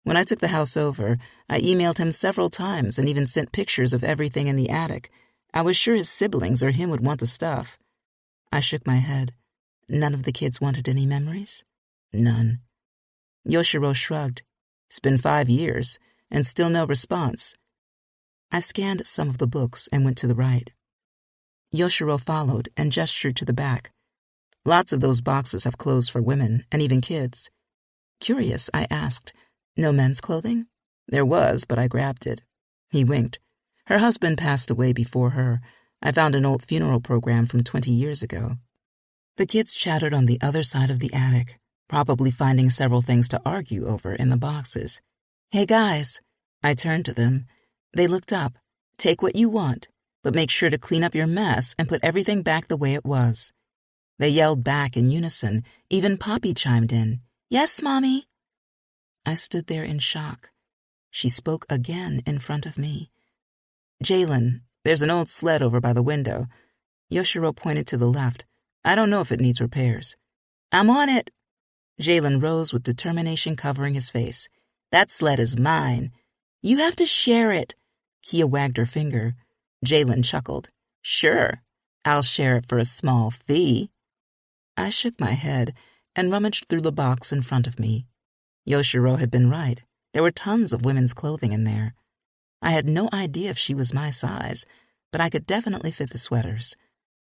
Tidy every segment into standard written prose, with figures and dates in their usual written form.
When I took the house over, I emailed him several times and even sent pictures of everything in the attic. I was sure his siblings or him would want the stuff. I shook my head. None of the kids wanted any memories? None. Yoshiro shrugged. It's been 5 years, and still no response. I scanned some of the books and went to the right. Yoshiro followed and gestured to the back. Lots of those boxes have clothes for women, and even kids. Curious, I asked, no men's clothing? There was, but I grabbed it. He winked. Her husband passed away before her. I found an old funeral program from 20 years ago. The kids chattered on the other side of the attic, probably finding several things to argue over in the boxes. Hey guys, I turned to them. They looked up. Take what you want, but make sure to clean up your mess and put everything back the way it was. They yelled back in unison. Even Poppy chimed in. Yes, Mommy. I stood there in shock. She spoke again in front of me. Jalen, there's an old sled over by the window. Yoshiro pointed to the left. I don't know if it needs repairs. I'm on it. Jalen rose with determination covering his face. That sled is mine. You have to share it. Kia wagged her finger. Jalen chuckled. Sure, I'll share it for a small fee. I shook my head and rummaged through the box in front of me. Yoshiro had been right. There were tons of women's clothing in there. I had no idea if she was my size, but I could definitely fit the sweaters.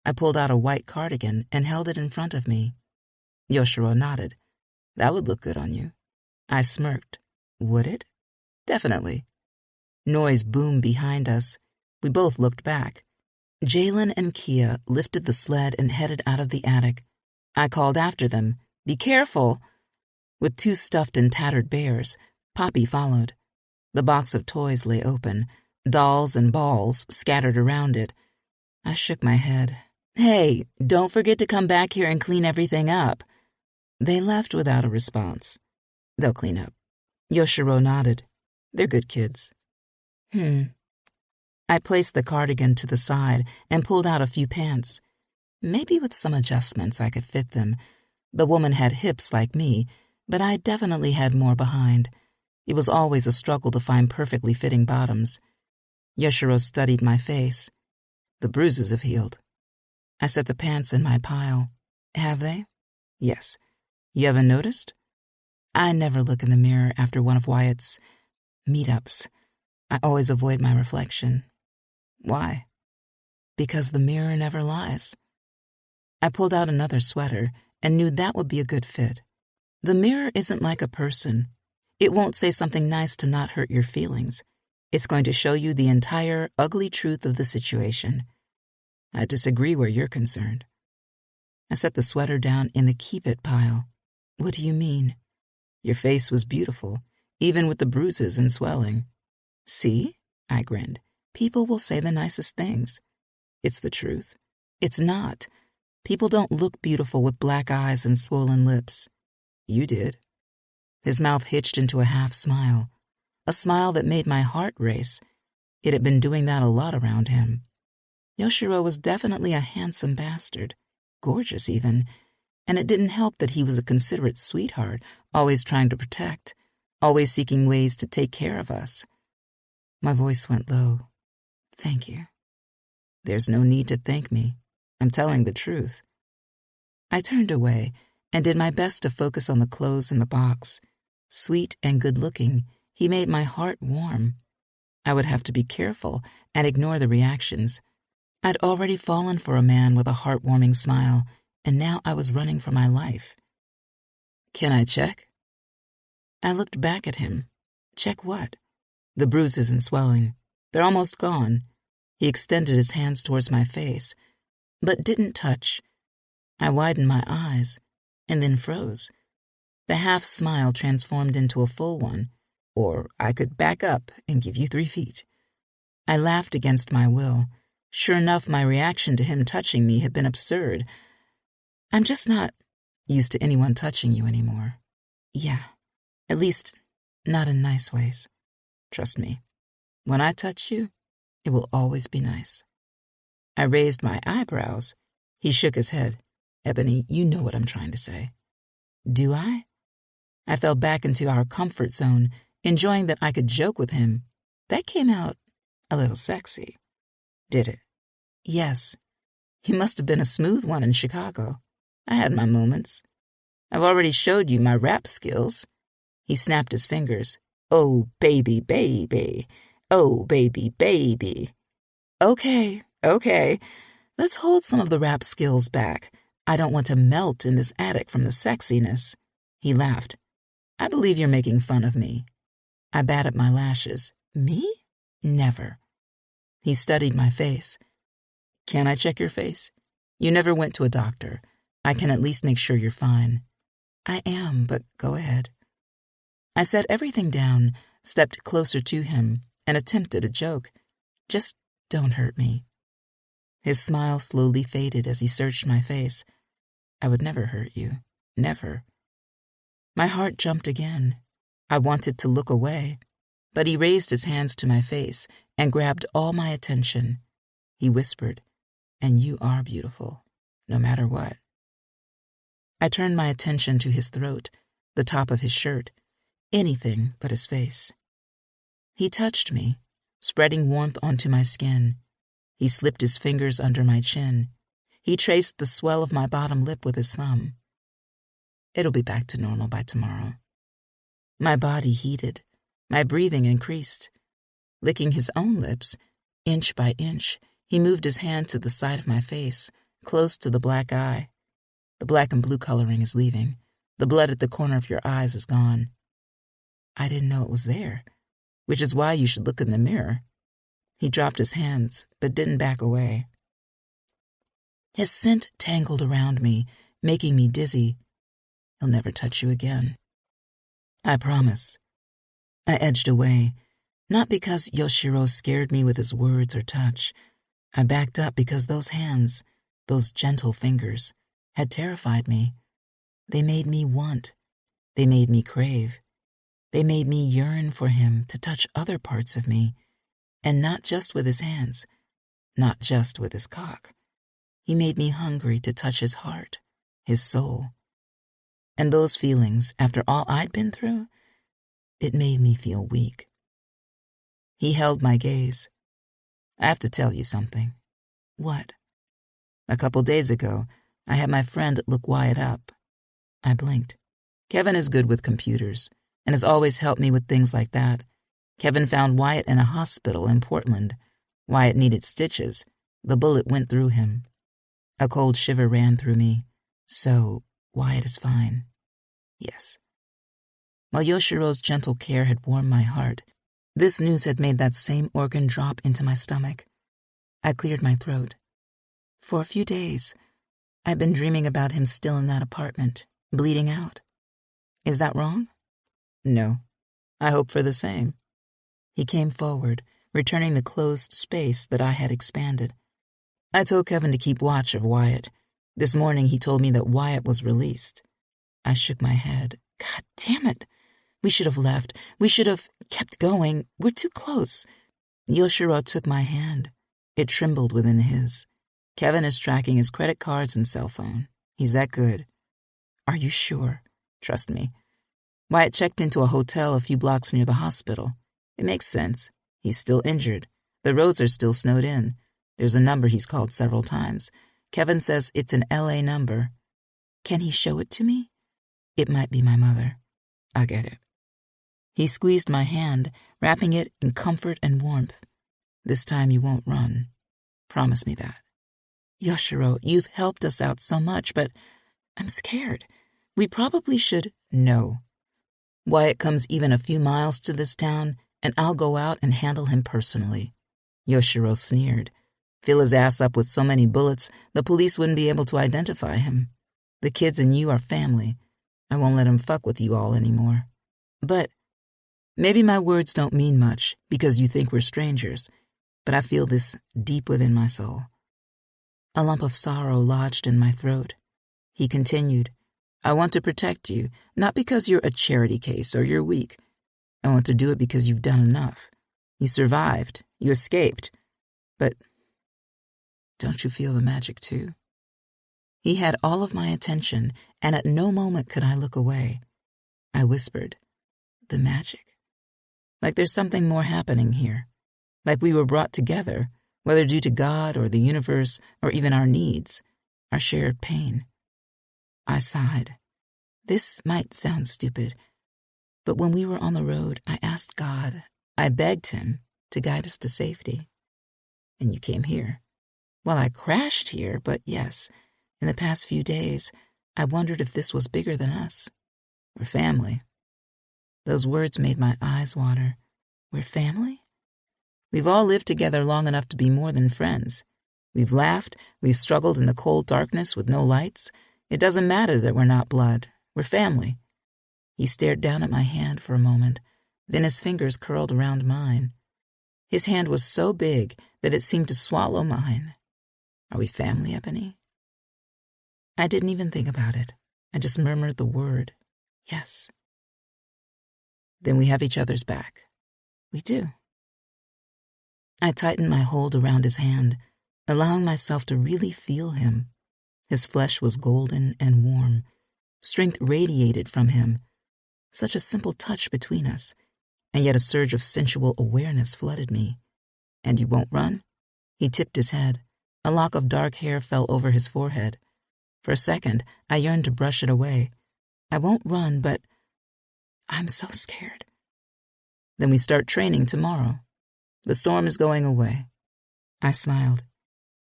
I pulled out a white cardigan and held it in front of me. Yoshiro nodded. That would look good on you. I smirked. Would it? Definitely. Noise boomed behind us. We both looked back. Jalen and Kia lifted the sled and headed out of the attic. I called after them, Be careful! With 2 stuffed and tattered bears, Poppy followed. The box of toys lay open, dolls and balls scattered around it. I shook my head. Hey, don't forget to come back here and clean everything up. They left without a response. They'll clean up. Yoshiro nodded. They're good kids. I placed the cardigan to the side and pulled out a few pants. Maybe with some adjustments I could fit them. The woman had hips like me, but I definitely had more behind. It was always a struggle to find perfectly fitting bottoms. Yoshiro studied my face. The bruises have healed. I set the pants in my pile. Have they? Yes. You haven't noticed? I never look in the mirror after one of Wyatt's meetups. I always avoid my reflection. Why? Because the mirror never lies. I pulled out another sweater and knew that would be a good fit. The mirror isn't like a person. It won't say something nice to not hurt your feelings. It's going to show you the entire ugly truth of the situation. I disagree where you're concerned. I set the sweater down in the keep it pile. What do you mean? Your face was beautiful, even with the bruises and swelling. See? I grinned. People will say the nicest things. It's the truth. It's not. People don't look beautiful with black eyes and swollen lips. You did. His mouth hitched into a half smile, a smile that made my heart race. It had been doing that a lot around him. Yoshiro was definitely a handsome bastard, gorgeous even, and it didn't help that he was a considerate sweetheart, always trying to protect, always seeking ways to take care of us. My voice went low. Thank you. There's no need to thank me. I'm telling the truth. I turned away and did my best to focus on the clothes in the box. Sweet and good-looking, he made my heart warm. I would have to be careful and ignore the reactions. I'd already fallen for a man with a heartwarming smile, and now I was running for my life. Can I check? I looked back at him. Check what? The bruises and swelling. They're almost gone. He extended his hands towards my face, but didn't touch. I widened my eyes, and then froze. The half smile transformed into a full one, or I could back up and give you 3 feet. I laughed against my will. Sure enough, my reaction to him touching me had been absurd. I'm just not used to anyone touching you anymore. Yeah, at least not in nice ways. Trust me, when I touch you, it will always be nice. I raised my eyebrows. He shook his head. Ebony, you know what I'm trying to say. Do I? I fell back into our comfort zone enjoying that I could joke with him. That came out a little sexy. Did it? Yes. You must have been a smooth one in Chicago. I had my moments. I've already showed you my rap skills. He snapped his fingers. Oh, baby, baby. Oh, baby, baby. Okay. Let's hold some of the rap skills back. I don't want to melt in this attic from the sexiness. He laughed. I believe you're making fun of me. I batted my lashes. Me? Never. He studied my face. Can I check your face? You never went to a doctor. I can at least make sure you're fine. I am, but go ahead. I set everything down, stepped closer to him, and attempted a joke. Just don't hurt me. His smile slowly faded as he searched my face. I would never hurt you. Never. My heart jumped again. I wanted to look away, but he raised his hands to my face and grabbed all my attention. He whispered, "And you are beautiful, no matter what." I turned my attention to his throat, the top of his shirt, anything but his face. He touched me, spreading warmth onto my skin. He slipped his fingers under my chin. He traced the swell of my bottom lip with his thumb. It'll be back to normal by tomorrow. My body heated. My breathing increased. Licking his own lips, inch by inch, he moved his hand to the side of my face, close to the black eye. The black and blue coloring is leaving. The blood at the corner of your eyes is gone. I didn't know it was there, which is why you should look in the mirror. He dropped his hands, but didn't back away. His scent tangled around me, making me dizzy. He'll never touch you again. I promise. I edged away, not because Yoshiro scared me with his words or touch. I backed up because those hands, those gentle fingers, had terrified me. They made me want. They made me crave. They made me yearn for him to touch other parts of me, and not just with his hands, not just with his cock. He made me hungry to touch his heart, his soul. And those feelings, after all I'd been through, it made me feel weak. He held my gaze. I have to tell you something. What? A couple days ago, I had my friend look Wyatt up. I blinked. Kevin is good with computers and has always helped me with things like that. Kevin found Wyatt in a hospital in Portland. Wyatt needed stitches. The bullet went through him. A cold shiver ran through me. So, Wyatt is fine. Yes. While Yoshiro's gentle care had warmed my heart, this news had made that same organ drop into my stomach. I cleared my throat. For a few days, I've been dreaming about him still in that apartment, bleeding out. Is that wrong? No. I hope for the same. He came forward, returning the closed space that I had expanded. I told Kevin to keep watch of Wyatt. This morning he told me that Wyatt was released. I shook my head. God damn it. We should have left. We should have kept going. We're too close. Yoshiro took my hand. It trembled within his. Kevin is tracking his credit cards and cell phone. He's that good. Are you sure? Trust me. Wyatt checked into a hotel a few blocks near the hospital. It makes sense. He's still injured. The roads are still snowed in. There's a number he's called several times. Kevin says it's an LA number. Can he show it to me? It might be my mother. I'll get it. He squeezed my hand, wrapping it in comfort and warmth. This time you won't run. Promise me that. Yoshiro, you've helped us out so much, but I'm scared. We probably should know. Wyatt comes even a few miles to this town, and I'll go out and handle him personally. Yoshiro sneered. Fill his ass up with so many bullets, the police wouldn't be able to identify him. The kids and you are family. I won't let him fuck with you all anymore. But maybe my words don't mean much because you think we're strangers, but I feel this deep within my soul. A lump of sorrow lodged in my throat. He continued, I want to protect you, not because you're a charity case or you're weak. I want to do it because you've done enough. You survived. You escaped. But don't you feel the magic too? He had all of my attention, and at no moment could I look away. I whispered, the magic? Like there's something more happening here. Like we were brought together, whether due to God or the universe or even our needs, our shared pain. I sighed. This might sound stupid, but when we were on the road, I asked God, I begged him to guide us to safety. And you came here. Well, I crashed here, but yes, in the past few days, I wondered if this was bigger than us. We're family. Those words made my eyes water. We're family? We've all lived together long enough to be more than friends. We've laughed, we've struggled in the cold darkness with no lights. It doesn't matter that we're not blood. We're family. He stared down at my hand for a moment, then his fingers curled around mine. His hand was so big that it seemed to swallow mine. Are we family, Ebony? I didn't even think about it. I just murmured the word, yes. Then we have each other's back. We do. I tightened my hold around his hand, allowing myself to really feel him. His flesh was golden and warm. Strength radiated from him. Such a simple touch between us, and yet a surge of sensual awareness flooded me. And you won't run? He tipped his head. A lock of dark hair fell over his forehead. For a second, I yearned to brush it away. I won't run, but I'm so scared. Then we start training tomorrow. The storm is going away. I smiled.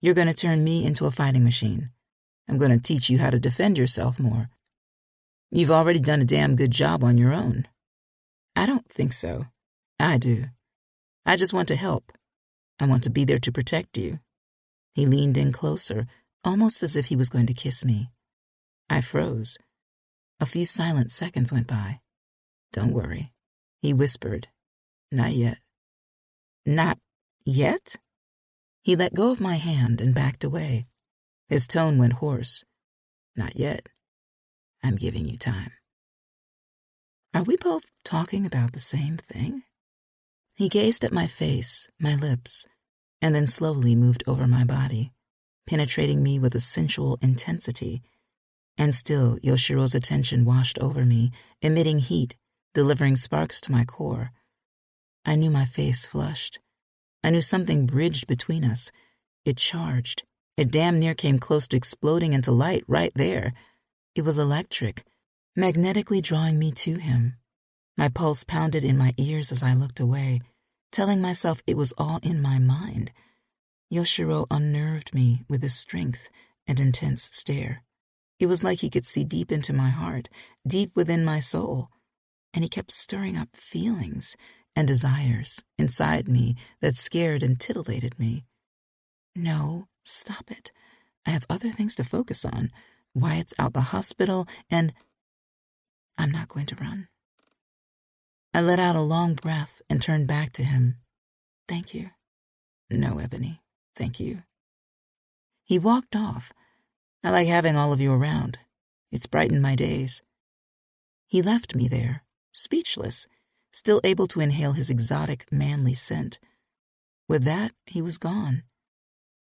You're going to turn me into a fighting machine. I'm going to teach you how to defend yourself more. You've already done a damn good job on your own. I don't think so. I do. I just want to help. I want to be there to protect you. He leaned in closer, almost as if he was going to kiss me. I froze. A few silent seconds went by. Don't worry, he whispered. Not yet. Not yet? He let go of my hand and backed away. His tone went hoarse. Not yet. I'm giving you time. Are we both talking about the same thing? He gazed at my face, my lips, and then slowly moved over my body, penetrating me with a sensual intensity. And still, Yoshiro's attention washed over me, emitting heat, delivering sparks to my core. I knew my face flushed. I knew something bridged between us. It charged. It damn near came close to exploding into light right there. It was electric, magnetically drawing me to him. My pulse pounded in my ears as I looked away, telling myself it was all in my mind. Yoshiro unnerved me with his strength and intense stare. It was like he could see deep into my heart, deep within my soul, and he kept stirring up feelings and desires inside me that scared and titillated me. No, stop it. I have other things to focus on. Wyatt's out the hospital, and I'm not going to run. I let out a long breath and turned back to him. Thank you. No, Ebony, thank you. He walked off. I like having all of you around. It's brightened my days. He left me there, speechless, still able to inhale his exotic, manly scent. With that, he was gone,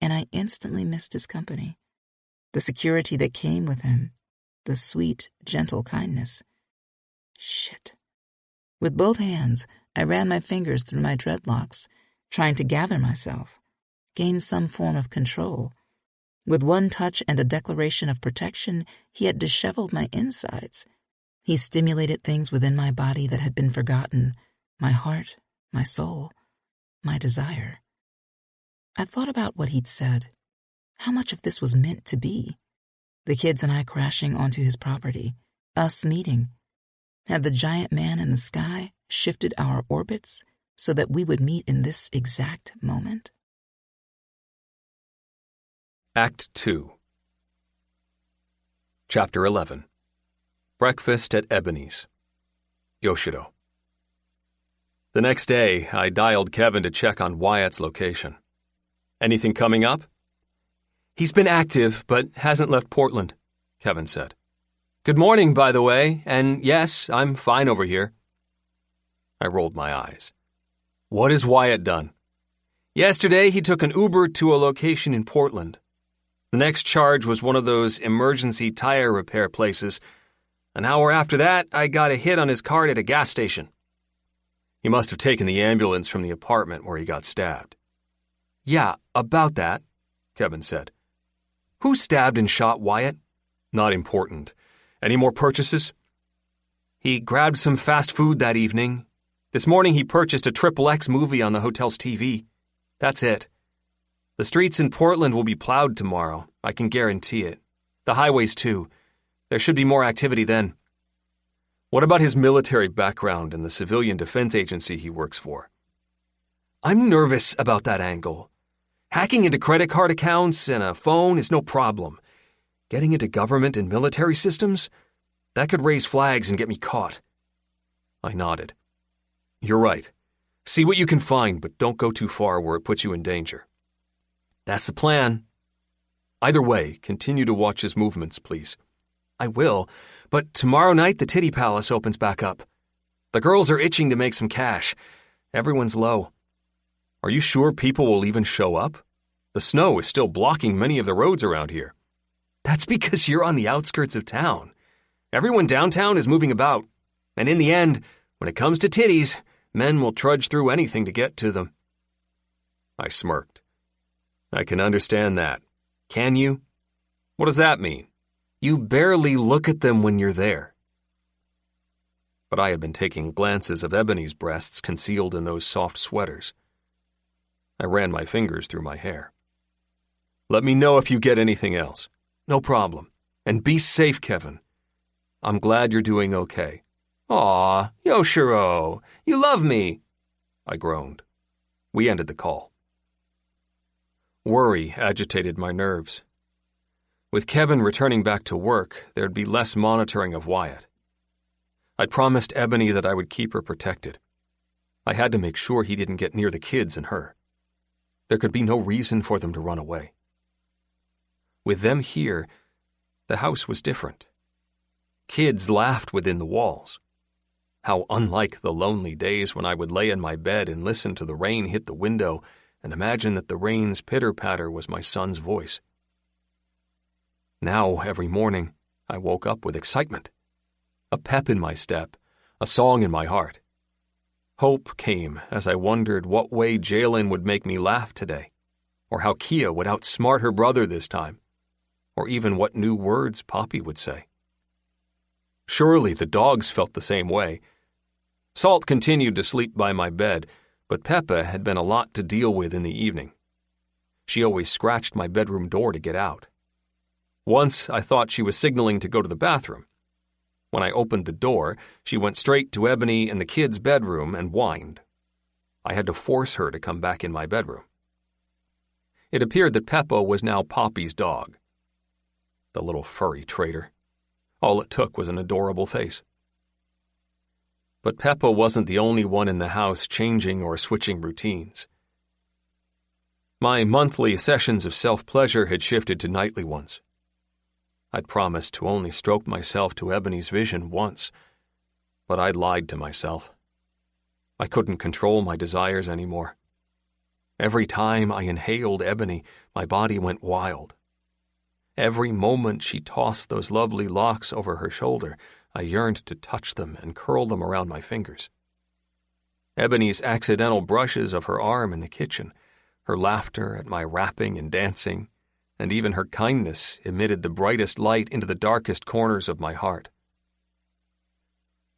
and I instantly missed his company. The security that came with him, the sweet, gentle kindness. Shit. With both hands, I ran my fingers through my dreadlocks, trying to gather myself, gain some form of control. With one touch and a declaration of protection, he had disheveled my insides. He stimulated things within my body that had been forgotten, my heart, my soul, my desire. I thought about what he'd said. How much of this was meant to be? The kids and I crashing onto his property, us meeting. Had the giant man in the sky shifted our orbits so that we would meet in this exact moment? Act 2. Chapter 11. Breakfast at Ebony's. Yoshiro. The next day, I dialed Kevin to check on Wyatt's location. Anything coming up? He's been active, but hasn't left Portland, Kevin said. Good morning, by the way, and yes, I'm fine over here. I rolled my eyes. What has Wyatt done? Yesterday, he took an Uber to a location in Portland. The next charge was one of those emergency tire repair places. An hour after that, I got a hit on his card at a gas station. He must have taken the ambulance from the apartment where he got stabbed. Yeah, about that, Kevin said. Who stabbed and shot Wyatt? Not important. Any more purchases? He grabbed some fast food that evening. This morning he purchased a XXX movie on the hotel's TV. That's it. The streets in Portland will be plowed tomorrow. I can guarantee it. The highways, too. There should be more activity then. What about his military background and the civilian defense agency he works for? I'm nervous about that angle. Hacking into credit card accounts and a phone is no problem. Getting into government and military systems? That could raise flags and get me caught. I nodded. You're right. See what you can find, but don't go too far where it puts you in danger. That's the plan. Either way, continue to watch his movements, please. I will, but tomorrow night the Titty Palace opens back up. The girls are itching to make some cash. Everyone's low. Are you sure people will even show up? The snow is still blocking many of the roads around here. That's because you're on the outskirts of town. Everyone downtown is moving about, and in the end, when it comes to titties, men will trudge through anything to get to them. I smirked. I can understand that. Can you? What does that mean? You barely look at them when you're there. But I had been taking glances of Ebony's breasts concealed in those soft sweaters. I ran my fingers through my hair. Let me know if you get anything else. No problem. And be safe, Kevin. I'm glad you're doing okay. Aw, Yoshiro, you love me, I groaned. We ended the call. Worry agitated my nerves. With Kevin returning back to work, there'd be less monitoring of Wyatt. I'd promised Ebony that I would keep her protected. I had to make sure he didn't get near the kids and her. There could be no reason for them to run away. With them here, the house was different. Kids laughed within the walls. How unlike the lonely days when I would lay in my bed and listen to the rain hit the window and imagine that the rain's pitter-patter was my son's voice. Now, every morning, I woke up with excitement. A pep in my step, a song in my heart. Hope came as I wondered what way Jalen would make me laugh today, or how Kia would outsmart her brother this time, or even what new words Poppy would say. Surely the dogs felt the same way. Salt continued to sleep by my bed, but Peppa had been a lot to deal with in the evening. She always scratched my bedroom door to get out. Once I thought she was signaling to go to the bathroom. When I opened the door, she went straight to Ebony and the kids' bedroom and whined. I had to force her to come back in my bedroom. It appeared that Peppa was now Poppy's dog. The little furry traitor. All it took was an adorable face. But Peppa wasn't the only one in the house changing or switching routines. My monthly sessions of self-pleasure had shifted to nightly ones. I'd promised to only stroke myself to Ebony's vision once, but I'd lied to myself. I couldn't control my desires anymore. Every time I inhaled Ebony, my body went wild. Every moment she tossed those lovely locks over her shoulder, I yearned to touch them and curl them around my fingers. Ebony's accidental brushes of her arm in the kitchen, her laughter at my rapping and dancing, and even her kindness emitted the brightest light into the darkest corners of my heart.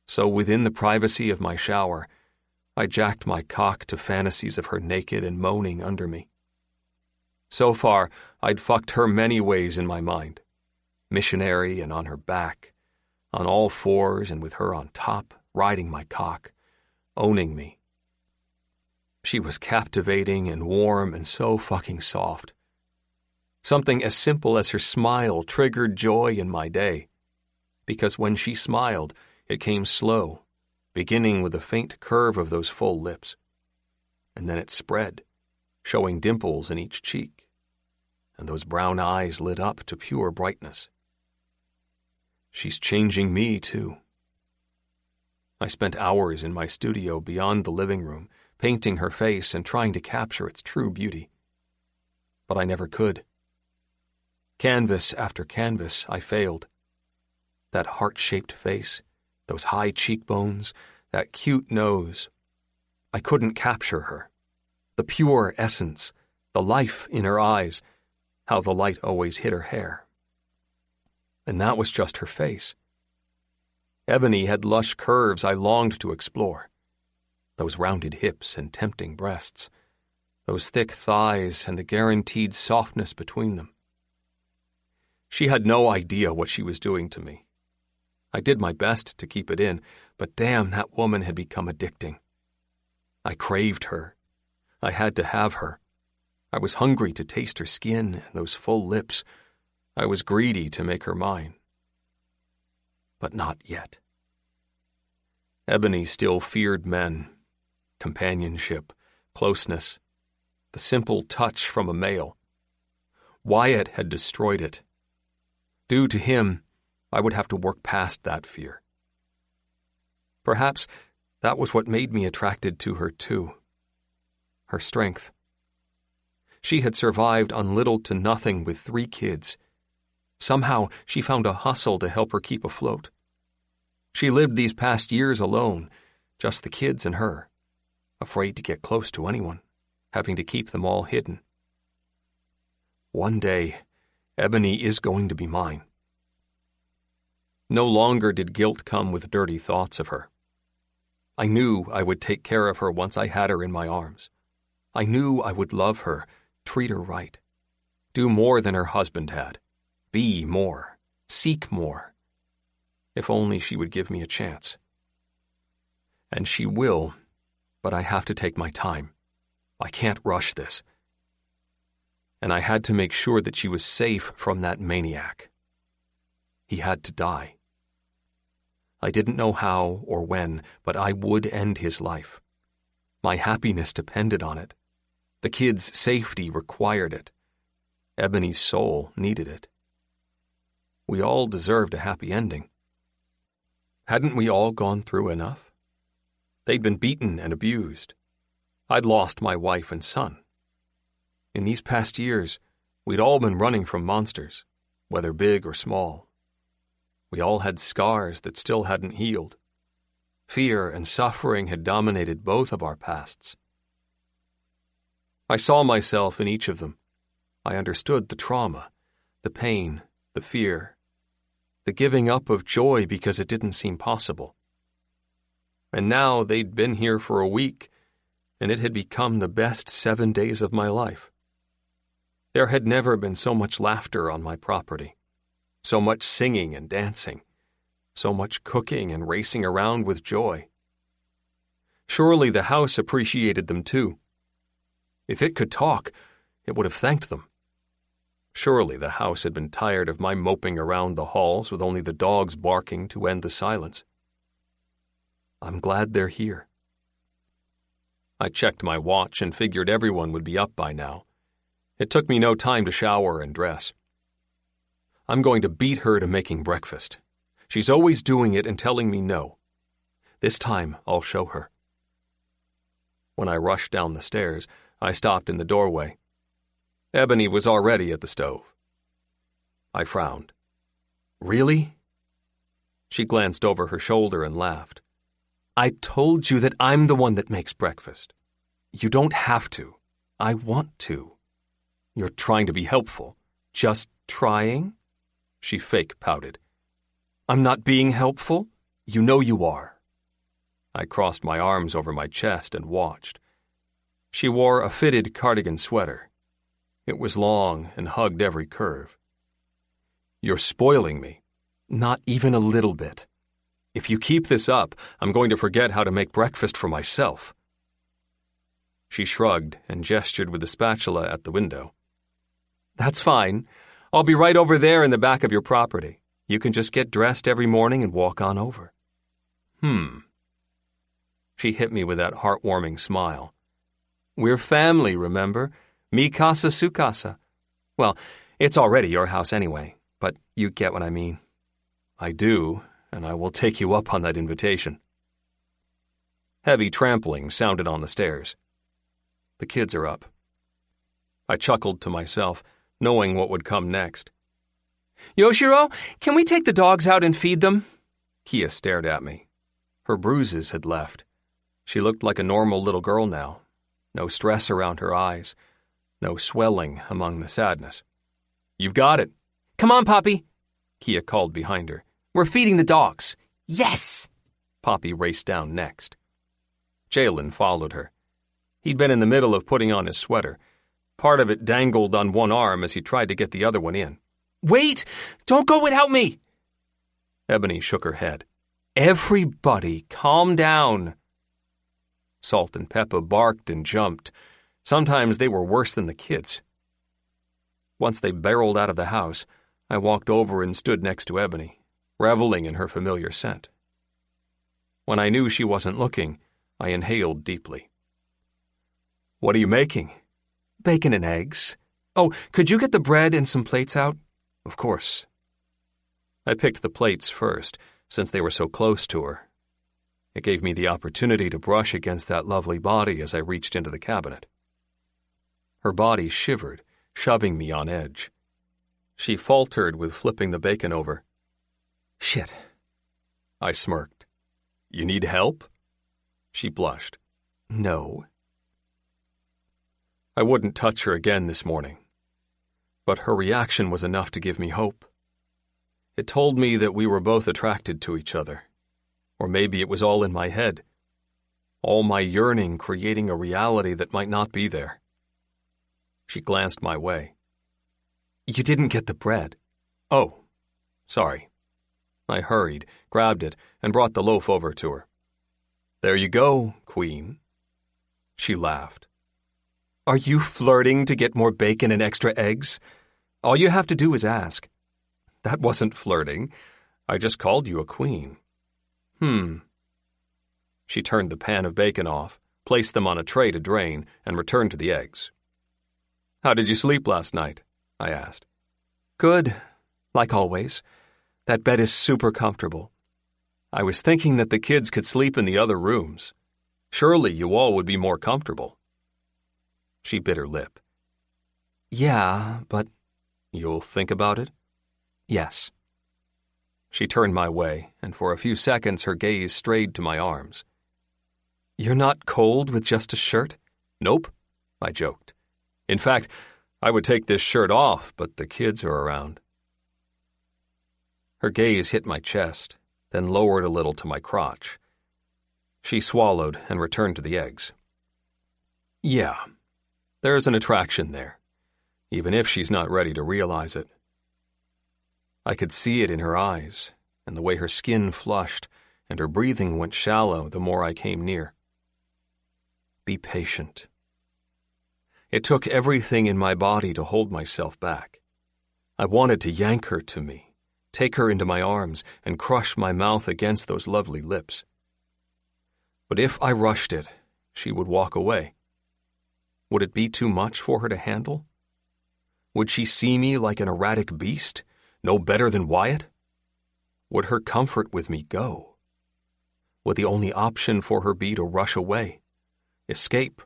So within the privacy of my shower, I jacked my cock to fantasies of her naked and moaning under me. So far, I'd fucked her many ways in my mind. Missionary and on her back, on all fours and with her on top, riding my cock, owning me. She was captivating and warm and so fucking soft. Something as simple as her smile triggered joy in my day, because when she smiled, it came slow, beginning with a faint curve of those full lips. And then it spread, showing dimples in each cheek, and those brown eyes lit up to pure brightness. She's changing me, too. I spent hours in my studio beyond the living room, painting her face and trying to capture its true beauty. But I never could. Canvas after canvas, I failed. That heart-shaped face, those high cheekbones, that cute nose. I couldn't capture her. The pure essence, the life in her eyes, how the light always hit her hair. And that was just her face. Ebony had lush curves I longed to explore. Those rounded hips and tempting breasts, those thick thighs and the guaranteed softness between them. She had no idea what she was doing to me. I did my best to keep it in, but damn, that woman had become addicting. I craved her. I had to have her. I was hungry to taste her skin and those full lips. I was greedy to make her mine. But not yet. Ebony still feared men, companionship, closeness, the simple touch from a male. Wyatt had destroyed it. Due to him, I would have to work past that fear. Perhaps that was what made me attracted to her too. Her strength. She had survived on little to nothing with 3 kids. Somehow she found a hustle to help her keep afloat. She lived these past years alone, just the kids and her, afraid to get close to anyone, having to keep them all hidden. One day, Ebony is going to be mine. No longer did guilt come with dirty thoughts of her. I knew I would take care of her once I had her in my arms. I knew I would love her, treat her right, do more than her husband had, be more, seek more, if only she would give me a chance. And she will, but I have to take my time. I can't rush this. And I had to make sure that she was safe from that maniac. He had to die. I didn't know how or when, but I would end his life. My happiness depended on it. The kids' safety required it. Ebony's soul needed it. We all deserved a happy ending. Hadn't we all gone through enough? They'd been beaten and abused. I'd lost my wife and son. In these past years, we'd all been running from monsters, whether big or small. We all had scars that still hadn't healed. Fear and suffering had dominated both of our pasts. I saw myself in each of them. I understood the trauma, the pain, the fear, the giving up of joy because it didn't seem possible. And now they'd been here for a week, and it had become the best 7 days of my life. There had never been so much laughter on my property, so much singing and dancing, so much cooking and racing around with joy. Surely the house appreciated them too. If it could talk, it would have thanked them. Surely the house had been tired of my moping around the halls with only the dogs barking to end the silence. I'm glad they're here. I checked my watch and figured everyone would be up by now. It took me no time to shower and dress. I'm going to beat her to making breakfast. She's always doing it and telling me no. This time, I'll show her. When I rushed down the stairs, I stopped in the doorway. Ebony was already at the stove. I frowned. Really? She glanced over her shoulder and laughed. I told you that I'm the one that makes breakfast. You don't have to. I want to. You're trying to be helpful. Just trying? She fake pouted. I'm not being helpful? You know you are. I crossed my arms over my chest and watched. She wore a fitted cardigan sweater. It was long and hugged every curve. You're spoiling me. Not even a little bit. If you keep this up, I'm going to forget how to make breakfast for myself. She shrugged and gestured with the spatula at the window. That's fine. I'll be right over there in the back of your property. You can just get dressed every morning and walk on over. She hit me with that heartwarming smile. We're family, remember? Mi casa, su casa. Well, it's already your house anyway, but you get what I mean. I do, and I will take you up on that invitation. Heavy trampling sounded on the stairs. The kids are up. I chuckled to myself, knowing what would come next. Yoshiro, can we take the dogs out and feed them? Kia stared at me. Her bruises had left. She looked like a normal little girl now. No stress around her eyes. No swelling among the sadness. "You've got it." "Come on, Poppy," Kia called behind her. "We're feeding the dogs." "Yes!" Poppy raced down next. Jalen followed her. He'd been in the middle of putting on his sweater. Part of it dangled on one arm as he tried to get the other one in. "Wait! Don't go without me!" Ebony shook her head. "Everybody, calm down." Salt and Peppa barked and jumped. Sometimes they were worse than the kids. Once they barreled out of the house, I walked over and stood next to Ebony, reveling in her familiar scent. When I knew she wasn't looking, I inhaled deeply. "What are you making?" "Bacon and eggs. Oh, could you get the bread and some plates out?" "Of course." I picked the plates first, since they were so close to her. It gave me the opportunity to brush against that lovely body as I reached into the cabinet. Her body shivered, shoving me on edge. She faltered with flipping the bacon over. "Shit." I smirked. "You need help?" She blushed. "No." I wouldn't touch her again this morning. But her reaction was enough to give me hope. It told me that we were both attracted to each other. Or maybe it was all in my head. All my yearning creating a reality that might not be there. She glanced my way. "You didn't get the bread." "Oh, sorry." I hurried, grabbed it, and brought the loaf over to her. "There you go, Queen." She laughed. "Are you flirting to get more bacon and extra eggs? All you have to do is ask." "That wasn't flirting. I just called you a queen." She turned the pan of bacon off, placed them on a tray to drain, and returned to the eggs. "How did you sleep last night?" I asked. "Good, like always. That bed is super comfortable." "I was thinking that the kids could sleep in the other rooms. Surely you all would be more comfortable." She bit her lip. "Yeah, but—" "You'll think about it?" "Yes." She turned my way, and for a few seconds her gaze strayed to my arms. "You're not cold with just a shirt?" "Nope," I joked. "In fact, I would take this shirt off, but the kids are around." Her gaze hit my chest, then lowered a little to my crotch. She swallowed and returned to the eggs. "Yeah, there's an attraction there, even if she's not ready to realize it." I could see it in her eyes, and the way her skin flushed, and her breathing went shallow the more I came near. Be patient. It took everything in my body to hold myself back. I wanted to yank her to me, take her into my arms, and crush my mouth against those lovely lips. But if I rushed it, she would walk away. Would it be too much for her to handle? Would she see me like an erratic beast? No better than Wyatt? Would her comfort with me go? Would the only option for her be to rush away? Escape?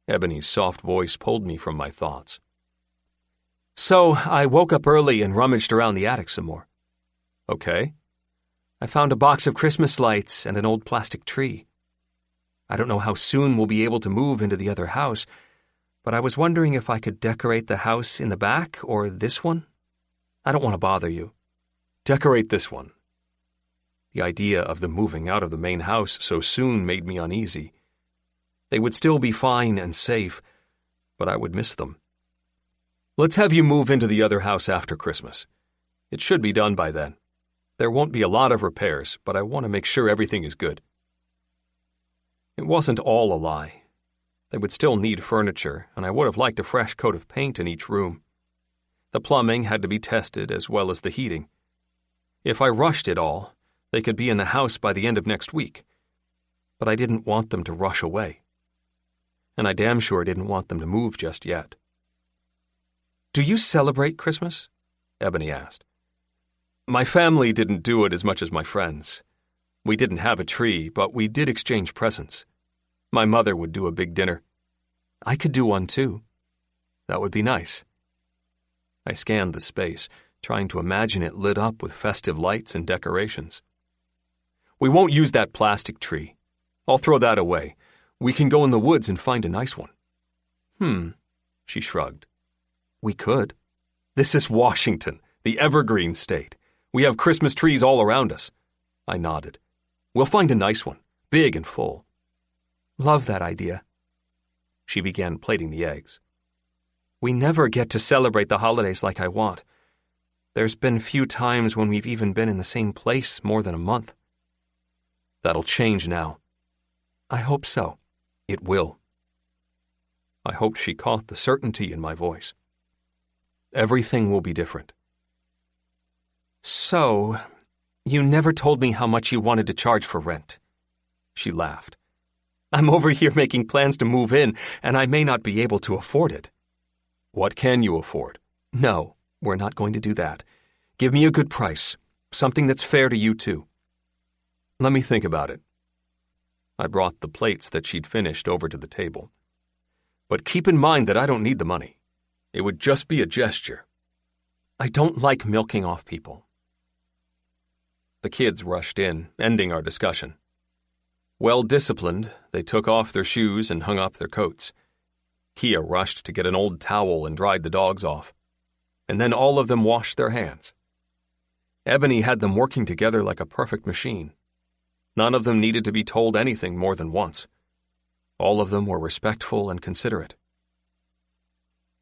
Ebony's soft voice pulled me from my thoughts. "So I woke up early and rummaged around the attic some more." "Okay." "I found a box of Christmas lights and an old plastic tree. I don't know how soon we'll be able to move into the other house, but I was wondering if I could decorate the house in the back or this one. I don't want to bother you." "Decorate this one." The idea of them moving out of the main house so soon made me uneasy. They would still be fine and safe, but I would miss them. "Let's have you move into the other house after Christmas. It should be done by then. There won't be a lot of repairs, but I want to make sure everything is good." It wasn't all a lie. They would still need furniture, and I would have liked a fresh coat of paint in each room. The plumbing had to be tested as well as the heating. If I rushed it all, they could be in the house by the end of next week. But I didn't want them to rush away. And I damn sure didn't want them to move just yet. "Do you celebrate Christmas?" Ebony asked. "My family didn't do it as much as my friends. We didn't have a tree, but we did exchange presents. My mother would do a big dinner." "I could do one too." "That would be nice." I scanned the space, trying to imagine it lit up with festive lights and decorations. "We won't use that plastic tree," I'll throw that away. We can go in the woods and find a nice one. She shrugged. We could. This is Washington, the evergreen state. We have Christmas trees all around us. I nodded. We'll find a nice one, big and full. Love that idea. She began plating the eggs. We never get to celebrate the holidays like I want. There's been few times when we've even been in the same place more than a month. That'll change now. I hope so. It will. I hoped she caught the certainty in my voice. Everything will be different. So, you never told me how much you wanted to charge for rent. She laughed. I'm over here making plans to move in, and I may not be able to afford it. What can you afford? No, we're not going to do that. Give me a good price, something that's fair to you too. Let me think about it. I brought the plates that she'd finished over to the table. But keep in mind that I don't need the money. It would just be a gesture. I don't like milking off people. The kids rushed in, ending our discussion. Well-disciplined, they took off their shoes and hung up their coats. Kia rushed to get an old towel and dried the dogs off. And then all of them washed their hands. Ebony had them working together like a perfect machine. None of them needed to be told anything more than once. All of them were respectful and considerate.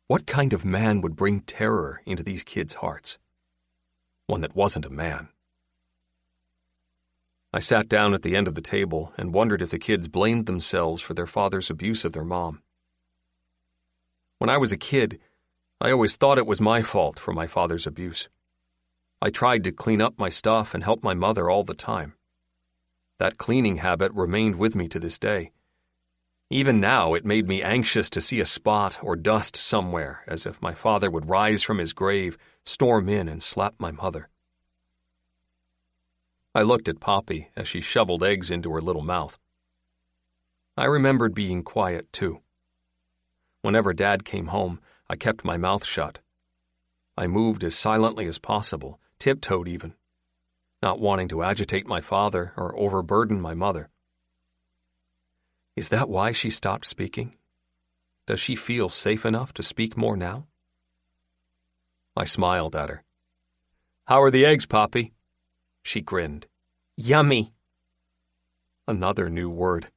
What kind of man would bring terror into these kids' hearts? One that wasn't a man. I sat down at the end of the table and wondered if the kids blamed themselves for their father's abuse of their mom. When I was a kid, I always thought it was my fault for my father's abuse. I tried to clean up my stuff and help my mother all the time. That cleaning habit remained with me to this day. Even now, it made me anxious to see a spot or dust somewhere, as if my father would rise from his grave, storm in, and slap my mother. I looked at Poppy as she shoveled eggs into her little mouth. I remembered being quiet, too. Whenever Dad came home, I kept my mouth shut. I moved as silently as possible, tiptoed even, not wanting to agitate my father or overburden my mother. Is that why she stopped speaking? Does she feel safe enough to speak more now? I smiled at her. How are the eggs, Poppy? She grinned. Yummy. Another new word.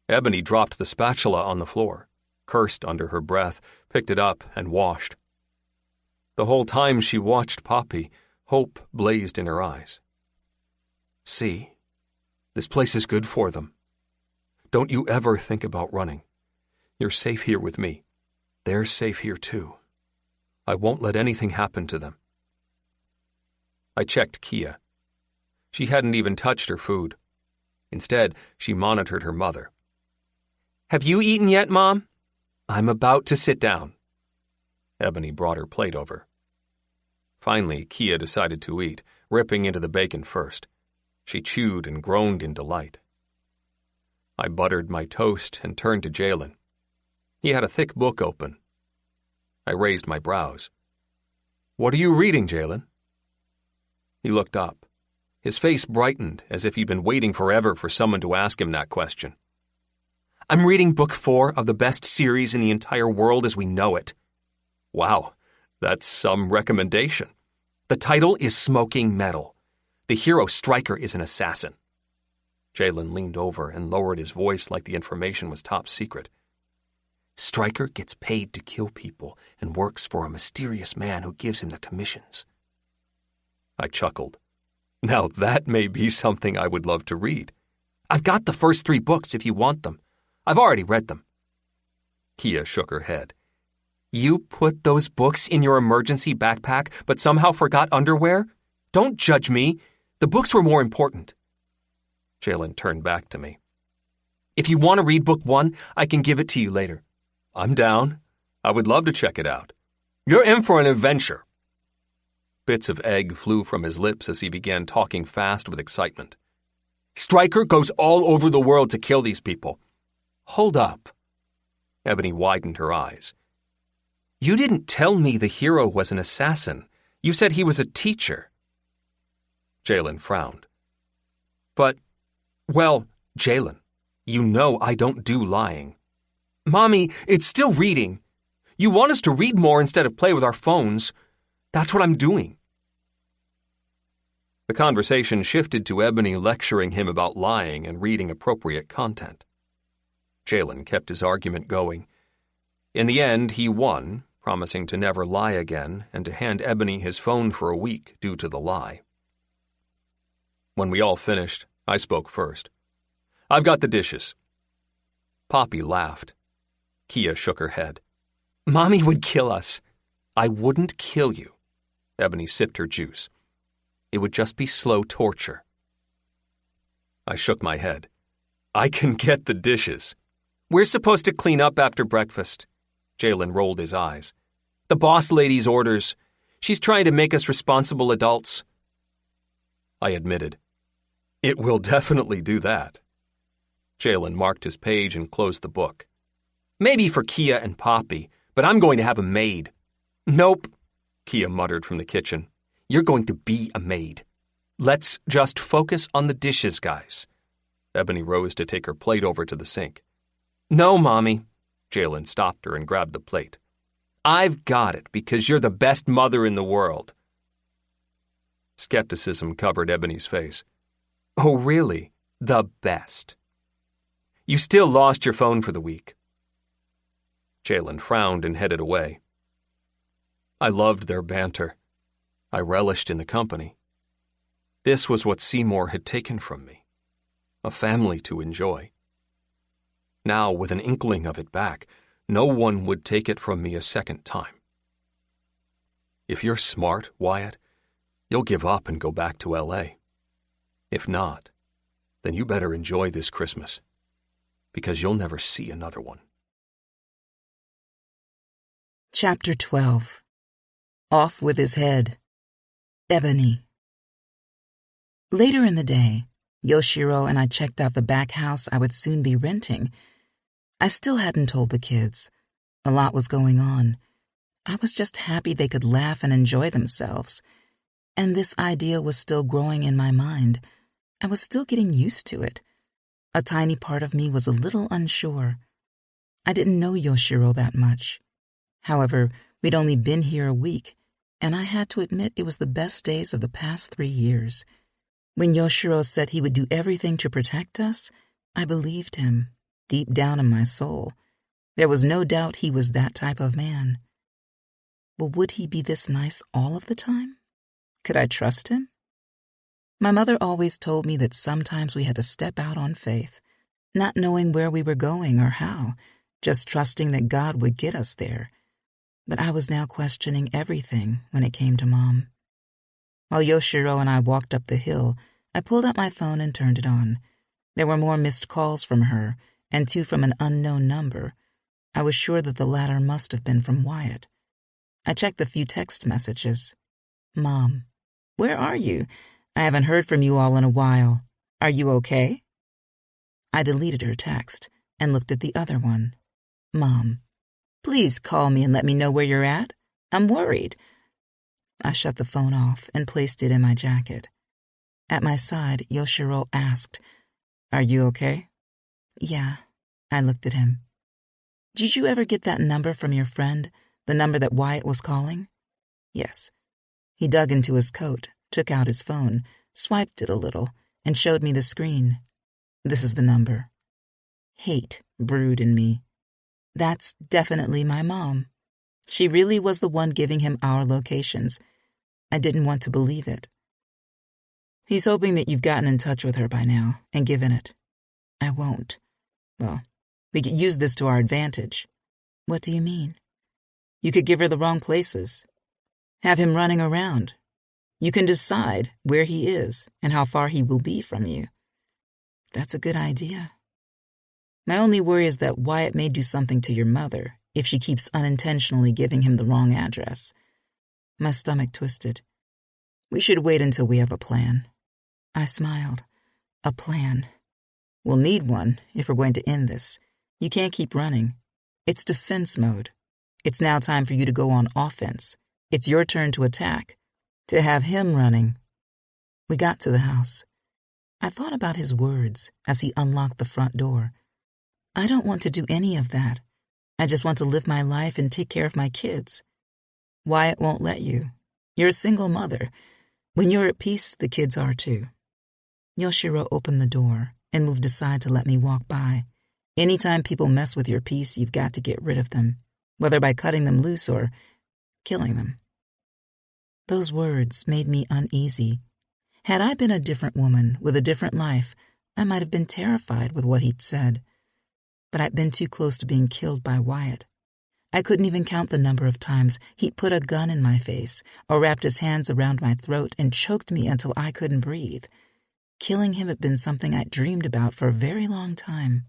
Ebony dropped the spatula on the floor, cursed under her breath, picked it up, and washed. The whole time she watched Poppy, hope blazed in her eyes. See, this place is good for them. Don't you ever think about running. You're safe here with me. They're safe here too. I won't let anything happen to them. I checked Kia. She hadn't even touched her food. Instead, she monitored her mother. Have you eaten yet, Mom? I'm about to sit down. Ebony brought her plate over. Finally, Kia decided to eat, ripping into the bacon first. She chewed and groaned in delight. I buttered my toast and turned to Jalen. He had a thick book open. I raised my brows. What are you reading, Jalen? He looked up. His face brightened as if he'd been waiting forever for someone to ask him that question. I'm reading book 4 of the best series in the entire world as we know it. Wow, that's some recommendation. The title is Smoking Metal. The hero Stryker is an assassin. Jalen leaned over and lowered his voice like the information was top secret. Stryker gets paid to kill people and works for a mysterious man who gives him the commissions. I chuckled. Now that may be something I would love to read. I've got the first 3 books if you want them. I've already read them. Kia shook her head. You put those books in your emergency backpack but somehow forgot underwear? Don't judge me. The books were more important. Jalen turned back to me. If you want to read book 1, I can give it to you later. I'm down. I would love to check it out. You're in for an adventure. Bits of egg flew from his lips as he began talking fast with excitement. Stryker goes all over the world to kill these people. Hold up. Ebony widened her eyes. You didn't tell me the hero was an assassin. You said he was a teacher. Jalen frowned. But, well, Jalen, you know I don't do lying. Mommy, it's still reading. You want us to read more instead of play with our phones. That's what I'm doing. The conversation shifted to Ebony lecturing him about lying and reading appropriate content. Jalen kept his argument going. In the end, he won, promising to never lie again and to hand Ebony his phone for a week due to the lie. When we all finished, I spoke first. I've got the dishes. Poppy laughed. Kia shook her head. Mommy would kill us. I wouldn't kill you. Ebony sipped her juice. It would just be slow torture. I shook my head. I can get the dishes. We're supposed to clean up after breakfast. Jalen rolled his eyes. The boss lady's orders. She's trying to make us responsible adults. I admitted. It will definitely do that. Jalen marked his page and closed the book. Maybe for Kia and Poppy, but I'm going to have a maid. Nope, Kia muttered from the kitchen. You're going to be a maid. Let's just focus on the dishes, guys. Ebony rose to take her plate over to the sink. No, Mommy. Jalen stopped her and grabbed the plate. I've got it because you're the best mother in the world. Skepticism covered Ebony's face. Oh, really? The best. You still lost your phone for the week. Jalen frowned and headed away. I loved their banter. I relished in the company. This was what Seymour had taken from me. A family to enjoy. Now, with an inkling of it back, no one would take it from me a second time. If you're smart, Wyatt, you'll give up and go back to L.A. If not, then you better enjoy this Christmas, because you'll never see another one. Chapter 12. Off with his head. Ebony. Later in the day, Yoshiro and I checked out the back house I would soon be renting. I still hadn't told the kids. A lot was going on. I was just happy they could laugh and enjoy themselves. And this idea was still growing in my mind. I was still getting used to it. A tiny part of me was a little unsure. I didn't know Yoshiro that much. However, we'd only been here a week, and I had to admit it was the best days of the past 3 years. When Yoshiro said he would do everything to protect us, I believed him, deep down in my soul. There was no doubt he was that type of man. But would he be this nice all of the time? Could I trust him? My mother always told me that sometimes we had to step out on faith, not knowing where we were going or how, just trusting that God would get us there. But I was now questioning everything when it came to Mom. While Yoshiro and I walked up the hill, I pulled out my phone and turned it on. There were more missed calls from her, and 2 from an unknown number. I was sure that the latter must have been from Wyatt. I checked the few text messages. Mom, where are you? I haven't heard from you all in a while. Are you okay? I deleted her text and looked at the other one. Mom, please call me and let me know where you're at. I'm worried. I shut the phone off and placed it in my jacket. At my side, Yoshiro asked, Are you okay? Yeah. I looked at him. Did you ever get that number from your friend, the number that Wyatt was calling? Yes. He dug into his coat, took out his phone, swiped it a little, and showed me the screen. This is the number. Hate brewed in me. That's definitely my mom. She really was the one giving him our locations. I didn't want to believe it. He's hoping that you've gotten in touch with her by now and given it. I won't. Well, we could use this to our advantage. What do you mean? You could give her the wrong places. Have him running around. You can decide where he is and how far he will be from you. That's a good idea. My only worry is that Wyatt may do something to your mother if she keeps unintentionally giving him the wrong address. My stomach twisted. We should wait until we have a plan. I smiled. A plan. We'll need one if we're going to end this. You can't keep running. It's defense mode. It's now time for you to go on offense. It's your turn to attack. To have him running. We got to the house. I thought about his words as he unlocked the front door. I don't want to do any of that. I just want to live my life and take care of my kids. Wyatt won't let you. You're a single mother. When you're at peace, the kids are too. Yoshiro opened the door and moved aside to let me walk by. Anytime people mess with your peace, you've got to get rid of them, whether by cutting them loose or killing them. Those words made me uneasy. Had I been a different woman with a different life, I might have been terrified with what he'd said. But I'd been too close to being killed by Wyatt. I couldn't even count the number of times he'd put a gun in my face or wrapped his hands around my throat and choked me until I couldn't breathe. Killing him had been something I'd dreamed about for a very long time.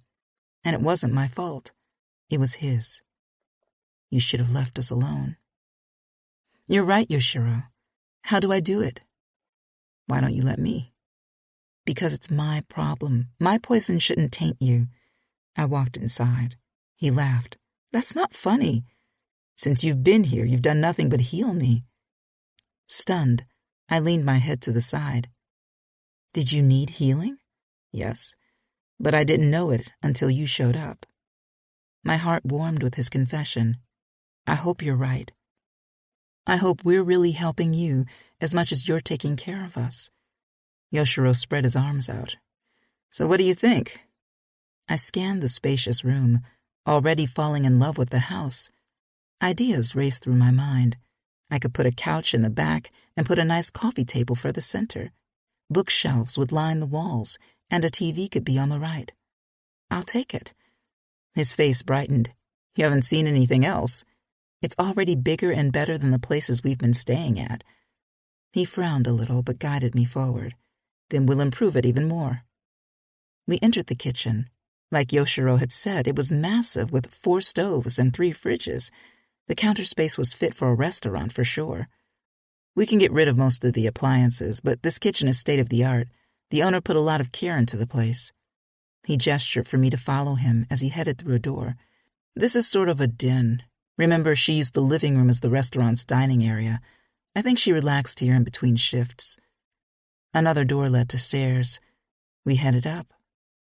And it wasn't my fault. It was his. You should have left us alone. You're right, Yoshiro. How do I do it? Why don't you let me? Because it's my problem. My poison shouldn't taint you. I walked inside. He laughed. That's not funny. Since you've been here, you've done nothing but heal me. Stunned, I leaned my head to the side. Did you need healing? Yes, but I didn't know it until you showed up. My heart warmed with his confession. I hope you're right. I hope we're really helping you as much as you're taking care of us. Yoshiro spread his arms out. So what do you think? I scanned the spacious room, already falling in love with the house. Ideas raced through my mind. I could put a couch in the back and put a nice coffee table for the center. Bookshelves would line the walls, and a TV could be on the right. I'll take it. His face brightened. You haven't seen anything else. It's already bigger and better than the places we've been staying at. He frowned a little but guided me forward. Then we'll improve it even more. We entered the kitchen. Like Yoshiro had said, it was massive with 4 stoves and 3 fridges. The counter space was fit for a restaurant for sure. We can get rid of most of the appliances, but this kitchen is state-of-the-art. The owner put a lot of care into the place. He gestured for me to follow him as he headed through a door. This is sort of a den. Remember, she used the living room as the restaurant's dining area. I think she relaxed here in between shifts. Another door led to stairs. We headed up.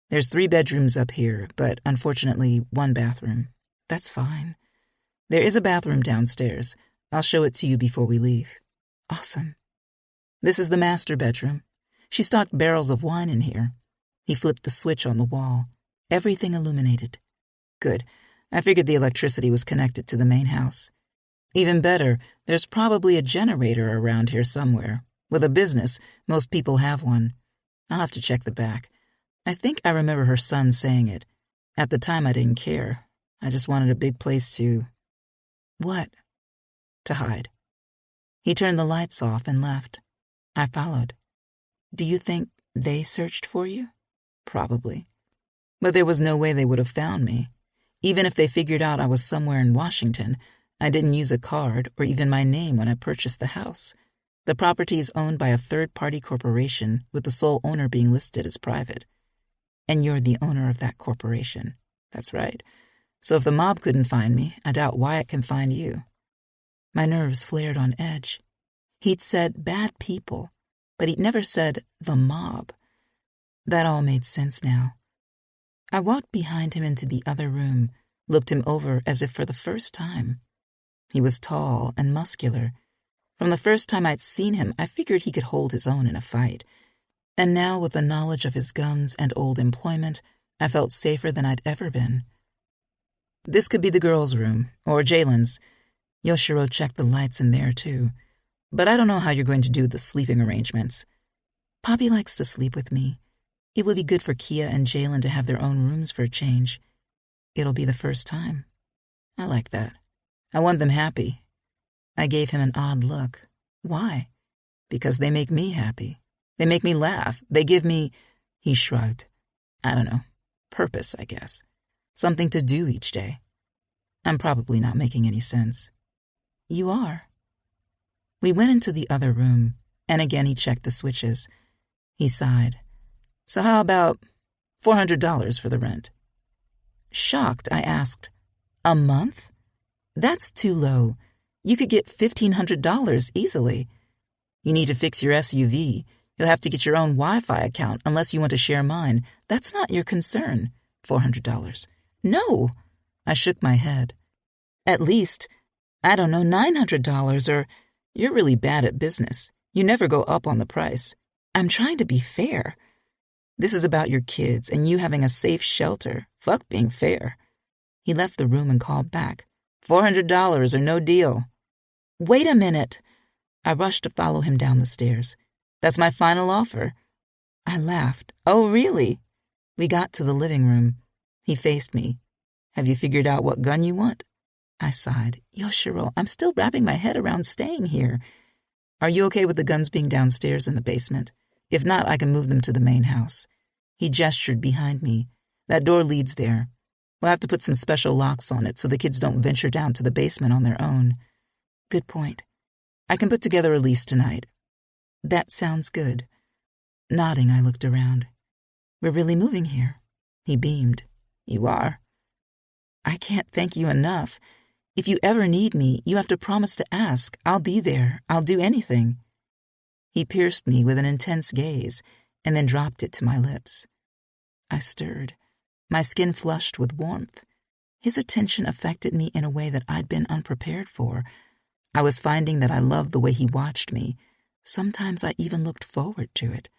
There's 3 bedrooms up here, but unfortunately 1 bathroom. That's fine. There is a bathroom downstairs. I'll show it to you before we leave. Awesome. This is the master bedroom. She stocked barrels of wine in here. He flipped the switch on the wall. Everything illuminated. Good. I figured the electricity was connected to the main house. Even better, there's probably a generator around here somewhere. With a business, most people have one. I'll have to check the back. I think I remember her son saying it. At the time, I didn't care. I just wanted a big place to... What? To hide. He turned the lights off and left. I followed. Do you think they searched for you? Probably. But there was no way they would have found me. Even if they figured out I was somewhere in Washington, I didn't use a card or even my name when I purchased the house. The property is owned by a third-party corporation with the sole owner being listed as private. And you're the owner of that corporation. That's right. So if the mob couldn't find me, I doubt Wyatt can find you. My nerves flared on edge. He'd said bad people, but he'd never said the mob. That all made sense now. I walked behind him into the other room, looked him over as if for the first time. He was tall and muscular. From the first time I'd seen him, I figured he could hold his own in a fight. And now, with the knowledge of his guns and old employment, I felt safer than I'd ever been. This could be the girls' room, or Jalen's. Yoshiro checked the lights in there, too. But I don't know how you're going to do the sleeping arrangements. Poppy likes to sleep with me. It would be good for Kia and Jalen to have their own rooms for a change. It'll be the first time. I like that. I want them happy. I gave him an odd look. Why? Because they make me happy. They make me laugh. They give me... He shrugged. I don't know. Purpose, I guess. Something to do each day. I'm probably not making any sense. You are. We went into the other room, and again he checked the switches. He sighed. So how about $400 for the rent? Shocked, I asked, a month? That's too low. You could get $1,500 easily. You need to fix your SUV, You'll have to get your own Wi-Fi account unless you want to share mine. That's not your concern. $400. No. I shook my head. At least, I don't know, $900, or you're really bad at business. You never go up on the price. I'm trying to be fair. This is about your kids and you having a safe shelter. Fuck being fair. He left the room and called back. $400 or no deal. Wait a minute. I rushed to follow him down the stairs. That's my final offer. I laughed. Oh, really? We got to the living room. He faced me. Have you figured out what gun you want? I sighed. Yoshiro, I'm still wrapping my head around staying here. Are you okay with the guns being downstairs in the basement? If not, I can move them to the main house. He gestured behind me. That door leads there. We'll have to put some special locks on it so the kids don't venture down to the basement on their own. Good point. I can put together a lease tonight. That sounds good. Nodding, I looked around. We're really moving here. He beamed. You are? I can't thank you enough. If you ever need me, you have to promise to ask. I'll be there. I'll do anything. He pierced me with an intense gaze and then dropped it to my lips. I stirred, my skin flushed with warmth. His attention affected me in a way that I'd been unprepared for. I was finding that I loved the way he watched me. Sometimes I even looked forward to it.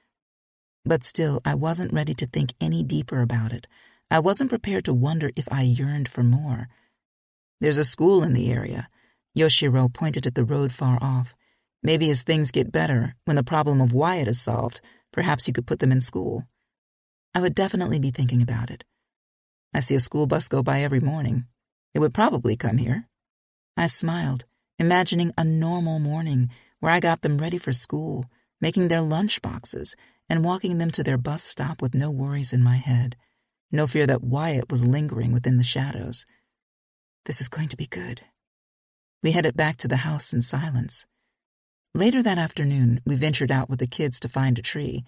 But still, I wasn't ready to think any deeper about it. I wasn't prepared to wonder if I yearned for more. There's a school in the area. Yoshiro pointed at the road far off. Maybe as things get better, when the problem of Wyatt is solved, perhaps you could put them in school. I would definitely be thinking about it. I see a school bus go by every morning. It would probably come here. I smiled, imagining a normal morning where I got them ready for school, making their lunch boxes, and walking them to their bus stop with no worries in my head, no fear that Wyatt was lingering within the shadows. This is going to be good. We headed back to the house in silence. Later that afternoon, we ventured out with the kids to find a tree.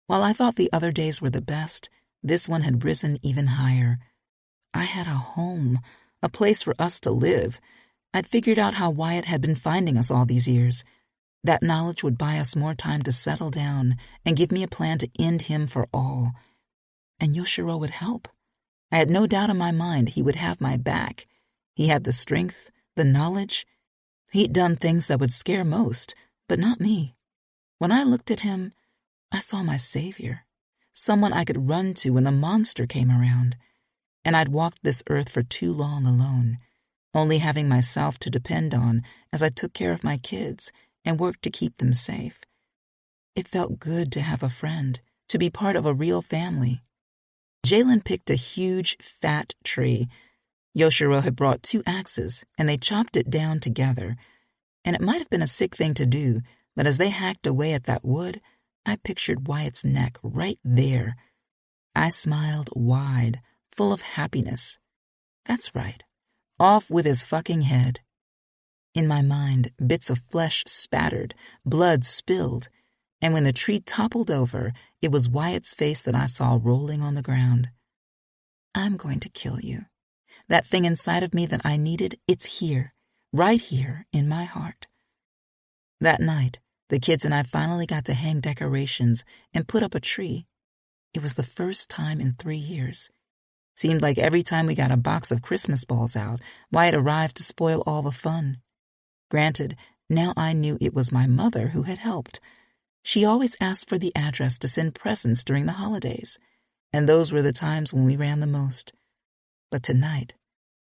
While I thought the other days were the best, this one had risen even higher. I had a home, a place for us to live. I'd figured out how Wyatt had been finding us all these years. That knowledge would buy us more time to settle down and give me a plan to end him for all. And Yoshiro would help. I had no doubt in my mind he would have my back. He had the strength, the knowledge. He'd done things that would scare most, but not me. When I looked at him, I saw my savior, someone I could run to when the monster came around. And I'd walked this earth for too long alone, only having myself to depend on as I took care of my kids and worked to keep them safe. It felt good to have a friend, to be part of a real family. Jalen picked a huge, fat tree. Yoshiro had brought 2 axes, and they chopped it down together. And it might have been a sick thing to do, but as they hacked away at that wood, I pictured Wyatt's neck right there. I smiled wide, full of happiness. That's right. Off with his fucking head. In my mind, bits of flesh spattered, blood spilled, and when the tree toppled over, it was Wyatt's face that I saw rolling on the ground. I'm going to kill you. That thing inside of me that I needed, it's here, right here in my heart. That night, the kids and I finally got to hang decorations and put up a tree. It was the first time in 3 years. Seemed like every time we got a box of Christmas balls out, Wyatt arrived to spoil all the fun. Granted, now I knew it was my mother who had helped. She always asked for the address to send presents during the holidays, and those were the times when we ran the most. But tonight,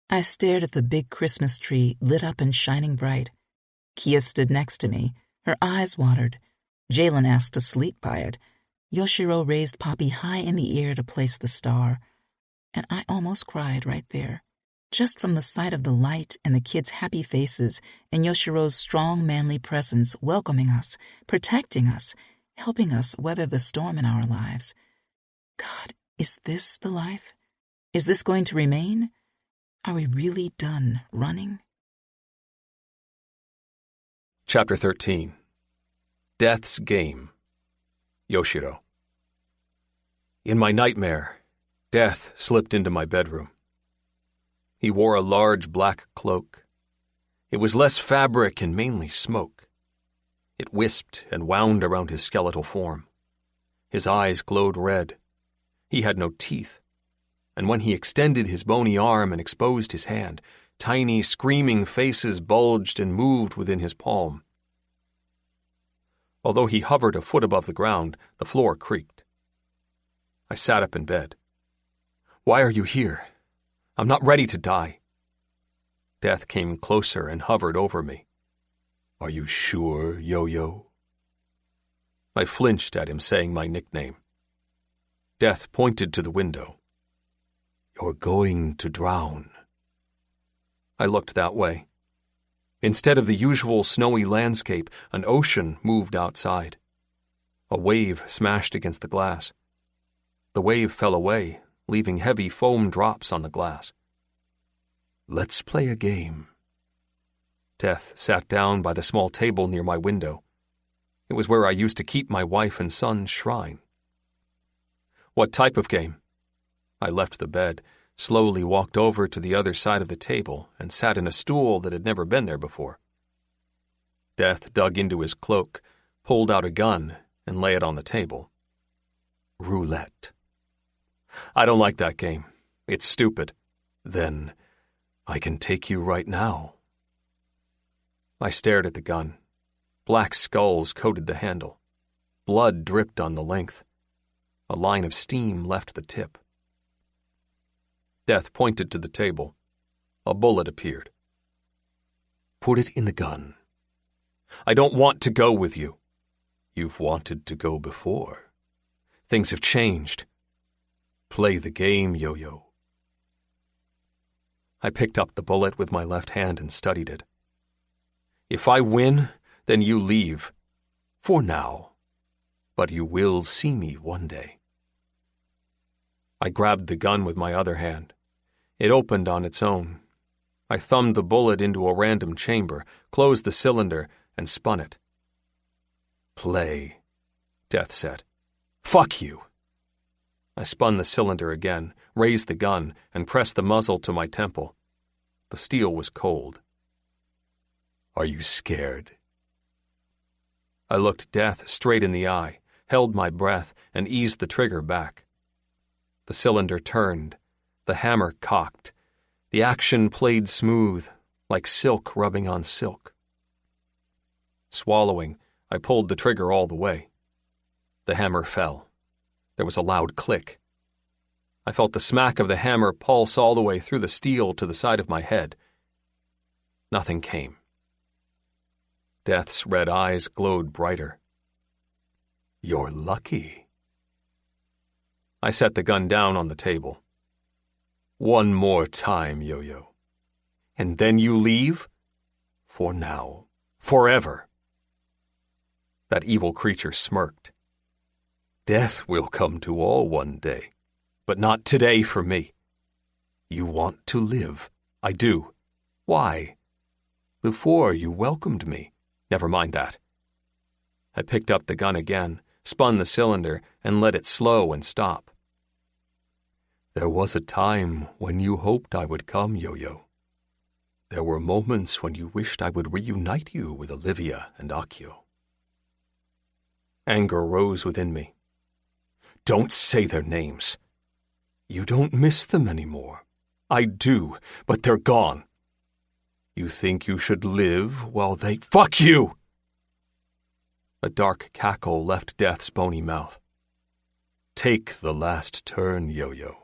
I stared at the big Christmas tree lit up and shining bright. Kia stood next to me. Her eyes watered. Jalen asked to sleep by it. Yoshiro raised Poppy high in the air to place the star. And I almost cried right there, just from the sight of the light and the kids' happy faces and Yoshiro's strong, manly presence welcoming us, protecting us, helping us weather the storm in our lives. God, is this the life? Is this going to remain? Are we really done running? Chapter 13. Death's Game. Yoshiro. In my nightmare, Death slipped into my bedroom. He wore a large black cloak. It was less fabric and mainly smoke. It wisped and wound around his skeletal form. His eyes glowed red. He had no teeth, and when he extended his bony arm and exposed his hand, tiny, screaming faces bulged and moved within his palm. Although he hovered a foot above the ground, the floor creaked. I sat up in bed. "Why are you here? I'm not ready to die." Death came closer and hovered over me. "Are you sure, Yo-Yo?" I flinched at him saying my nickname. Death pointed to the window. "You're going to drown." I looked that way. Instead of the usual snowy landscape, an ocean moved outside. A wave smashed against the glass. The wave fell away, leaving heavy foam drops on the glass. "Let's play a game." Death sat down by the small table near my window. It was where I used to keep my wife and son's shrine. "What type of game?" I left the bed, slowly walked over to the other side of the table, and sat in a stool that had never been there before. Death dug into his cloak, pulled out a gun, and lay it on the table. "Roulette." "I don't like that game. It's stupid." "Then I can take you right now." I stared at the gun. Black skulls coated the handle. Blood dripped on the length. A line of steam left the tip. Death pointed to the table. A bullet appeared. "Put it in the gun." "I don't want to go with you." "You've wanted to go before. Things have changed. Play the game, Yo-Yo." I picked up the bullet with my left hand and studied it. "If I win, then you leave. For now. But you will see me one day." I grabbed the gun with my other hand. It opened on its own. I thumbed the bullet into a random chamber, closed the cylinder, and spun it. "Play," Death said. "Fuck you." I spun the cylinder again, raised the gun, and pressed the muzzle to my temple. The steel was cold. "Are you scared?" I looked Death straight in the eye, held my breath, and eased the trigger back. The cylinder turned. The hammer cocked. The action played smooth, like silk rubbing on silk. Swallowing, I pulled the trigger all the way. The hammer fell. There was a loud click. I felt the smack of the hammer pulse all the way through the steel to the side of my head. Nothing came. Death's red eyes glowed brighter. "You're lucky." I set the gun down on the table. "One more time, Yo-Yo. And then you leave? For now. Forever." That evil creature smirked. "Death will come to all one day, but not today for me." "You want to live." "I do." "Why?" "Before you welcomed me." "Never mind that." I picked up the gun again, spun the cylinder, and let it slow and stop. "There was a time when you hoped I would come, Yo-Yo. There were moments when you wished I would reunite you with Olivia and Akio." Anger rose within me. "Don't say their names." "You don't miss them anymore." "I do, but they're gone." "You think you should live while they—" "Fuck you!" A dark cackle left Death's bony mouth. "Take the last turn, Yo-Yo."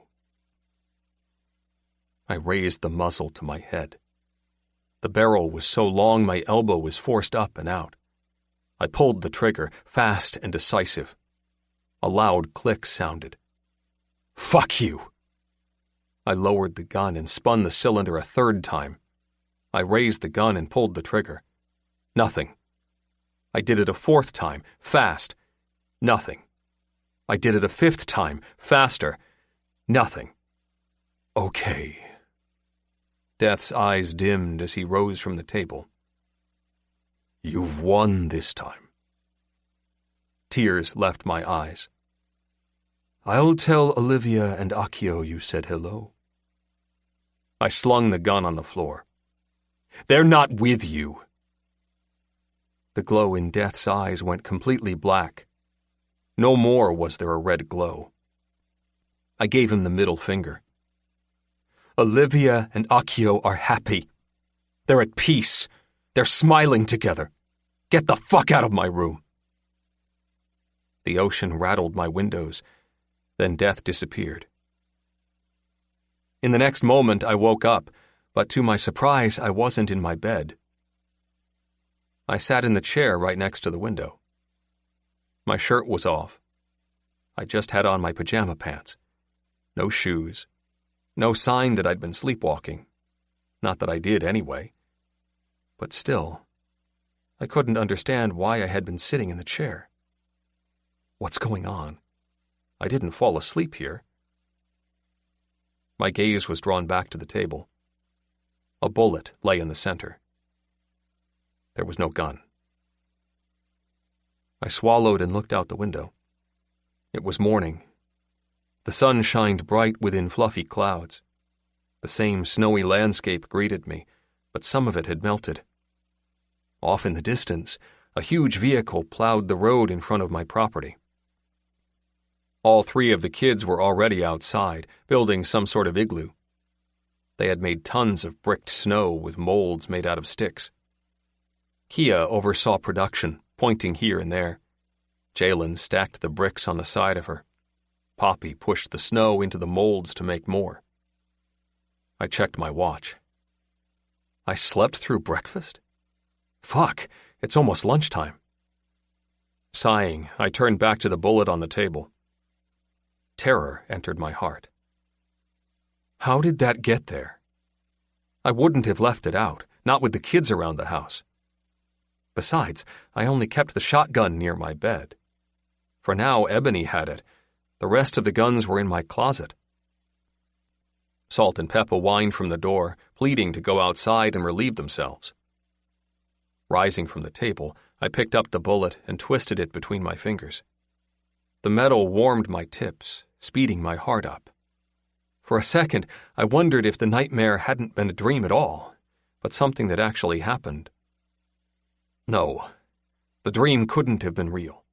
I raised the muzzle to my head. The barrel was so long my elbow was forced up and out. I pulled the trigger, fast and decisive. A loud click sounded. "Fuck you!" I lowered the gun and spun the cylinder a third time. I raised the gun and pulled the trigger. Nothing. I did it a fourth time, fast. Nothing. I did it a fifth time, faster. Nothing. "Okay." Death's eyes dimmed as he rose from the table. "You've won this time." Tears left my eyes. "I'll tell Olivia and Akio you said hello." I slung the gun on the floor. "They're not with you." The glow in Death's eyes went completely black. No more was there a red glow. I gave him the middle finger. Olivia and Akio are happy. They're at peace. They're smiling together. Get the fuck out of my room. The ocean rattled my windows. Then Death disappeared. In the next moment, I woke up, but to my surprise, I wasn't in my bed. I sat in the chair right next to the window. My shirt was off. I just had on my pajama pants. No shoes. No sign that I'd been sleepwalking. Not that I did anyway. But still, I couldn't understand why I had been sitting in the chair. What's going on? I didn't fall asleep here. My gaze was drawn back to the table. A bullet lay in the center. There was no gun. I swallowed and looked out the window. It was morning. The sun shined bright within fluffy clouds. The same snowy landscape greeted me, but some of it had melted. Off in the distance, a huge vehicle plowed the road in front of my property. All three of the kids were already outside, building some sort of igloo. They had made tons of bricked snow with molds made out of sticks. Kia oversaw production, pointing here and there. Jalen stacked the bricks on the side of her. Poppy pushed the snow into the molds to make more. I checked my watch. I slept through breakfast? Fuck, it's almost lunchtime. Sighing, I turned back to the bullet on the table. Terror entered my heart. How did that get there? I wouldn't have left it out, not with the kids around the house. Besides, I only kept the shotgun near my bed. For now, Ebony had it. The rest of the guns were in my closet. Salt and Peppa whined from the door, pleading to go outside and relieve themselves. Rising from the table, I picked up the bullet and twisted it between my fingers. The metal warmed my tips, speeding my heart up. For a second, I wondered if the nightmare hadn't been a dream at all, but something that actually happened. No, the dream couldn't have been real.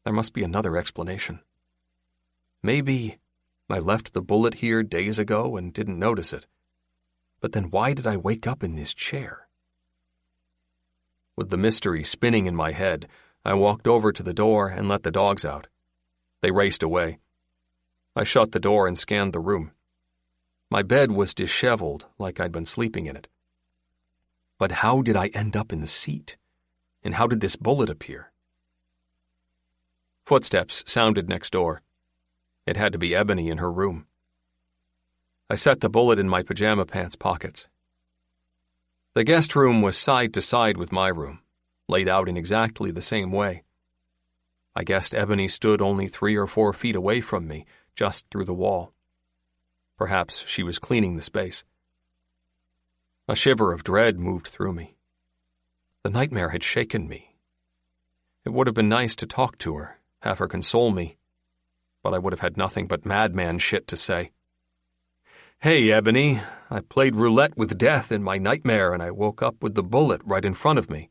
There must be another explanation. Maybe I left the bullet here days ago and didn't notice it. But then why did I wake up in this chair? With the mystery spinning in my head, I walked over to the door and let the dogs out. They raced away. I shut the door and scanned the room. My bed was disheveled, like I'd been sleeping in it. But how did I end up in the seat? And how did this bullet appear? Footsteps sounded next door. It had to be Ebony in her room. I set the bullet in my pajama pants pockets. The guest room was side to side with my room, laid out in exactly the same way. I guessed Ebony stood only 3 or 4 feet away from me, just through the wall. Perhaps she was cleaning the space. A shiver of dread moved through me. The nightmare had shaken me. It would have been nice to talk to her, have her console me, but I would have had nothing but madman shit to say. Hey, Ebony, I played roulette with death in my nightmare and I woke up with the bullet right in front of me.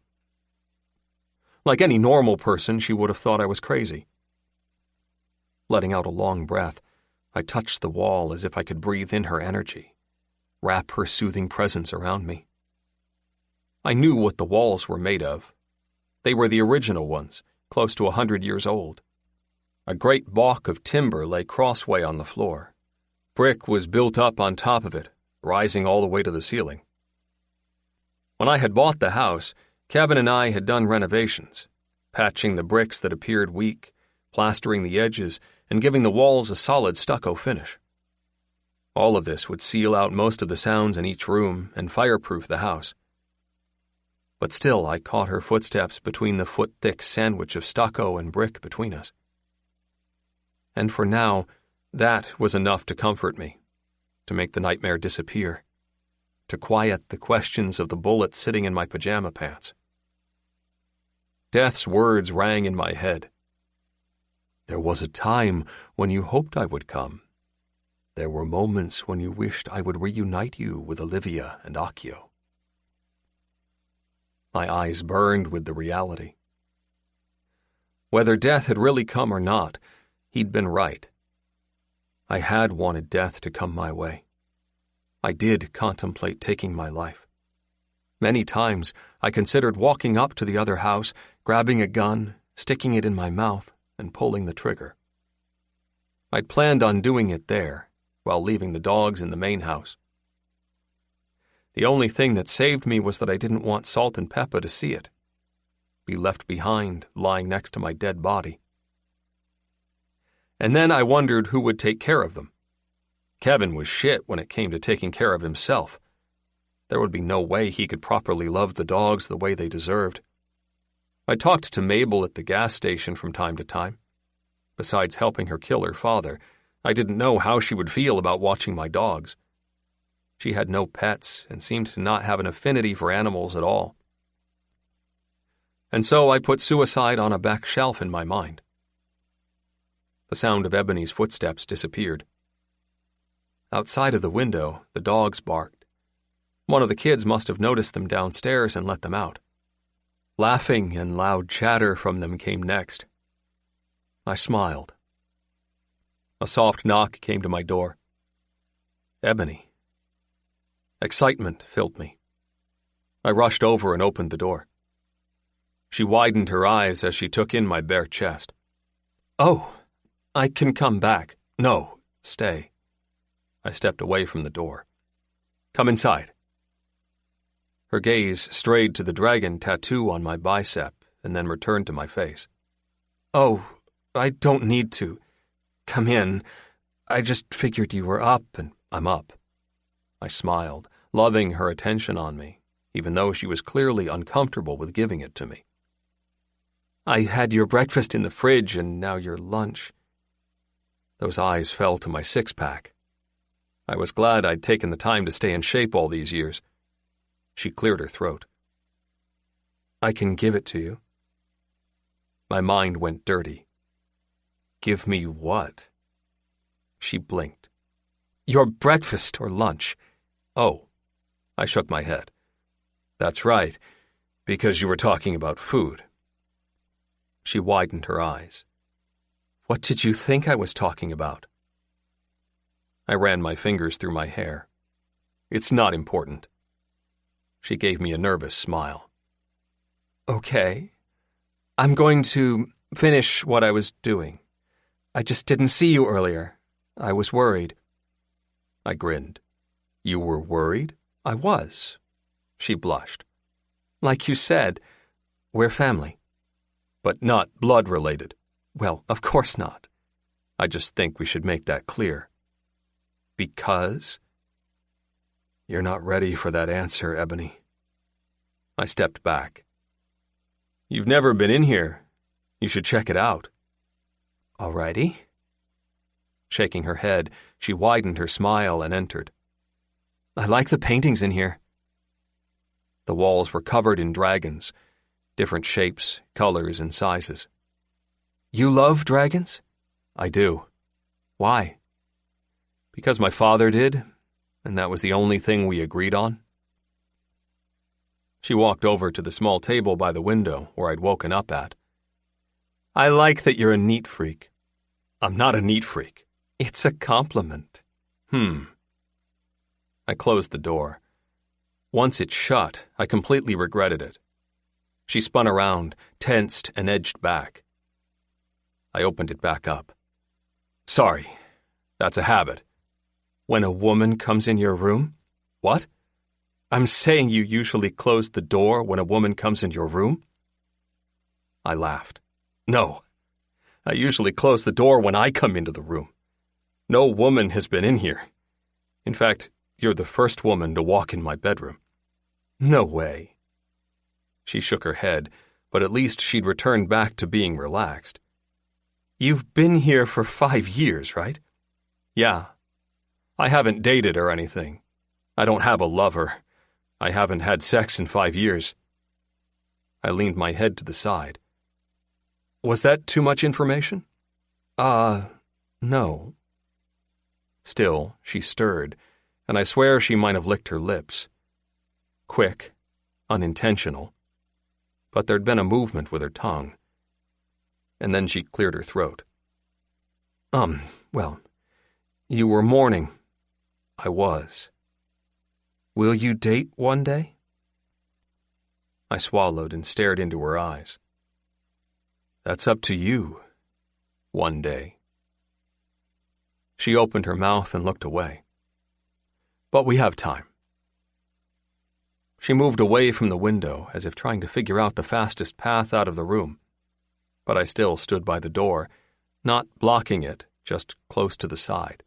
Like any normal person, she would have thought I was crazy. Letting out a long breath, I touched the wall as if I could breathe in her energy, wrap her soothing presence around me. I knew what the walls were made of. They were the original ones, close to 100 years old. A great balk of timber lay crossway on the floor. Brick was built up on top of it, rising all the way to the ceiling. When I had bought the house, Kevin and I had done renovations, patching the bricks that appeared weak, plastering the edges, and giving the walls a solid stucco finish. All of this would seal out most of the sounds in each room and fireproof the house. But still I caught her footsteps between the foot-thick sandwich of stucco and brick between us. And for now, that was enough to comfort me, to make the nightmare disappear, to quiet the questions of the bullet sitting in my pajama pants. Death's words rang in my head. There was a time when you hoped I would come. There were moments when you wished I would reunite you with Olivia and Akio. My eyes burned with the reality. Whether death had really come or not, he'd been right. I had wanted death to come my way. I did contemplate taking my life. Many times I considered walking up to the other house, grabbing a gun, sticking it in my mouth, and pulling the trigger. I'd planned on doing it there, while leaving the dogs in the main house. The only thing that saved me was that I didn't want Salt and Peppa to see it, be left behind, lying next to my dead body. And then I wondered who would take care of them. Kevin was shit when it came to taking care of himself. There would be no way he could properly love the dogs the way they deserved. I talked to Mabel at the gas station from time to time. Besides helping her kill her father, I didn't know how she would feel about watching my dogs. She had no pets and seemed to not have an affinity for animals at all. And so I put suicide on a back shelf in my mind. The sound of Ebony's footsteps disappeared. Outside of the window, the dogs barked. One of the kids must have noticed them downstairs and let them out. Laughing and loud chatter from them came next. I smiled. A soft knock came to my door. Ebony. Excitement filled me. I rushed over and opened the door. She widened her eyes as she took in my bare chest. "Oh, I can come back." "No, stay." I stepped away from the door. "Come inside." Her gaze strayed to the dragon tattoo on my bicep and then returned to my face. "Oh, I don't need to. Come in. I just figured you were up, and I'm up." I smiled, loving her attention on me, even though she was clearly uncomfortable with giving it to me. "I had your breakfast in the fridge and now your lunch." Those eyes fell to my six-pack. I was glad I'd taken the time to stay in shape all these years. She cleared her throat. "I can give it to you." My mind went dirty. "Give me what?" She blinked. "Your breakfast or lunch." "Oh." I shook my head. "That's right, because you were talking about food." She widened her eyes. "What did you think I was talking about?" I ran my fingers through my hair. "It's not important." She gave me a nervous smile. "Okay. I'm going to finish what I was doing. I just didn't see you earlier. I was worried." I grinned. "You were worried?" "I was." She blushed. "Like you said, we're family." "But not blood-related." "Well, of course not." "I just think we should make that clear." "Because?" "You're not ready for that answer, Ebony." I stepped back. "You've never been in here. You should check it out." "Alrighty." Shaking her head, she widened her smile and entered. "I like the paintings in here." The walls were covered in dragons, different shapes, colors, and sizes. "You love dragons?" "I do." "Why?" "Because my father did, and that was the only thing we agreed on." She walked over to the small table by the window where I'd woken up at. "I like that you're a neat freak." "I'm not a neat freak." "It's a compliment." I closed the door. Once it shut, I completely regretted it. She spun around, tensed, and edged back. I opened it back up. "Sorry, that's a habit." "When a woman comes in your room?" "What?" "I'm saying you usually close the door when a woman comes in your room?" I laughed. "No, I usually close the door when I come into the room. No woman has been in here. In fact, you're the first woman to walk in my bedroom." "No way." She shook her head, but at least she'd returned back to being relaxed. "You've been here for 5 years, right?" "Yeah. I haven't dated or anything. I don't have a lover. I haven't had sex in 5 years." I leaned my head to the side. "Was that too much information?" No." Still, she stirred, and I swear she might have licked her lips. Quick, unintentional, but there'd been a movement with her tongue. And then she cleared her throat. Well, you were mourning. I was. Will you date one day? I swallowed and stared into her eyes. That's up to you. One day. She opened her mouth and looked away. But we have time. She moved away from the window as if trying to figure out the fastest path out of the room. But I still stood by the door, not blocking it, just close to the side.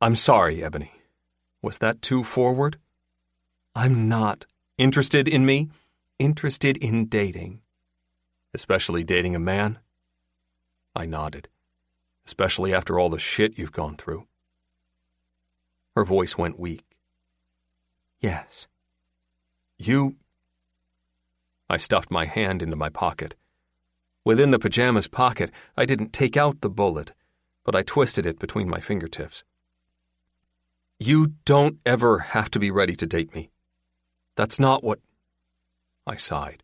I'm sorry, Ebony. Was that too forward? I'm not interested in me, interested in dating. Especially dating a man? I nodded. Especially after all the shit you've gone through. Her voice went weak. Yes. You... I stuffed my hand into my pocket. Within the pajamas pocket, I didn't take out the bullet, but I twisted it between my fingertips. You don't ever have to be ready to date me. That's not what... I sighed.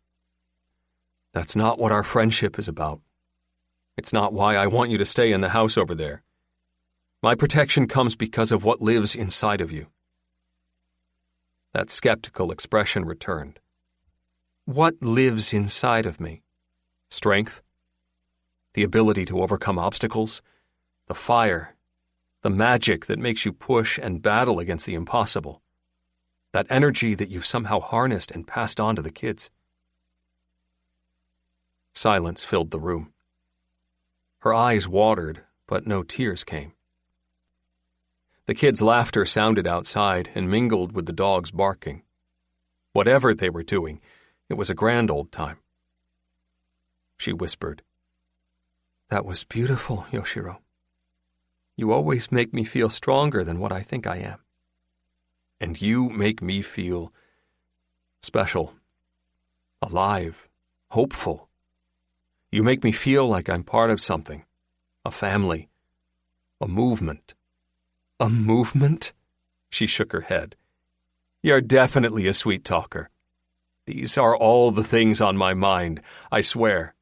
That's not what our friendship is about. It's not why I want you to stay in the house over there. My protection comes because of what lives inside of you. That skeptical expression returned. What lives inside of me? Strength? The ability to overcome obstacles? The fire? The magic that makes you push and battle against the impossible? That energy that you've somehow harnessed and passed on to the kids? Silence filled the room. Her eyes watered, but no tears came. The kids' laughter sounded outside and mingled with the dogs barking. Whatever they were doing, it was a grand old time. She whispered, That was beautiful, Yoshiro. You always make me feel stronger than what I think I am. And you make me feel special, alive, hopeful. You make me feel like I'm part of something, a family, a movement. A movement? She shook her head. You're definitely a sweet talker. These are all the things on my mind, I swear.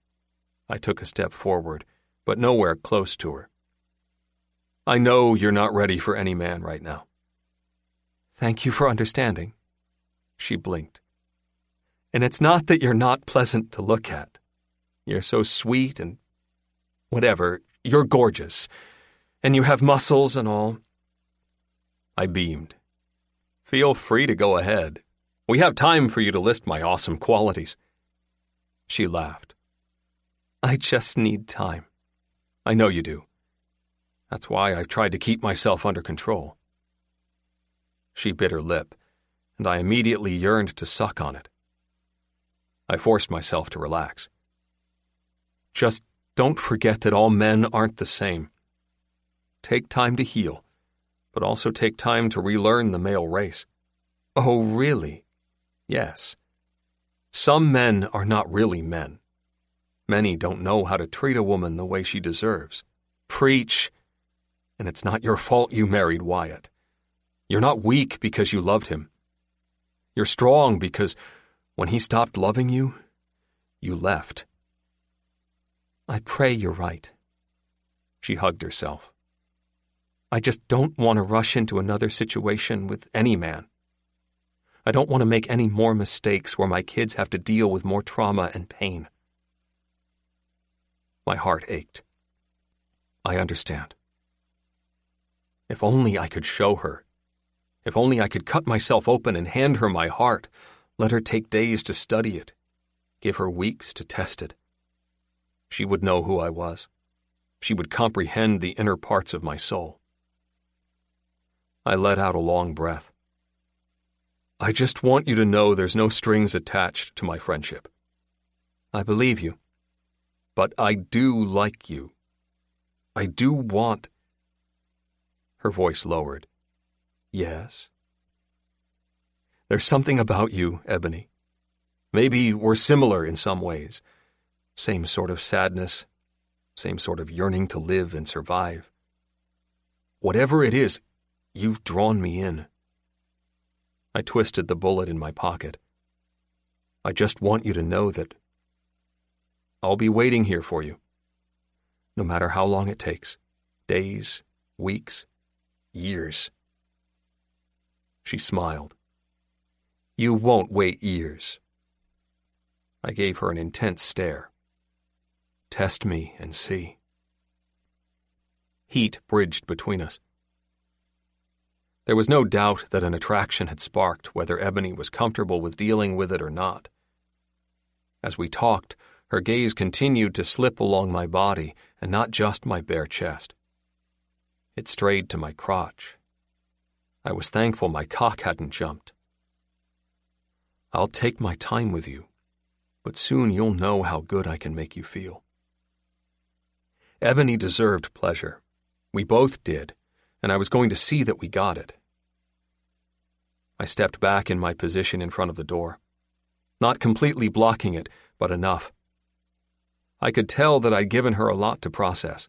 I took a step forward, but nowhere close to her. I know you're not ready for any man right now. Thank you for understanding. She blinked. And it's not that you're not pleasant to look at. You're so sweet and... whatever, you're gorgeous. And you have muscles and all. I beamed. Feel free to go ahead. We have time for you to list my awesome qualities. She laughed. I just need time. I know you do. That's why I've tried to keep myself under control. She bit her lip, and I immediately yearned to suck on it. I forced myself to relax. Just don't forget that all men aren't the same. Take time to heal, but also take time to relearn the male race. Oh, really? Yes. Some men are not really men. Many don't know how to treat a woman the way she deserves. Preach! And it's not your fault you married Wyatt. You're not weak because you loved him. You're strong because when he stopped loving you, you left. I pray you're right. She hugged herself. I just don't want to rush into another situation with any man. I don't want to make any more mistakes where my kids have to deal with more trauma and pain. My heart ached. I understand. If only I could show her. If only I could cut myself open and hand her my heart, let her take days to study it, give her weeks to test it. She would know who I was. She would comprehend the inner parts of my soul. I let out a long breath. I just want you to know there's no strings attached to my friendship. I believe you. But I do like you. I do want... Her voice lowered. Yes? There's something about you, Ebony. Maybe we're similar in some ways. Same sort of sadness, same sort of yearning to live and survive. Whatever it is, you've drawn me in. I twisted the bullet in my pocket. I just want you to know that I'll be waiting here for you, no matter how long it takes. Days, weeks, years. She smiled. You won't wait years. I gave her an intense stare. Test me and see. Heat bridged between us. There was no doubt that an attraction had sparked, whether Ebony was comfortable with dealing with it or not. As we talked, her gaze continued to slip along my body and not just my bare chest. It strayed to my crotch. I was thankful my cock hadn't jumped. I'll take my time with you, but soon you'll know how good I can make you feel. Ebony deserved pleasure. We both did, and I was going to see that we got it. I stepped back in my position in front of the door, not completely blocking it, but enough. I could tell that I'd given her a lot to process,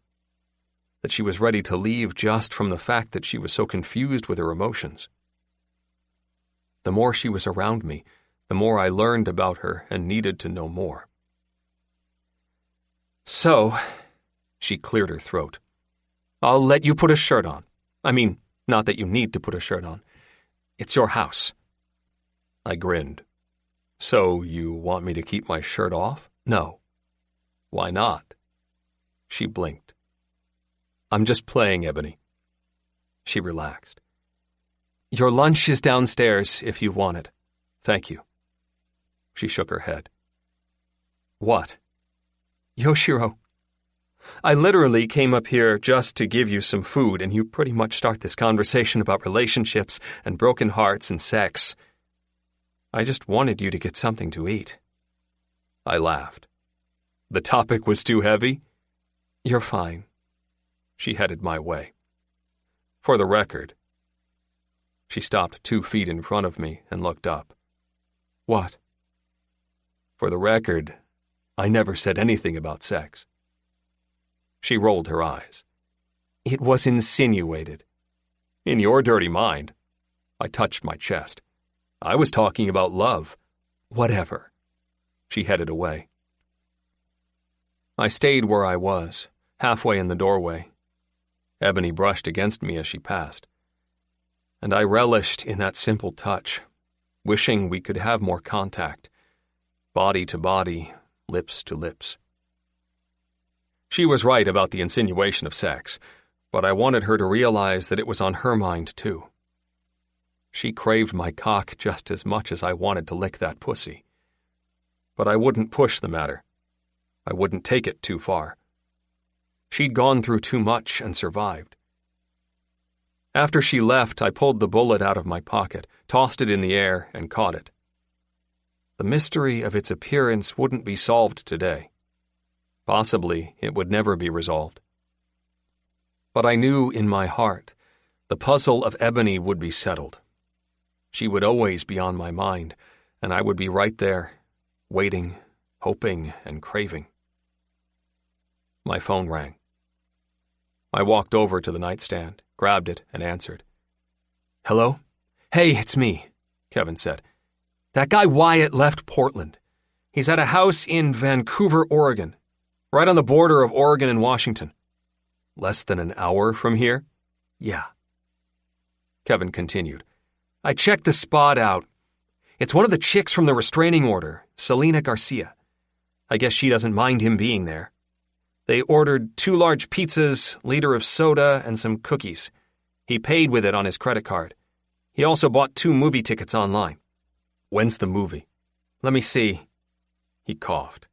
that she was ready to leave just from the fact that she was so confused with her emotions. The more she was around me, the more I learned about her and needed to know more. So, she cleared her throat. I'll let you put a shirt on. I mean, not that you need to put a shirt on. It's your house. I grinned. So you want me to keep my shirt off? No. Why not? She blinked. I'm just playing, Ebony. She relaxed. Your lunch is downstairs if you want it. Thank you. She shook her head. What? Yoshiro, I literally came up here just to give you some food, and you pretty much start this conversation about relationships and broken hearts and sex. I just wanted you to get something to eat. I laughed. The topic was too heavy? You're fine. She headed my way. For the record. She stopped 2 feet in front of me and looked up. What? For the record, I never said anything about sex. She rolled her eyes. It was insinuated. In your dirty mind. I touched my chest. I was talking about love. Whatever. She headed away. I stayed where I was, halfway in the doorway. Ebony brushed against me as she passed. And I relished in that simple touch, wishing we could have more contact, body to body, lips to lips. She was right about the insinuation of sex, but I wanted her to realize that it was on her mind too. She craved my cock just as much as I wanted to lick that pussy. But I wouldn't push the matter. I wouldn't take it too far. She'd gone through too much and survived. After she left, I pulled the bullet out of my pocket, tossed it in the air, and caught it. The mystery of its appearance wouldn't be solved today. Possibly it would never be resolved. But I knew in my heart the puzzle of Ebony would be settled. She would always be on my mind, and I would be right there, waiting, hoping, and craving. My phone rang. I walked over to the nightstand, grabbed it, and answered. Hello? Hey, it's me, Kevin said. That guy Wyatt left Portland. He's at a house in Vancouver, Oregon, right on the border of Oregon and Washington. Less than an hour from here? Yeah. Kevin continued. I checked the spot out. It's one of the chicks from the restraining order, Selena Garcia. I guess she doesn't mind him being there. They ordered 2 large pizzas, liter of soda, and some cookies. He paid with it on his credit card. He also bought 2 movie tickets online. When's the movie? Let me see. He coughed.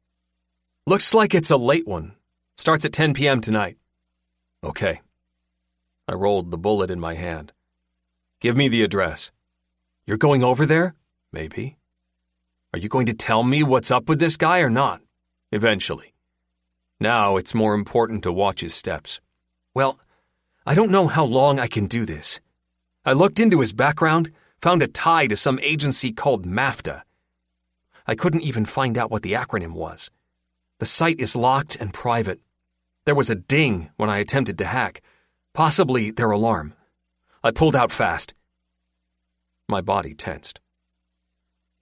Looks like it's a late one. Starts at 10 p.m. tonight. Okay. I rolled the bullet in my hand. Give me the address. You're going over there? Maybe. Are you going to tell me what's up with this guy or not? Eventually. Now it's more important to watch his steps. Well, I don't know how long I can do this. I looked into his background, found a tie to some agency called Mafia. I couldn't even find out what the acronym was. The site is locked and private. There was a ding when I attempted to hack, possibly their alarm. I pulled out fast. My body tensed.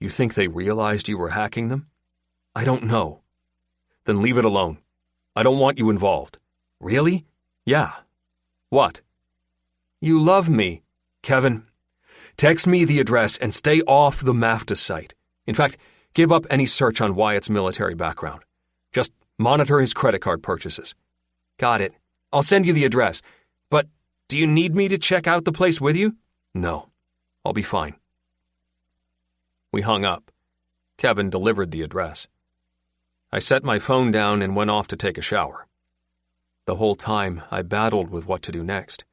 You think they realized you were hacking them? I don't know. Then leave it alone. I don't want you involved. Really? Yeah. What? You love me. Kevin, text me the address and stay off the Mafia site. In fact, give up any search on Wyatt's military background. Just monitor his credit card purchases. Got it. I'll send you the address. But do you need me to check out the place with you? No. I'll be fine. We hung up. Kevin delivered the address. I set my phone down and went off to take a shower. The whole time, I battled with what to do next.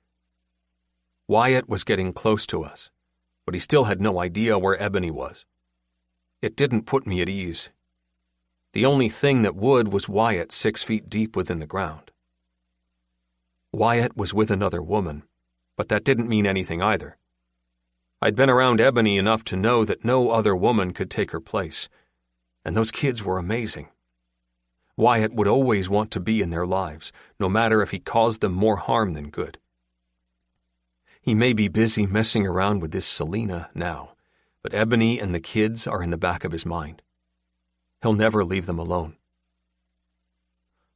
Wyatt was getting close to us, but he still had no idea where Ebony was. It didn't put me at ease. The only thing that would was Wyatt 6 feet deep within the ground. Wyatt was with another woman, but that didn't mean anything either. I'd been around Ebony enough to know that no other woman could take her place, and those kids were amazing. Wyatt would always want to be in their lives, no matter if he caused them more harm than good. He may be busy messing around with this Selena now, but Ebony and the kids are in the back of his mind. He'll never leave them alone.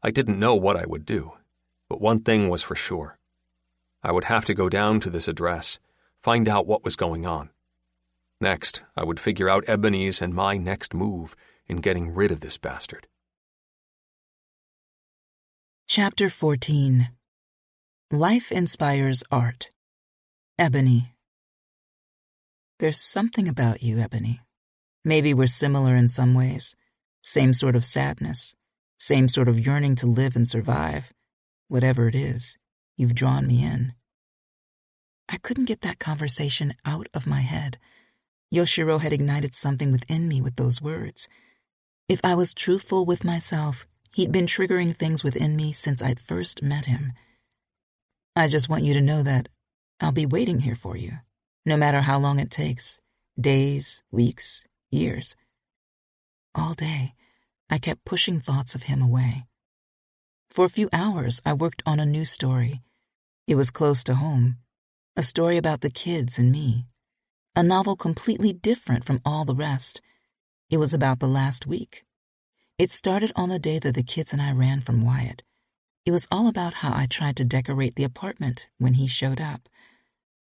I didn't know what I would do, but one thing was for sure. I would have to go down to this address, find out what was going on. Next, I would figure out Ebony's and my next move in getting rid of this bastard. Chapter 14. Life Inspires Art. Ebony. There's something about you, Ebony. Maybe we're similar in some ways. Same sort of sadness. Same sort of yearning to live and survive. Whatever it is, you've drawn me in. I couldn't get that conversation out of my head. Yoshiro had ignited something within me with those words. If I was truthful with myself, he'd been triggering things within me since I'd first met him. I just want you to know that I'll be waiting here for you, no matter how long it takes, days, weeks, years. All day, I kept pushing thoughts of him away. For a few hours, I worked on a new story. It was close to home, a story about the kids and me, a novel completely different from all the rest. It was about the last week. It started on the day that the kids and I ran from Wyatt. It was all about how I tried to decorate the apartment when he showed up.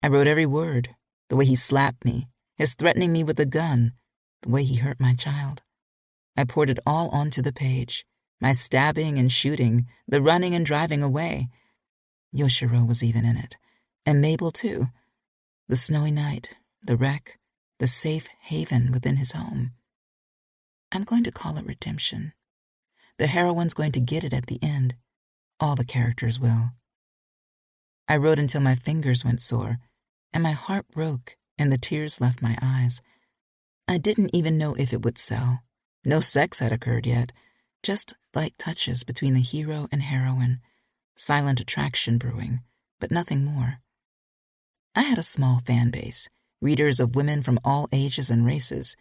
I wrote every word, the way he slapped me, his threatening me with a gun, the way he hurt my child. I poured it all onto the page, my stabbing and shooting, the running and driving away. Yoshiro was even in it, and Mabel too. The snowy night, the wreck, the safe haven within his home. I'm going to call it redemption. The heroine's going to get it at the end. All the characters will. I wrote until my fingers went sore, and my heart broke, and the tears left my eyes. I didn't even know if it would sell. No sex had occurred yet, just light touches between the hero and heroine, silent attraction brewing, but nothing more. I had a small fan base, readers of women from all ages and races.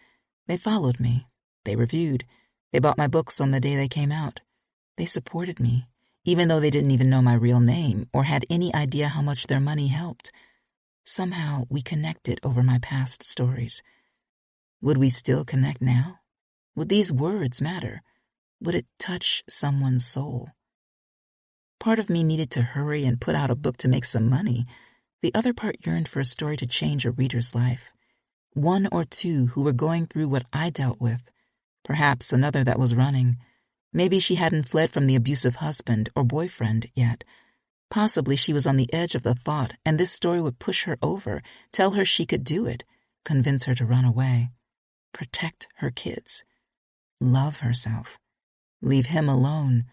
They followed me. They reviewed. They bought my books on the day they came out. They supported me, even though they didn't even know my real name or had any idea how much their money helped. Somehow we connected over my past stories. Would we still connect now? Would these words matter? Would it touch someone's soul? Part of me needed to hurry and put out a book to make some money. The other part yearned for a story to change a reader's life. One or two who were going through what I dealt with. Perhaps another that was running. Maybe she hadn't fled from the abusive husband or boyfriend yet. Possibly she was on the edge of the thought, and this story would push her over, tell her she could do it, convince her to run away, protect her kids, love herself, leave him alone.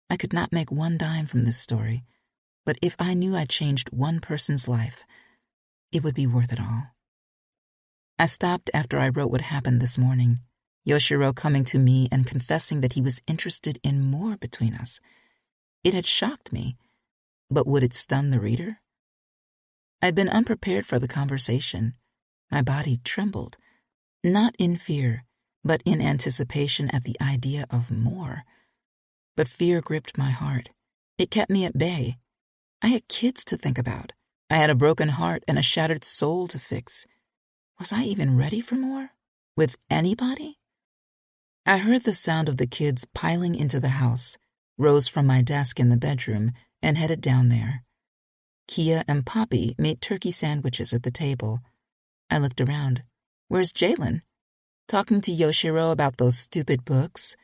I could not make one dime from this story, but if I knew I changed one person's life, it would be worth it all. I stopped after I wrote what happened this morning. Yoshiro coming to me and confessing that he was interested in more between us. It had shocked me, but would it stun the reader? I'd been unprepared for the conversation. My body trembled, not in fear, but in anticipation at the idea of more. But fear gripped my heart. It kept me at bay. I had kids to think about. I had a broken heart and a shattered soul to fix. Was I even ready for more? With anybody? I heard the sound of the kids piling into the house, rose from my desk in the bedroom, and headed down there. Kia and Poppy made turkey sandwiches at the table. I looked around. Where's Jalen? Talking to Yoshiro about those stupid books?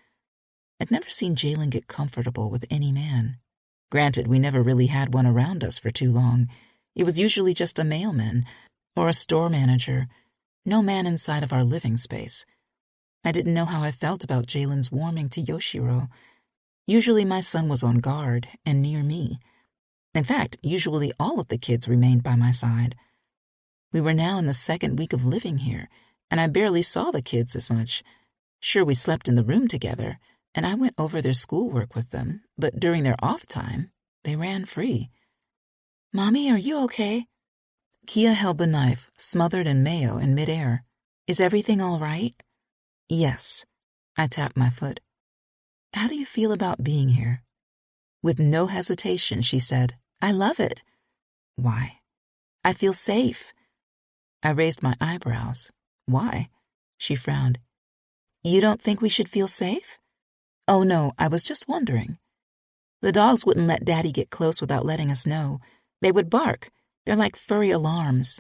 I'd never seen Jalen get comfortable with any man. Granted, we never really had one around us for too long. It was usually just a mailman or a store manager. No man inside of our living space. I didn't know how I felt about Jalen's warming to Yoshiro. Usually my son was on guard and near me. In fact, usually all of the kids remained by my side. We were now in the second week of living here, and I barely saw the kids as much. Sure, we slept in the room together, and I went over their schoolwork with them, but during their off time, they ran free. Mommy, are you okay? Kia held the knife, smothered in mayo, in midair. Is everything all right? Yes. I tapped my foot. How do you feel about being here? With no hesitation, she said, I love it. Why? I feel safe. I raised my eyebrows. Why? She frowned. You don't think we should feel safe? Oh no, I was just wondering. The dogs wouldn't let Daddy get close without letting us know. They would bark. They're like furry alarms.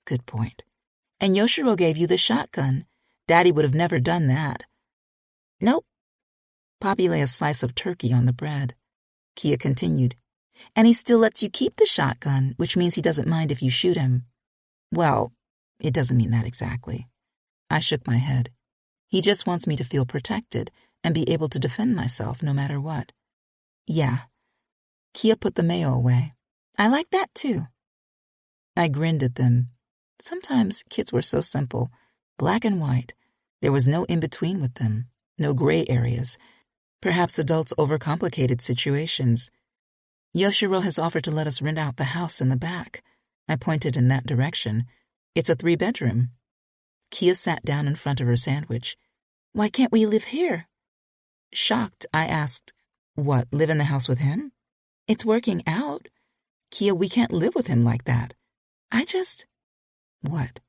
Good point. And Yoshiro gave you the shotgun. Daddy would have never done that. Nope. Poppy lay a slice of turkey on the bread. Kia continued. And he still lets you keep the shotgun, which means he doesn't mind if you shoot him. Well, it doesn't mean that exactly. I shook my head. He just wants me to feel protected and be able to defend myself no matter what. Yeah. Kia put the mayo away. I like that too. I grinned at them. Sometimes kids were so simple, black and white. There was no in-between with them, no gray areas. Perhaps adults overcomplicated situations. Yoshiro has offered to let us rent out the house in the back. I pointed in that direction. It's a 3-bedroom. Kia sat down in front of her sandwich. Why can't we live here? Shocked, I asked, what, live in the house with him? It's working out. Kia, we can't live with him like that. What?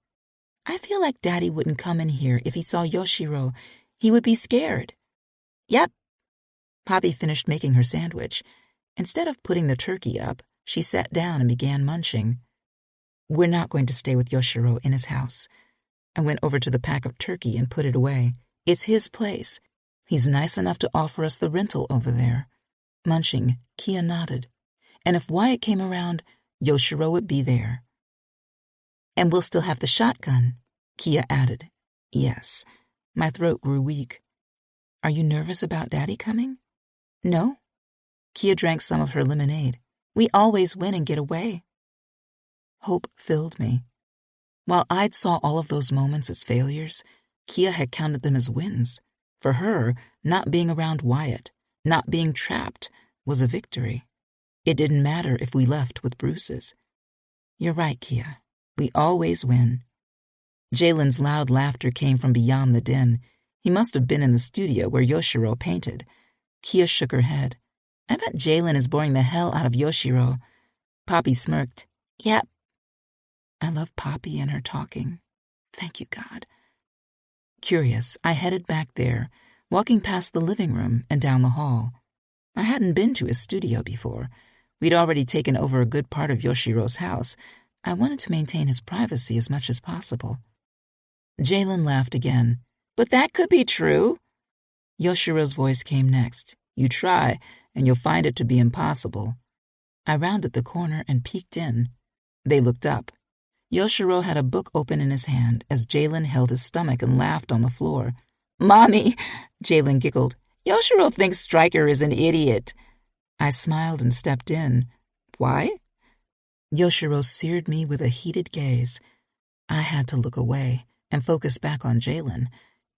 I feel like Daddy wouldn't come in here if he saw Yoshiro. He would be scared. Yep. Poppy finished making her sandwich. Instead of putting the turkey up, she sat down and began munching. We're not going to stay with Yoshiro in his house. I went over to the pack of turkey and put it away. It's his place. He's nice enough to offer us the rental over there. Munching, Kia nodded. And if Wyatt came around, Yoshiro would be there. And we'll still have the shotgun, Kia added. Yes. My throat grew weak. Are you nervous about Daddy coming? No. Kia drank some of her lemonade. We always win and get away. Hope filled me. While I'd saw all of those moments as failures, Kia had counted them as wins. For her, not being around Wyatt, not being trapped, was a victory. It didn't matter if we left with bruises. You're right, Kia. We always win. Jalen's loud laughter came from beyond the den. He must have been in the studio where Yoshiro painted. Kia shook her head. I bet Jalen is boring the hell out of Yoshiro. Poppy smirked. Yep. I love Poppy and her talking. Thank you, God. Curious, I headed back there, walking past the living room and down the hall. I hadn't been to his studio before. We'd already taken over a good part of Yoshiro's house. I wanted to maintain his privacy as much as possible. Jalen laughed again. But that could be true. Yoshiro's voice came next. You try, and you'll find it to be impossible. I rounded the corner and peeked in. They looked up. Yoshiro had a book open in his hand as Jalen held his stomach and laughed on the floor. Mommy, Jalen giggled. Yoshiro thinks Stryker is an idiot. I smiled and stepped in. Why? Yoshiro seared me with a heated gaze. I had to look away and focus back on Jalen.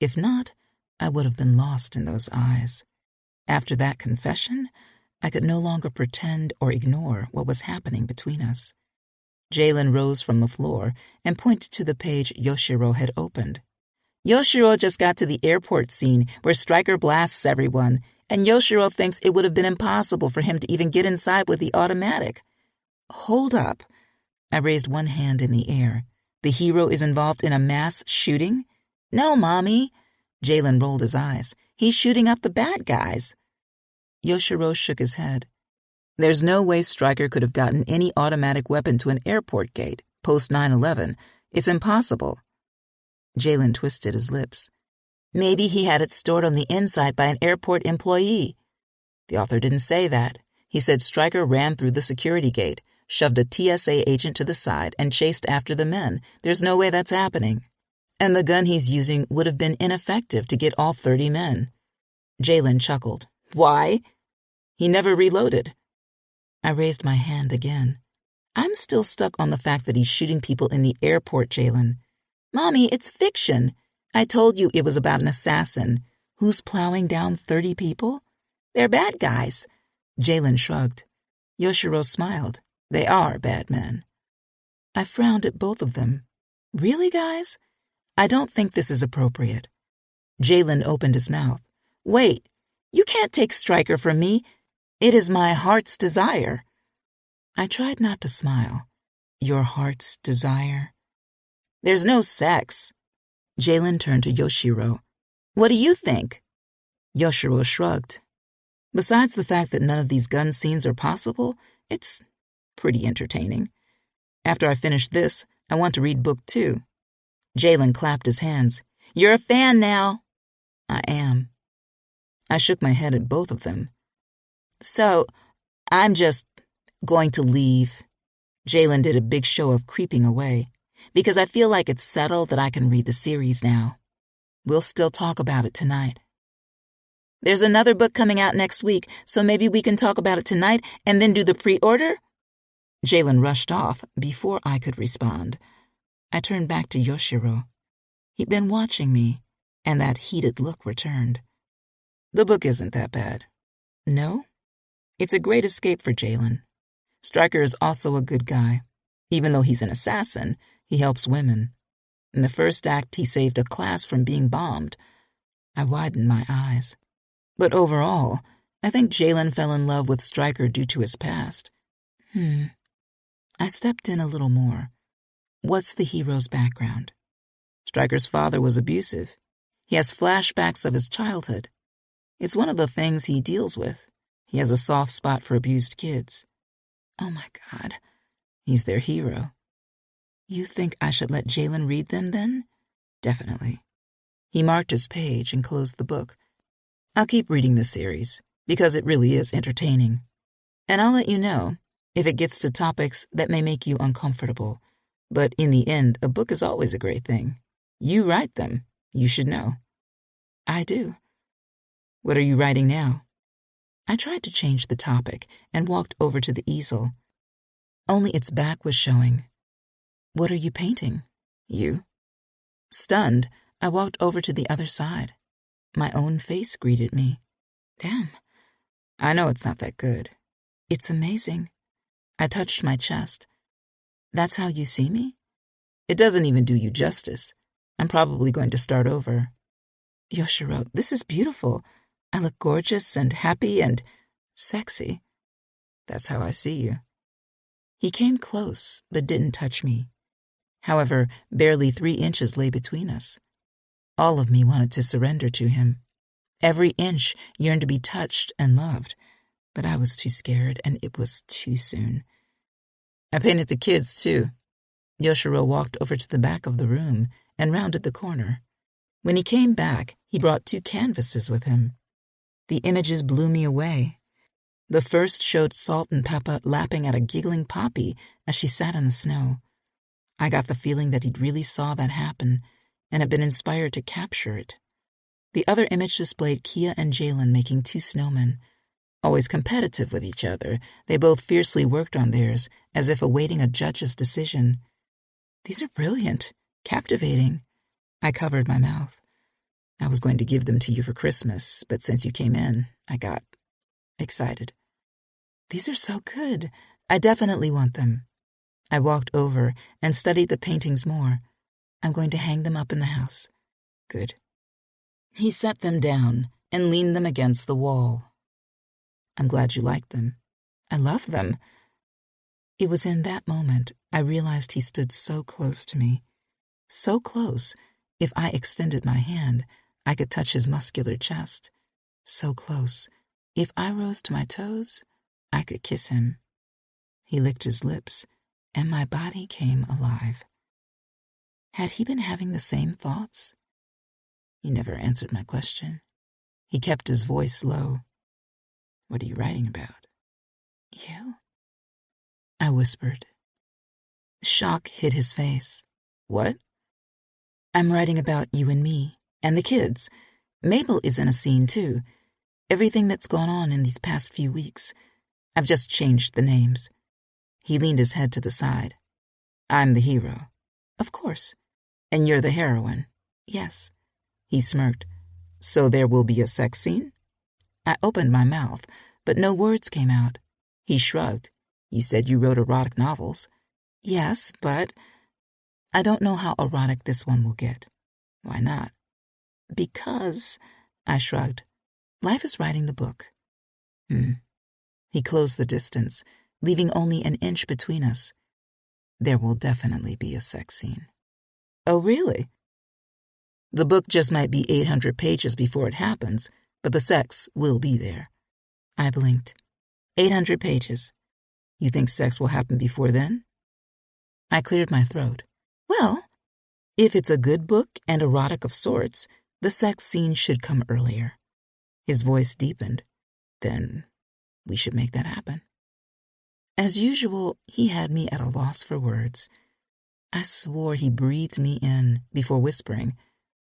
If not, I would have been lost in those eyes. After that confession, I could no longer pretend or ignore what was happening between us. Jalen rose from the floor and pointed to the page Yoshiro had opened. Yoshiro just got to the airport scene where Stryker blasts everyone, and Yoshiro thinks it would have been impossible for him to even get inside with the automatic. Hold up. I raised one hand in the air. The hero is involved in a mass shooting? No, Mommy. Jalen rolled his eyes. He's shooting up the bad guys. Yoshiro shook his head. There's no way Stryker could have gotten any automatic weapon to an airport gate, post 9/11. It's impossible. Jalen twisted his lips. Maybe he had it stored on the inside by an airport employee. The author didn't say that. He said Stryker ran through the security gate, shoved a TSA agent to the side, and chased after the men. There's no way that's happening. And the gun he's using would have been ineffective to get all 30 men. Jalen chuckled. Why? He never reloaded. I raised my hand again. I'm still stuck on the fact that he's shooting people in the airport, Jalen. Mommy, it's fiction. I told you it was about an assassin. Who's plowing down 30 people? They're bad guys. Jalen shrugged. Yoshiro smiled. They are bad men. I frowned at both of them. Really, guys? I don't think this is appropriate. Jalen opened his mouth. Wait, you can't take Stryker from me. It is my heart's desire. I tried not to smile. Your heart's desire? There's no sex. Jalen turned to Yoshiro. What do you think? Yoshiro shrugged. Besides the fact that none of these gun scenes are possible, it's pretty entertaining. After I finish this, I want to read book 2. Jalen clapped his hands. You're a fan now. I am. I shook my head at both of them. So, I'm just going to leave. Jalen did a big show of creeping away, because I feel like it's settled that I can read the series now. We'll still talk about it tonight. There's another book coming out next week, so maybe we can talk about it tonight and then do the pre-order? Jalen rushed off before I could respond. I turned back to Yoshiro. He'd been watching me, and that heated look returned. The book isn't that bad. No? It's a great escape for Jalen. Stryker is also a good guy. Even though he's an assassin, he helps women. In the first act, he saved a class from being bombed. I widened my eyes. But overall, I think Jalen fell in love with Stryker due to his past. I stepped in a little more. What's the hero's background? Stryker's father was abusive. He has flashbacks of his childhood. It's one of the things he deals with. He has a soft spot for abused kids. Oh my God, he's their hero. You think I should let Jalen read them then? Definitely. He marked his page and closed the book. I'll keep reading this series, because it really is entertaining. And I'll let you know if it gets to topics that may make you uncomfortable. But in the end, a book is always a great thing. You write them. You should know. I do. What are you writing now? I tried to change the topic and walked over to the easel. Only its back was showing. What are you painting? You? Stunned, I walked over to the other side. My own face greeted me. Damn. I know it's not that good. It's amazing. I touched my chest. That's how you see me? It doesn't even do you justice. I'm probably going to start over. Yoshiro, this is beautiful. I look gorgeous and happy and sexy. That's how I see you. He came close, but didn't touch me. However, barely 3 inches lay between us. All of me wanted to surrender to him. Every inch yearned to be touched and loved, but I was too scared, and it was too soon. I painted the kids, too. Yoshiro walked over to the back of the room and rounded the corner. When he came back, he brought 2 canvases with him. The images blew me away. The first showed Salt and Peppa lapping at a giggling Poppy as she sat in the snow. I got the feeling that he'd really saw that happen and had been inspired to capture it. The other image displayed Kia and Jalen making 2 snowmen. Always competitive with each other, they both fiercely worked on theirs, as if awaiting a judge's decision. These are brilliant, captivating. I covered my mouth. I was going to give them to you for Christmas, but since you came in, I got excited. These are so good. I definitely want them. I walked over and studied the paintings more. I'm going to hang them up in the house. Good. He set them down and leaned them against the wall. I'm glad you like them. I love them. It was in that moment I realized he stood so close to me. So close, If I extended my hand, I could touch his muscular chest. So close. If I rose to my toes, I could kiss him. He licked his lips, and my body came alive. Had he been having the same thoughts? He never answered my question. He kept his voice low. What are you writing about? You? I whispered. Shock hid his face. What? I'm writing about you and me, and the kids. Mabel is in a scene, too. Everything that's gone on in these past few weeks. I've just changed the names. He leaned his head to the side. I'm the hero. Of course. And you're the heroine. Yes. He smirked. So there will be a sex scene? I opened my mouth, but no words came out. He shrugged. You said you wrote erotic novels. Yes, but I don't know how erotic this one will get. Why not? Because, I shrugged, life is writing the book. He closed the distance, leaving only an inch between us. There will definitely be a sex scene. Oh, really? The book just might be 800 pages before it happens, but the sex will be there. I blinked. 800 pages. You think sex will happen before then? I cleared my throat. Well, if it's a good book and erotic of sorts, the sex scene should come earlier. His voice deepened. Then we should make that happen. As usual, he had me at a loss for words. I swore he breathed me in before whispering,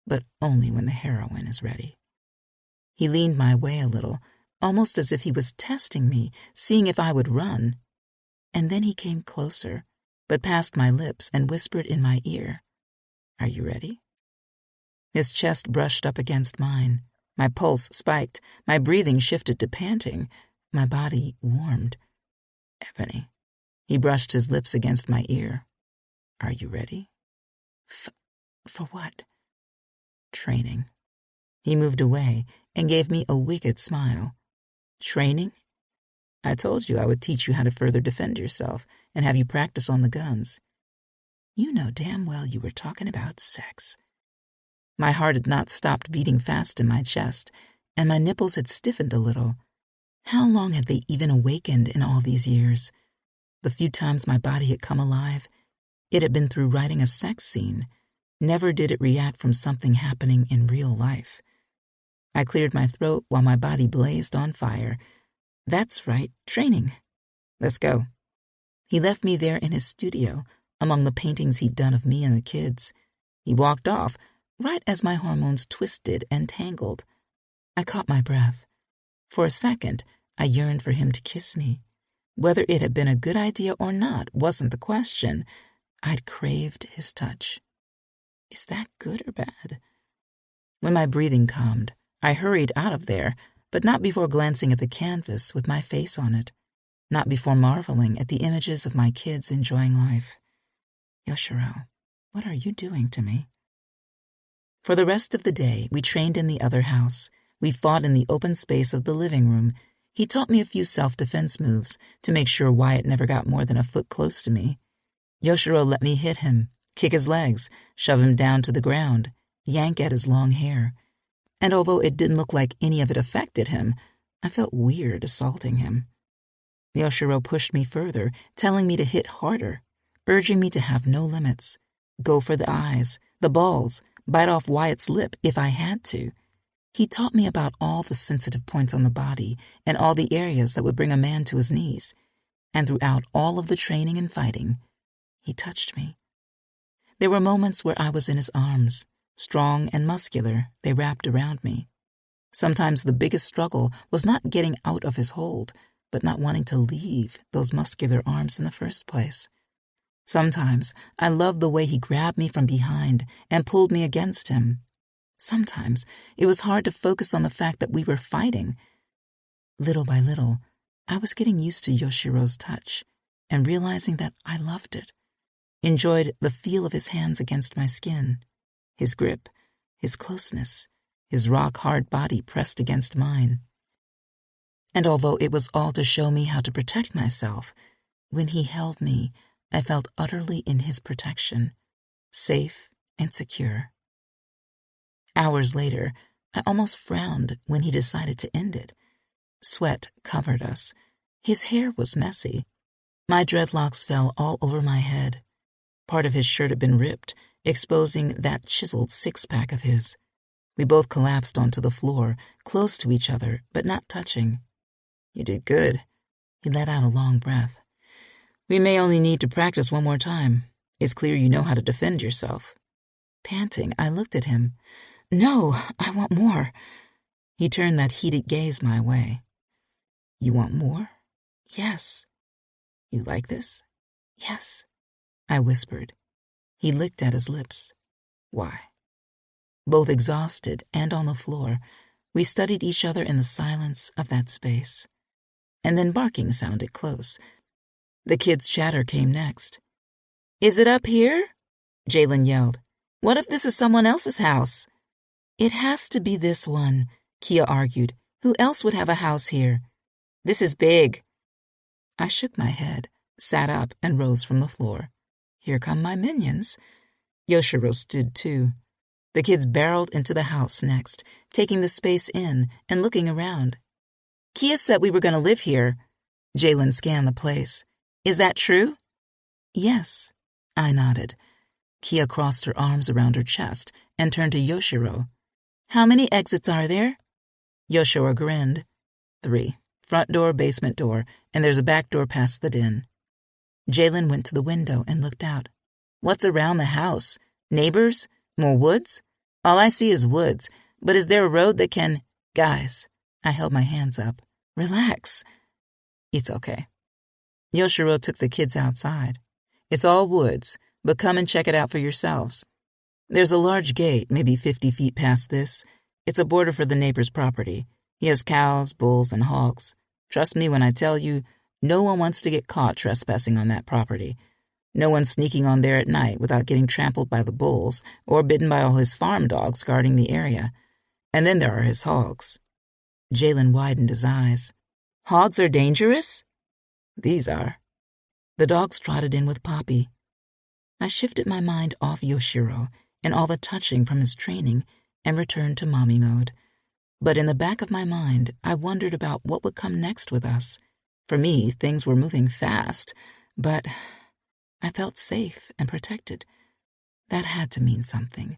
but only when the heroine is ready. He leaned my way a little, almost as if he was testing me, seeing if I would run. And then he came closer, but past my lips and whispered in my ear, Are you ready? His chest brushed up against mine. My pulse spiked. My breathing shifted to panting. My body warmed. Ebony. He brushed his lips against my ear. Are you ready? For what? Training. He moved away and gave me a wicked smile. Training? I told you I would teach you how to further defend yourself and have you practice on the guns. You know damn well you were talking about sex. My heart had not stopped beating fast in my chest, and my nipples had stiffened a little. How long had they even awakened in all these years? The few times my body had come alive, it had been through writing a sex scene. Never did it react from something happening in real life. I cleared my throat while my body blazed on fire. That's right, training. Let's go. He left me there in his studio, among the paintings he'd done of me and the kids. He walked off, right as my hormones twisted and tangled. I caught my breath. For a second, I yearned for him to kiss me. Whether it had been a good idea or not wasn't the question. I'd craved his touch. Is that good or bad? When my breathing calmed, I hurried out of there, but not before glancing at the canvas with my face on it, not before marveling at the images of my kids enjoying life. Yoshiro, what are you doing to me? For the rest of the day, we trained in the other house. We fought in the open space of the living room. He taught me a few self-defense moves to make sure Wyatt never got more than a foot close to me. Yoshiro let me hit him, kick his legs, shove him down to the ground, yank at his long hair. And although it didn't look like any of it affected him, I felt weird assaulting him. Yoshiro pushed me further, telling me to hit harder, urging me to have no limits, go for the eyes, the balls, bite off Wyatt's lip if I had to. He taught me about all the sensitive points on the body and all the areas that would bring a man to his knees. And throughout all of the training and fighting, he touched me. There were moments where I was in his arms, strong and muscular, they wrapped around me. Sometimes the biggest struggle was not getting out of his hold, but not wanting to leave those muscular arms in the first place. Sometimes I loved the way he grabbed me from behind and pulled me against him. Sometimes it was hard to focus on the fact that we were fighting. Little by little, I was getting used to Yoshiro's touch and realizing that I loved it, enjoyed the feel of his hands against my skin, his grip, his closeness, his rock-hard body pressed against mine. And although it was all to show me how to protect myself, when he held me, I felt utterly in his protection, safe and secure. Hours later, I almost frowned when he decided to end it. Sweat covered us. His hair was messy. My dreadlocks fell all over my head. Part of his shirt had been ripped, exposing that chiseled six-pack of his. We both collapsed onto the floor, close to each other, but not touching. "You did good." He let out a long breath. "We may only need to practice one more time. It's clear you know how to defend yourself." Panting, I looked at him. "No, I want more." He turned that heated gaze my way. "You want more?" "Yes." "You like this?" "Yes," I whispered. He licked at his lips. "Why?" Both exhausted and on the floor, we studied each other in the silence of that space. And then barking sounded close. The kids' chatter came next. "Is it up here?" Jalen yelled. "What if this is someone else's house?" "It has to be this one," Kia argued. "Who else would have a house here?" "This is big." I shook my head, sat up, and rose from the floor. Here come my minions. Yoshiro stood too. The kids barreled into the house next, taking the space in and looking around. "Kia said we were going to live here." Jalen scanned the place. "Is that true?" "Yes," I nodded. Kia crossed her arms around her chest and turned to Yoshiro. "How many exits are there?" Yoshiro grinned. 3. Front door, basement door, and there's a back door past the den. Jalen went to the window and looked out. "What's around the house? Neighbors? More woods? All I see is woods, but is there a road that can—" "Guys," I held my hands up. "Relax." "It's okay." Yoshiro took the kids outside. "It's all woods, but come and check it out for yourselves. There's a large gate, maybe 50 feet past this. It's a border for the neighbor's property. He has cows, bulls, and hogs. Trust me when I tell you, no one wants to get caught trespassing on that property. No one's sneaking on there at night without getting trampled by the bulls or bitten by all his farm dogs guarding the area. And then there are his hogs." Jalen widened his eyes. "Hogs are dangerous?" "These are." The dogs trotted in with Poppy. I shifted my mind off Yoshiro and all the touching from his training and returned to mommy mode. But in the back of my mind, I wondered about what would come next with us. For me, things were moving fast, but I felt safe and protected. That had to mean something.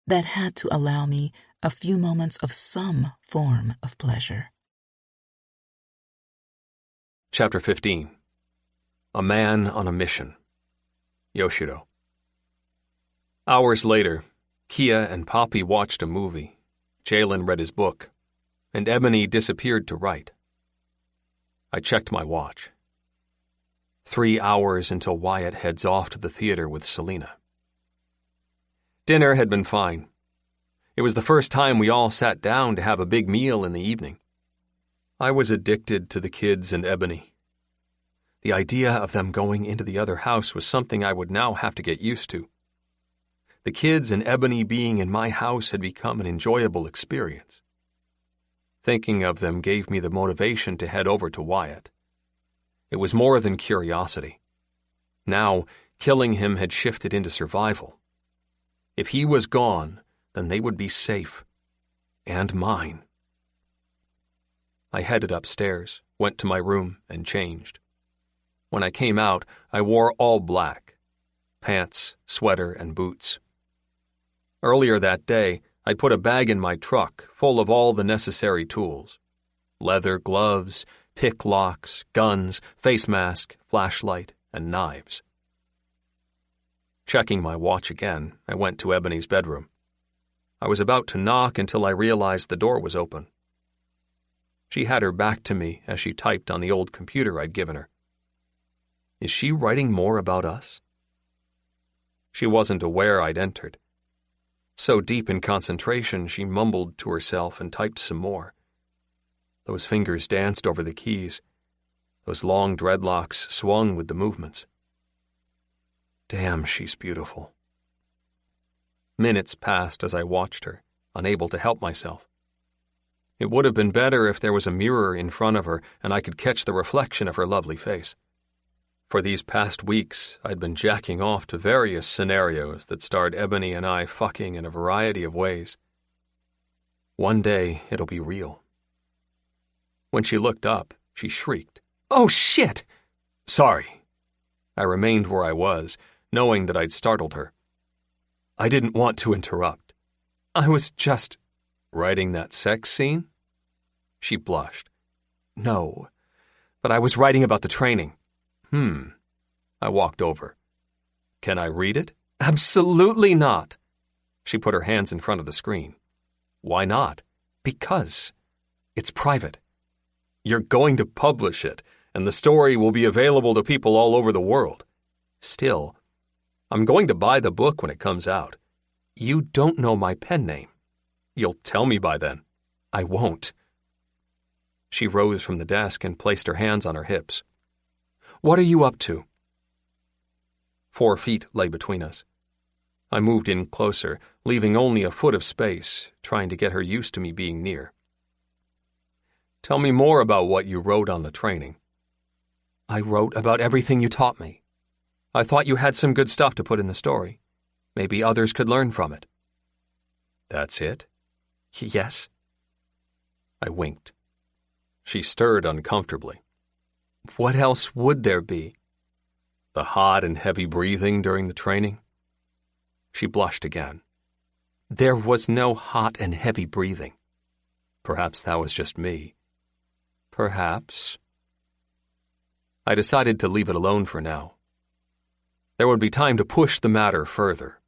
That had to allow me a few moments of some form of pleasure. Chapter 15. A Man on a Mission. Yoshiro. Hours later, Kia and Poppy watched a movie. Jalen read his book, and Ebony disappeared to write. I checked my watch. 3 hours until Wyatt heads off to the theater with Selena. Dinner had been fine. It was the first time we all sat down to have a big meal in the evening. I was addicted to the kids and Ebony. The idea of them going into the other house was something I would now have to get used to. The kids and Ebony being in my house had become an enjoyable experience. Thinking of them gave me the motivation to head over to Wyatt. It was more than curiosity. Now, killing him had shifted into survival. If he was gone, then they would be safe. And mine. I headed upstairs, went to my room, and changed. When I came out, I wore all black. Pants, sweater, and boots. Earlier that day, I'd put a bag in my truck full of all the necessary tools. Leather gloves, pick locks, guns, face mask, flashlight, and knives. Checking my watch again, I went to Ebony's bedroom. I was about to knock until I realized the door was open. She had her back to me as she typed on the old computer I'd given her. Is she writing more about us? She wasn't aware I'd entered. So deep in concentration, she mumbled to herself and typed some more. Those fingers danced over the keys. Those long dreadlocks swung with the movements. Damn, she's beautiful. Minutes passed as I watched her, unable to help myself. It would have been better if there was a mirror in front of her and I could catch the reflection of her lovely face. For these past weeks, I'd been jacking off to various scenarios that starred Ebony and I fucking in a variety of ways. One day it'll be real. When she looked up, she shrieked. Oh, shit! Sorry. I remained where I was, knowing that I'd startled her. I didn't want to interrupt. I was just... Writing that sex scene? She blushed. No, but I was writing about the training. I walked over. Can I read it? Absolutely not. She put her hands in front of the screen. Why not? Because it's private. You're going to publish it, and the story will be available to people all over the world. Still, I'm going to buy the book when it comes out. You don't know my pen name. You'll tell me by then. I won't. She rose from the desk and placed her hands on her hips. What are you up to? 4 feet lay between us. I moved in closer, leaving only a foot of space, trying to get her used to me being near. Tell me more about what you wrote on the training. I wrote about everything you taught me. I thought you had some good stuff to put in the story. Maybe others could learn from it. That's it? Yes. I winked. She stirred uncomfortably. What else would there be? The hot and heavy breathing during the training? She blushed again. There was no hot and heavy breathing. Perhaps that was just me. Perhaps. I decided to leave it alone for now. There would be time to push the matter further.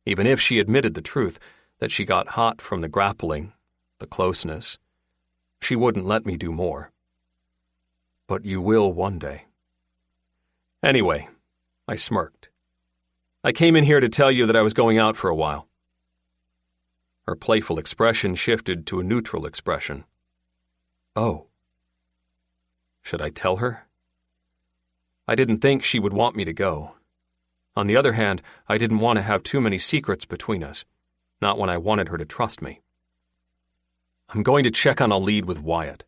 Even if she admitted the truth, that she got hot from the grappling, the closeness, she wouldn't let me do more. But you will one day. Anyway, I smirked. I came in here to tell you that I was going out for a while. Her playful expression shifted to a neutral expression. Oh. Should I tell her? I didn't think she would want me to go. On the other hand, I didn't want to have too many secrets between us, not when I wanted her to trust me. I'm going to check on a lead with Wyatt.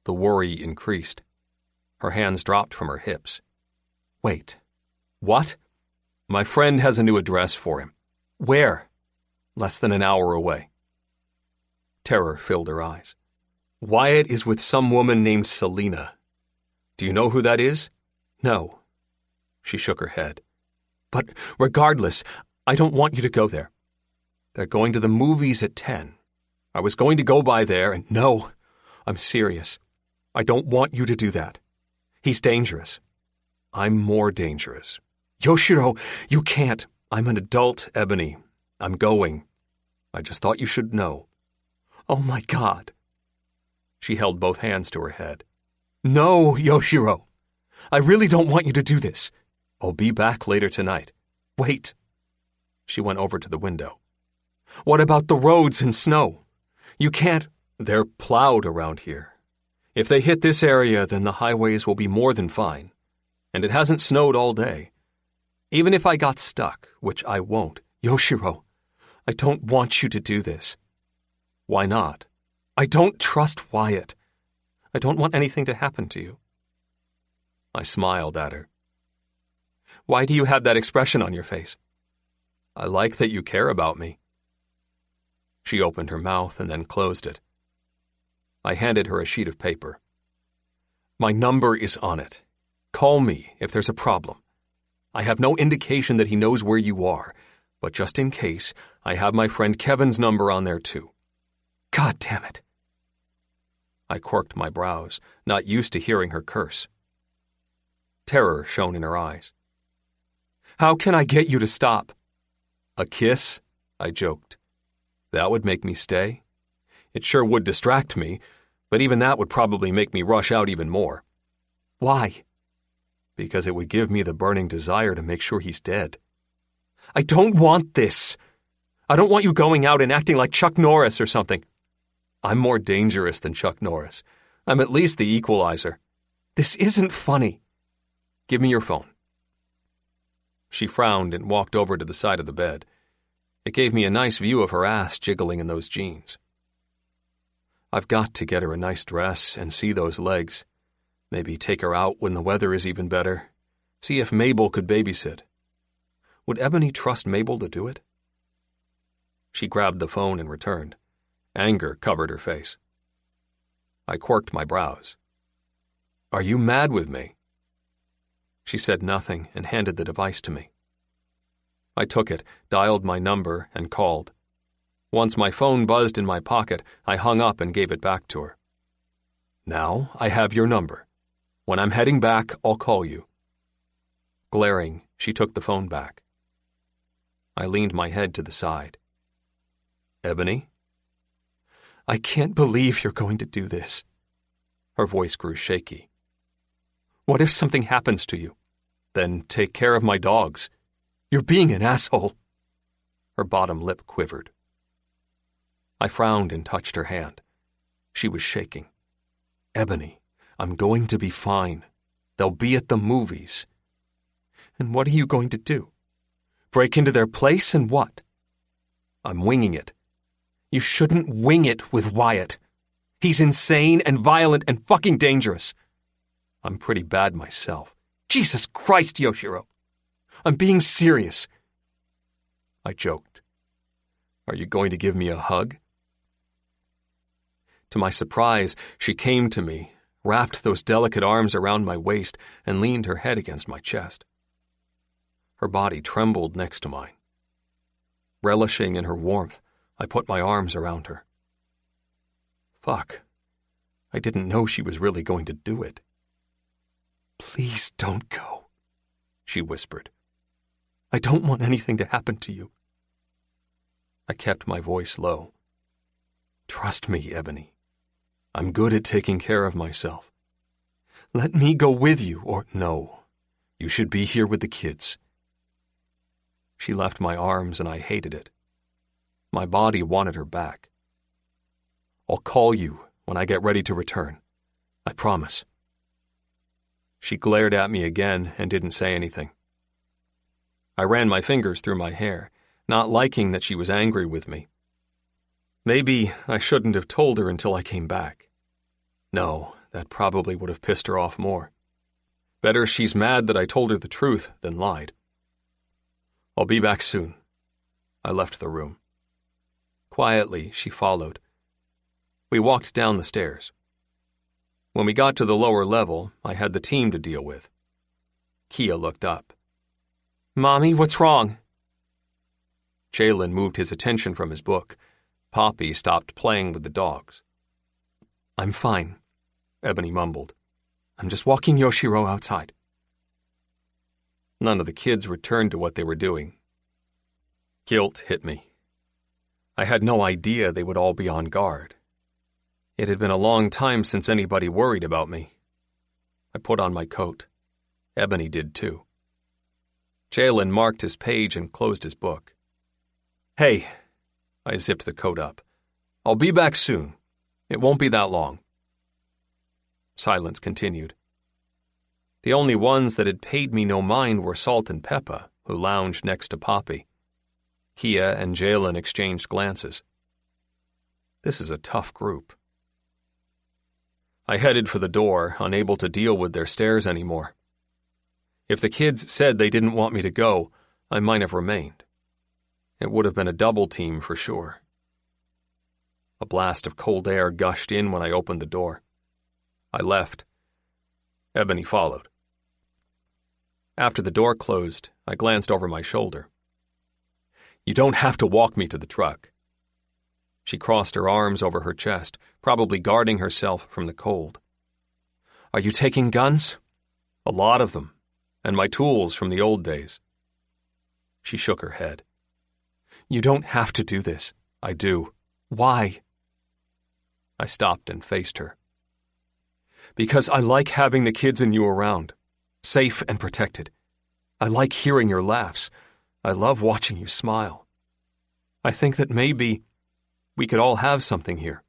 The worry increased. Her hands dropped from her hips. Wait. What? My friend has a new address for him. Where? Less than an hour away. Terror filled her eyes. Wyatt is with some woman named Selena. Do you know who that is? No. She shook her head. But regardless, I don't want you to go there. They're going to the movies at 10. I was going to go by there and... No, I'm serious. I don't want you to do that. He's dangerous. I'm more dangerous. Yoshiro, you can't. I'm an adult, Ebony. I'm going. I just thought you should know. Oh my God. She held both hands to her head. No, Yoshiro. I really don't want you to do this. I'll be back later tonight. Wait. She went over to the window. What about the roads and snow? You can't... They're plowed around here. If they hit this area, then the highways will be more than fine. And it hasn't snowed all day. Even if I got stuck, which I won't. Yoshiro, I don't want you to do this. Why not? I don't trust Wyatt. I don't want anything to happen to you. I smiled at her. Why do you have that expression on your face? I like that you care about me. She opened her mouth and then closed it. I handed her a sheet of paper. My number is on it. Call me if there's a problem. I have no indication that he knows where you are, but just in case, I have my friend Kevin's number on there too. God damn it. I quirked my brows, not used to hearing her curse. Terror shone in her eyes. How can I get you to stop? A kiss? I joked. That would make me stay. It sure would distract me, but even that would probably make me rush out even more. Why? Because it would give me the burning desire to make sure he's dead. I don't want this. I don't want you going out and acting like Chuck Norris or something. I'm more dangerous than Chuck Norris. I'm at least the equalizer. This isn't funny. Give me your phone. She frowned and walked over to the side of the bed. It gave me a nice view of her ass jiggling in those jeans. I've got to get her a nice dress and see those legs. Maybe take her out when the weather is even better. See if Mabel could babysit. Would Ebony trust Mabel to do it? She grabbed the phone and returned. Anger covered her face. I quirked my brows. "Are you mad with me?" She said nothing and handed the device to me. I took it, dialed my number, and called. Once my phone buzzed in my pocket, I hung up and gave it back to her. "Now I have your number. When I'm heading back, I'll call you." Glaring, she took the phone back. I leaned my head to the side. "Ebony?" "I can't believe you're going to do this." Her voice grew shaky. "What if something happens to you?" "Then take care of my dogs." "You're being an asshole." Her bottom lip quivered. I frowned and touched her hand. She was shaking. "Ebony, I'm going to be fine. They'll be at the movies." "And what are you going to do? Break into their place and what?" "I'm winging it." "You shouldn't wing it with Wyatt. He's insane and violent and fucking dangerous." "I'm pretty bad myself." "Jesus Christ, Yoshiro. I'm being serious." I joked. "Are you going to give me a hug?" To my surprise, she came to me, wrapped those delicate arms around my waist, and leaned her head against my chest. Her body trembled next to mine. Relishing in her warmth, I put my arms around her. Fuck. I didn't know she was really going to do it. "Please don't go," she whispered. "I don't want anything to happen to you." I kept my voice low. "Trust me, Ebony. I'm good at taking care of myself." "Let me go with you, or—" "No. You should be here with the kids." She left my arms and I hated it. My body wanted her back. "I'll call you when I get ready to return. I promise." She glared at me again and didn't say anything. I ran my fingers through my hair, not liking that she was angry with me. Maybe I shouldn't have told her until I came back. No, that probably would have pissed her off more. Better she's mad that I told her the truth than lied. "I'll be back soon." I left the room. Quietly, she followed. We walked down the stairs. When we got to the lower level, I had the team to deal with. Kia looked up. "Mommy, what's wrong?" Jalen moved his attention from his book. Poppy stopped playing with the dogs. "I'm fine," Ebony mumbled. "I'm just walking Yoshiro outside." None of the kids returned to what they were doing. Guilt hit me. I had no idea they would all be on guard. It had been a long time since anybody worried about me. I put on my coat. Ebony did too. Jalen marked his page and closed his book. "Hey," I zipped the coat up. "I'll be back soon. It won't be that long." Silence continued. The only ones that had paid me no mind were Salt and Peppa, who lounged next to Poppy. Kia and Jalen exchanged glances. This is a tough group. I headed for the door, unable to deal with their stares anymore. If the kids said they didn't want me to go, I might have remained. It would have been a double team for sure. A blast of cold air gushed in when I opened the door. I left. Ebony followed. After the door closed, I glanced over my shoulder. "You don't have to walk me to the truck." She crossed her arms over her chest, probably guarding herself from the cold. "Are you taking guns?" "A lot of them, and my tools from the old days." She shook her head. "You don't have to do this." "I do." "Why?" I stopped and faced her. "Because I like having the kids and you around, safe and protected. I like hearing your laughs. I love watching you smile. I think that maybe we could all have something here.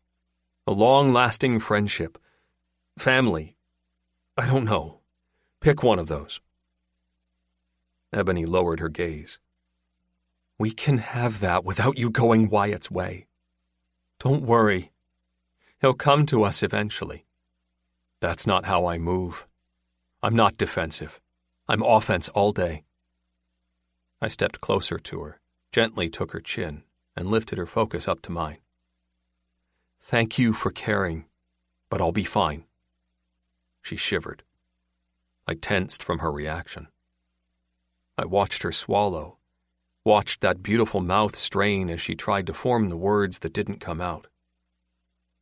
A long-lasting friendship. Family. I don't know. Pick one of those." Ebony lowered her gaze. "We can have that without you going Wyatt's way. Don't worry. He'll come to us eventually." "That's not how I move. I'm not defensive. I'm offense all day." I stepped closer to her, gently took her chin, and lifted her focus up to mine. "Thank you for caring, but I'll be fine." She shivered. I tensed from her reaction. I watched her swallow, watched that beautiful mouth strain as she tried to form the words that didn't come out.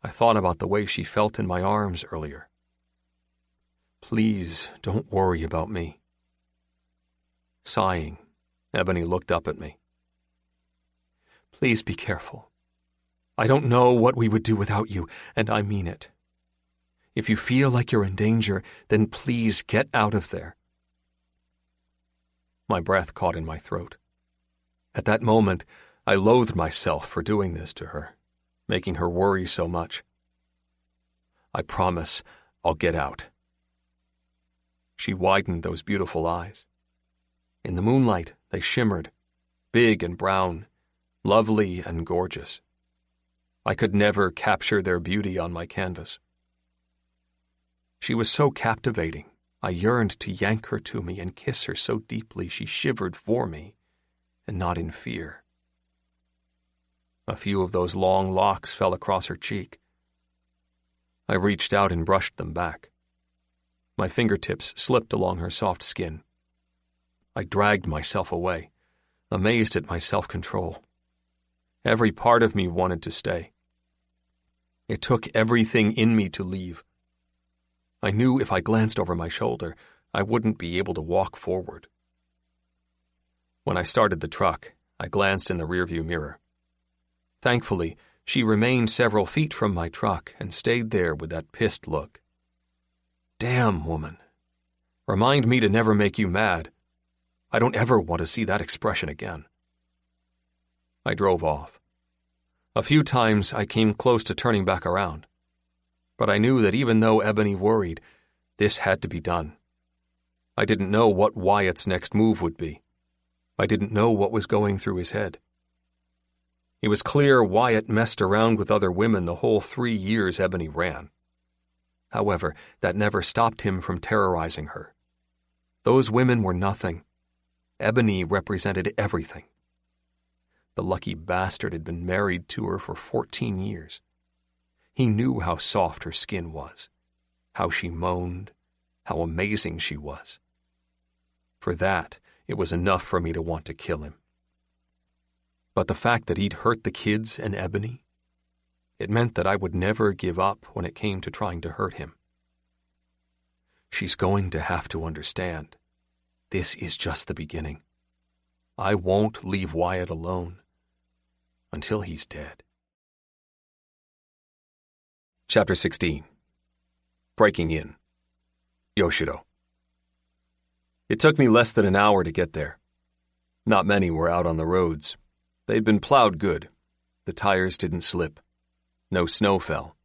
I thought about the way she felt in my arms earlier. "Please don't worry about me." Sighing, Ebony looked up at me. "Please be careful. I don't know what we would do without you, and I mean it. If you feel like you're in danger, then please get out of there." My breath caught in my throat. At that moment, I loathed myself for doing this to her, making her worry so much. "I promise I'll get out." She widened those beautiful eyes. In the moonlight, they shimmered, big and brown, lovely and gorgeous. I could never capture their beauty on my canvas. She was so captivating, I yearned to yank her to me and kiss her so deeply she shivered for me, and not in fear. A few of those long locks fell across her cheek. I reached out and brushed them back. My fingertips slipped along her soft skin. I dragged myself away, amazed at my self-control. Every part of me wanted to stay. It took everything in me to leave. I knew if I glanced over my shoulder, I wouldn't be able to walk forward. When I started the truck, I glanced in the rearview mirror. Thankfully, she remained several feet from my truck and stayed there with that pissed look. "Damn, woman. Remind me to never make you mad. I don't ever want to see that expression again." I drove off. A few times I came close to turning back around. But I knew that even though Ebony worried, this had to be done. I didn't know what Wyatt's next move would be. I didn't know what was going through his head. It was clear Wyatt messed around with other women the whole 3 years Ebony ran. However, that never stopped him from terrorizing her. Those women were nothing. Ebony represented everything. The lucky bastard had been married to her for 14 years. He knew how soft her skin was, how she moaned, how amazing she was. For that, it was enough for me to want to kill him. But the fact that he'd hurt the kids and Ebony, it meant that I would never give up when it came to trying to hurt him. She's going to have to understand. This is just the beginning. I won't leave Wyatt alone until he's dead. Chapter 16. Breaking In. Yoshiro. It took me less than an hour to get there. Not many were out on the roads. They'd been plowed good. The tires didn't slip. No snow fell.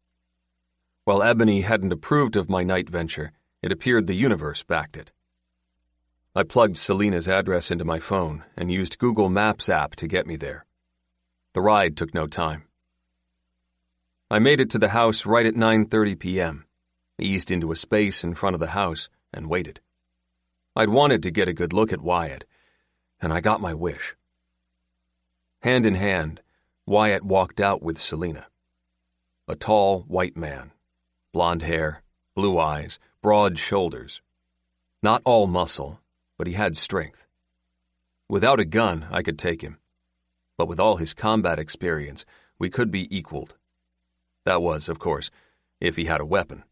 While Ebony hadn't approved of my night venture, it appeared the universe backed it. I plugged Selena's address into my phone and used Google Maps app to get me there. The ride took no time. I made it to the house right at 9:30 p.m., eased into a space in front of the house, and waited. I'd wanted to get a good look at Wyatt, and I got my wish. Hand in hand, Wyatt walked out with Selena. A tall, white man. Blonde hair, blue eyes, broad shoulders. Not all muscle, but he had strength. Without a gun, I could take him. But with all his combat experience, we could be equaled. That was, of course, if he had a weapon.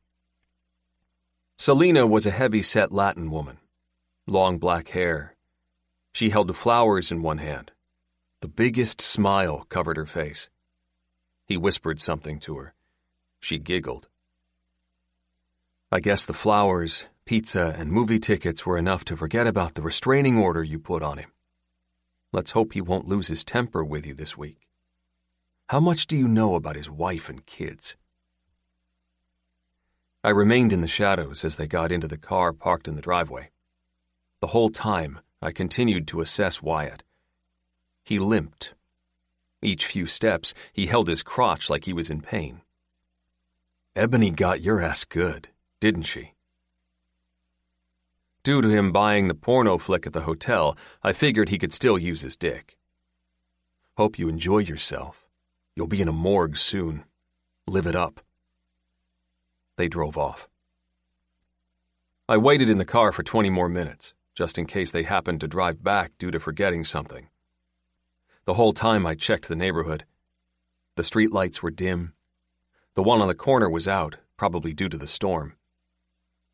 Selena was a heavy-set Latin woman. Long black hair. She held flowers in one hand. The biggest smile covered her face. He whispered something to her. She giggled. I guess the flowers, pizza, and movie tickets were enough to forget about the restraining order you put on him. Let's hope he won't lose his temper with you this week. How much do you know about his wife and kids? I remained in the shadows as they got into the car parked in the driveway. The whole time, I continued to assess Wyatt. He limped. Each few steps, he held his crotch like he was in pain. Ebony got your ass good, didn't she? Due to him buying the porno flick at the hotel, I figured he could still use his dick. Hope you enjoy yourself. You'll be in a morgue soon. Live it up." They drove off. I waited in the car for 20 more minutes, just in case they happened to drive back due to forgetting something. The whole time I checked the neighborhood. The streetlights were dim. The one on the corner was out, probably due to the storm.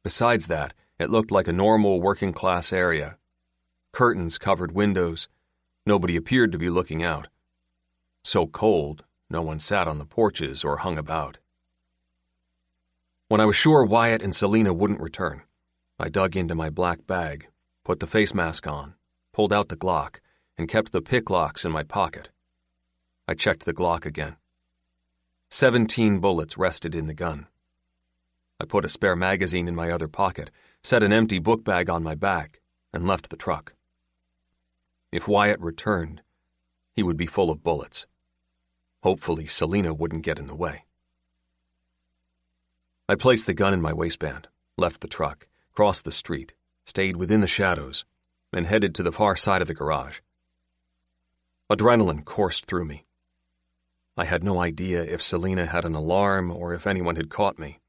Besides that, it looked like a normal working-class area. Curtains covered windows. Nobody appeared to be looking out. So cold, no one sat on the porches or hung about. When I was sure Wyatt and Selena wouldn't return, I dug into my black bag, put the face mask on, pulled out the Glock, and kept the pick locks in my pocket. I checked the Glock again. 17 bullets rested in the gun. I put a spare magazine in my other pocket, set an empty book bag on my back, and left the truck. If Wyatt returned, he would be full of bullets. Hopefully, Selena wouldn't get in the way. I placed the gun in my waistband, left the truck, crossed the street, stayed within the shadows, and headed to the far side of the garage. Adrenaline coursed through me. I had no idea if Selena had an alarm or if anyone had caught me.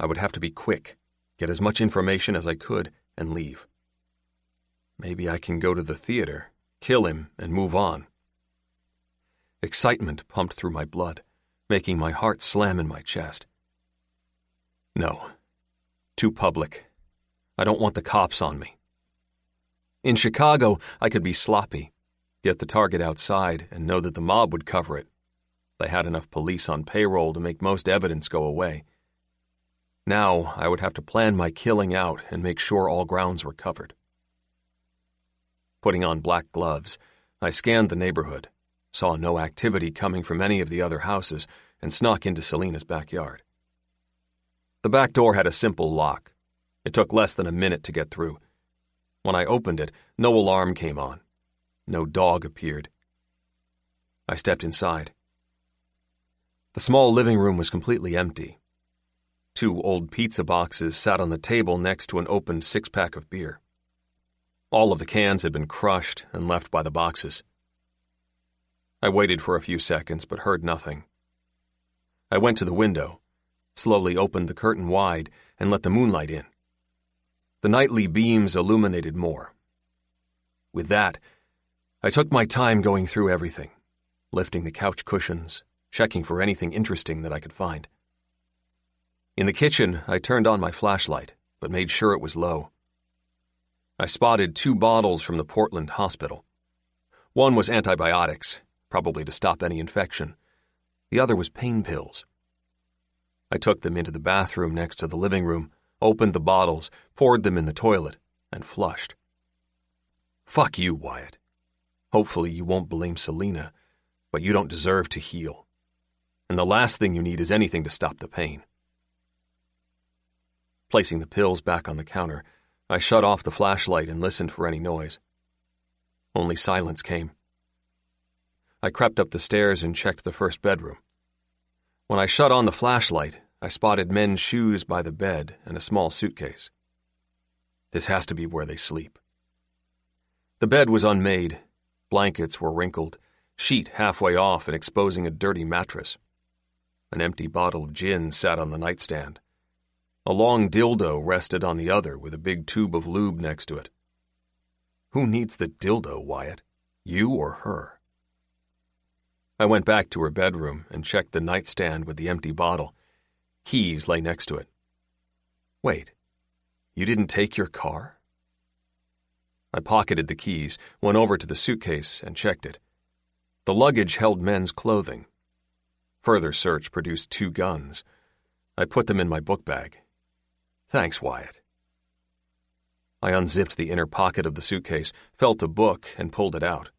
I would have to be quick, get as much information as I could, and leave. Maybe I can go to the theater, kill him, and move on. Excitement pumped through my blood, making my heart slam in my chest. No. Too public. I don't want the cops on me. In Chicago, I could be sloppy, get the target outside, and know that the mob would cover it. They had enough police on payroll to make most evidence go away. Now, I would have to plan my killing out and make sure all grounds were covered. Putting on black gloves, I scanned the neighborhood, saw no activity coming from any of the other houses, and snuck into Selena's backyard. The back door had a simple lock. It took less than a minute to get through. When I opened it, no alarm came on. No dog appeared. I stepped inside. The small living room was completely empty. 2 old pizza boxes sat on the table next to an open 6-pack of beer. All of the cans had been crushed and left by the boxes. I waited for a few seconds but heard nothing. I went to the window, slowly opened the curtain wide, and let the moonlight in. The nightly beams illuminated more. With that, I took my time going through everything, lifting the couch cushions, checking for anything interesting that I could find. In the kitchen, I turned on my flashlight, but made sure it was low. I spotted 2 bottles from the Portland hospital. One was antibiotics, probably to stop any infection. The other was pain pills. I took them into the bathroom next to the living room, opened the bottles, poured them in the toilet, and flushed. Fuck you, Wyatt. Hopefully you won't blame Selena, but you don't deserve to heal. And the last thing you need is anything to stop the pain. Placing the pills back on the counter, I shut off the flashlight and listened for any noise. Only silence came. I crept up the stairs and checked the first bedroom. When I shut on the flashlight, I spotted men's shoes by the bed and a small suitcase. This has to be where they sleep. The bed was unmade. Blankets were wrinkled, sheet halfway off and exposing a dirty mattress. An empty bottle of gin sat on the nightstand. A long dildo rested on the other with a big tube of lube next to it. Who needs the dildo, Wyatt? You or her? I went back to her bedroom and checked the nightstand with the empty bottle. Keys lay next to it. Wait, you didn't take your car? I pocketed the keys, went over to the suitcase, and checked it. The luggage held men's clothing. Further search produced 2 guns. I put them in my book bag. Thanks, Wyatt. I unzipped the inner pocket of the suitcase, felt a book, and pulled it out.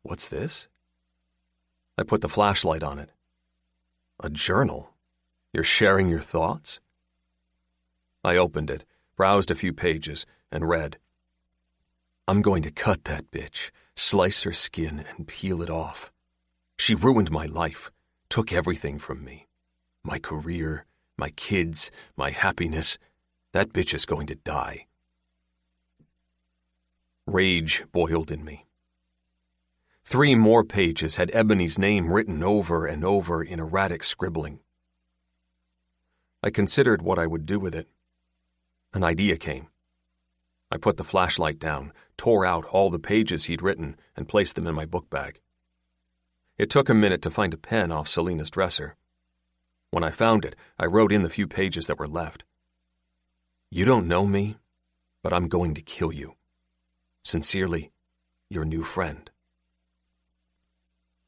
What's this? I put the flashlight on it. A journal? You're sharing your thoughts? I opened it, browsed a few pages, and read. I'm going to cut that bitch, slice her skin, and peel it off. She ruined my life, took everything from me. My career, my kids, my happiness. That bitch is going to die. Rage boiled in me. 3 more pages had Ebony's name written over and over in erratic scribbling. I considered what I would do with it. An idea came. I put the flashlight down, tore out all the pages he'd written, and placed them in my book bag. It took a minute to find a pen off Selena's dresser. When I found it, I wrote in the few pages that were left. You don't know me, but I'm going to kill you. Sincerely, your new friend.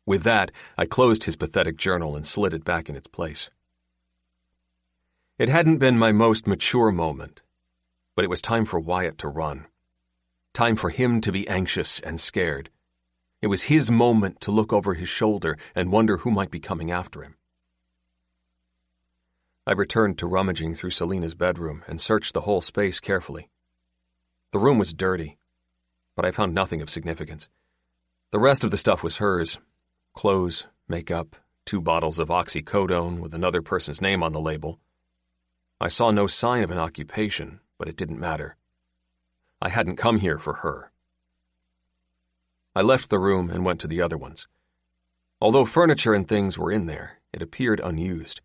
With that, I closed his pathetic journal and slid it back in its place. It hadn't been my most mature moment, but it was time for Wyatt to run. Time for him to be anxious and scared. It was his moment to look over his shoulder and wonder who might be coming after him. I returned to rummaging through Selena's bedroom and searched the whole space carefully. The room was dirty, but I found nothing of significance. The rest of the stuff was hers. Clothes, makeup, 2 bottles of oxycodone with another person's name on the label. I saw no sign of an occupation, but it didn't matter. I hadn't come here for her. I left the room and went to the other ones. Although furniture and things were in there, it appeared unused.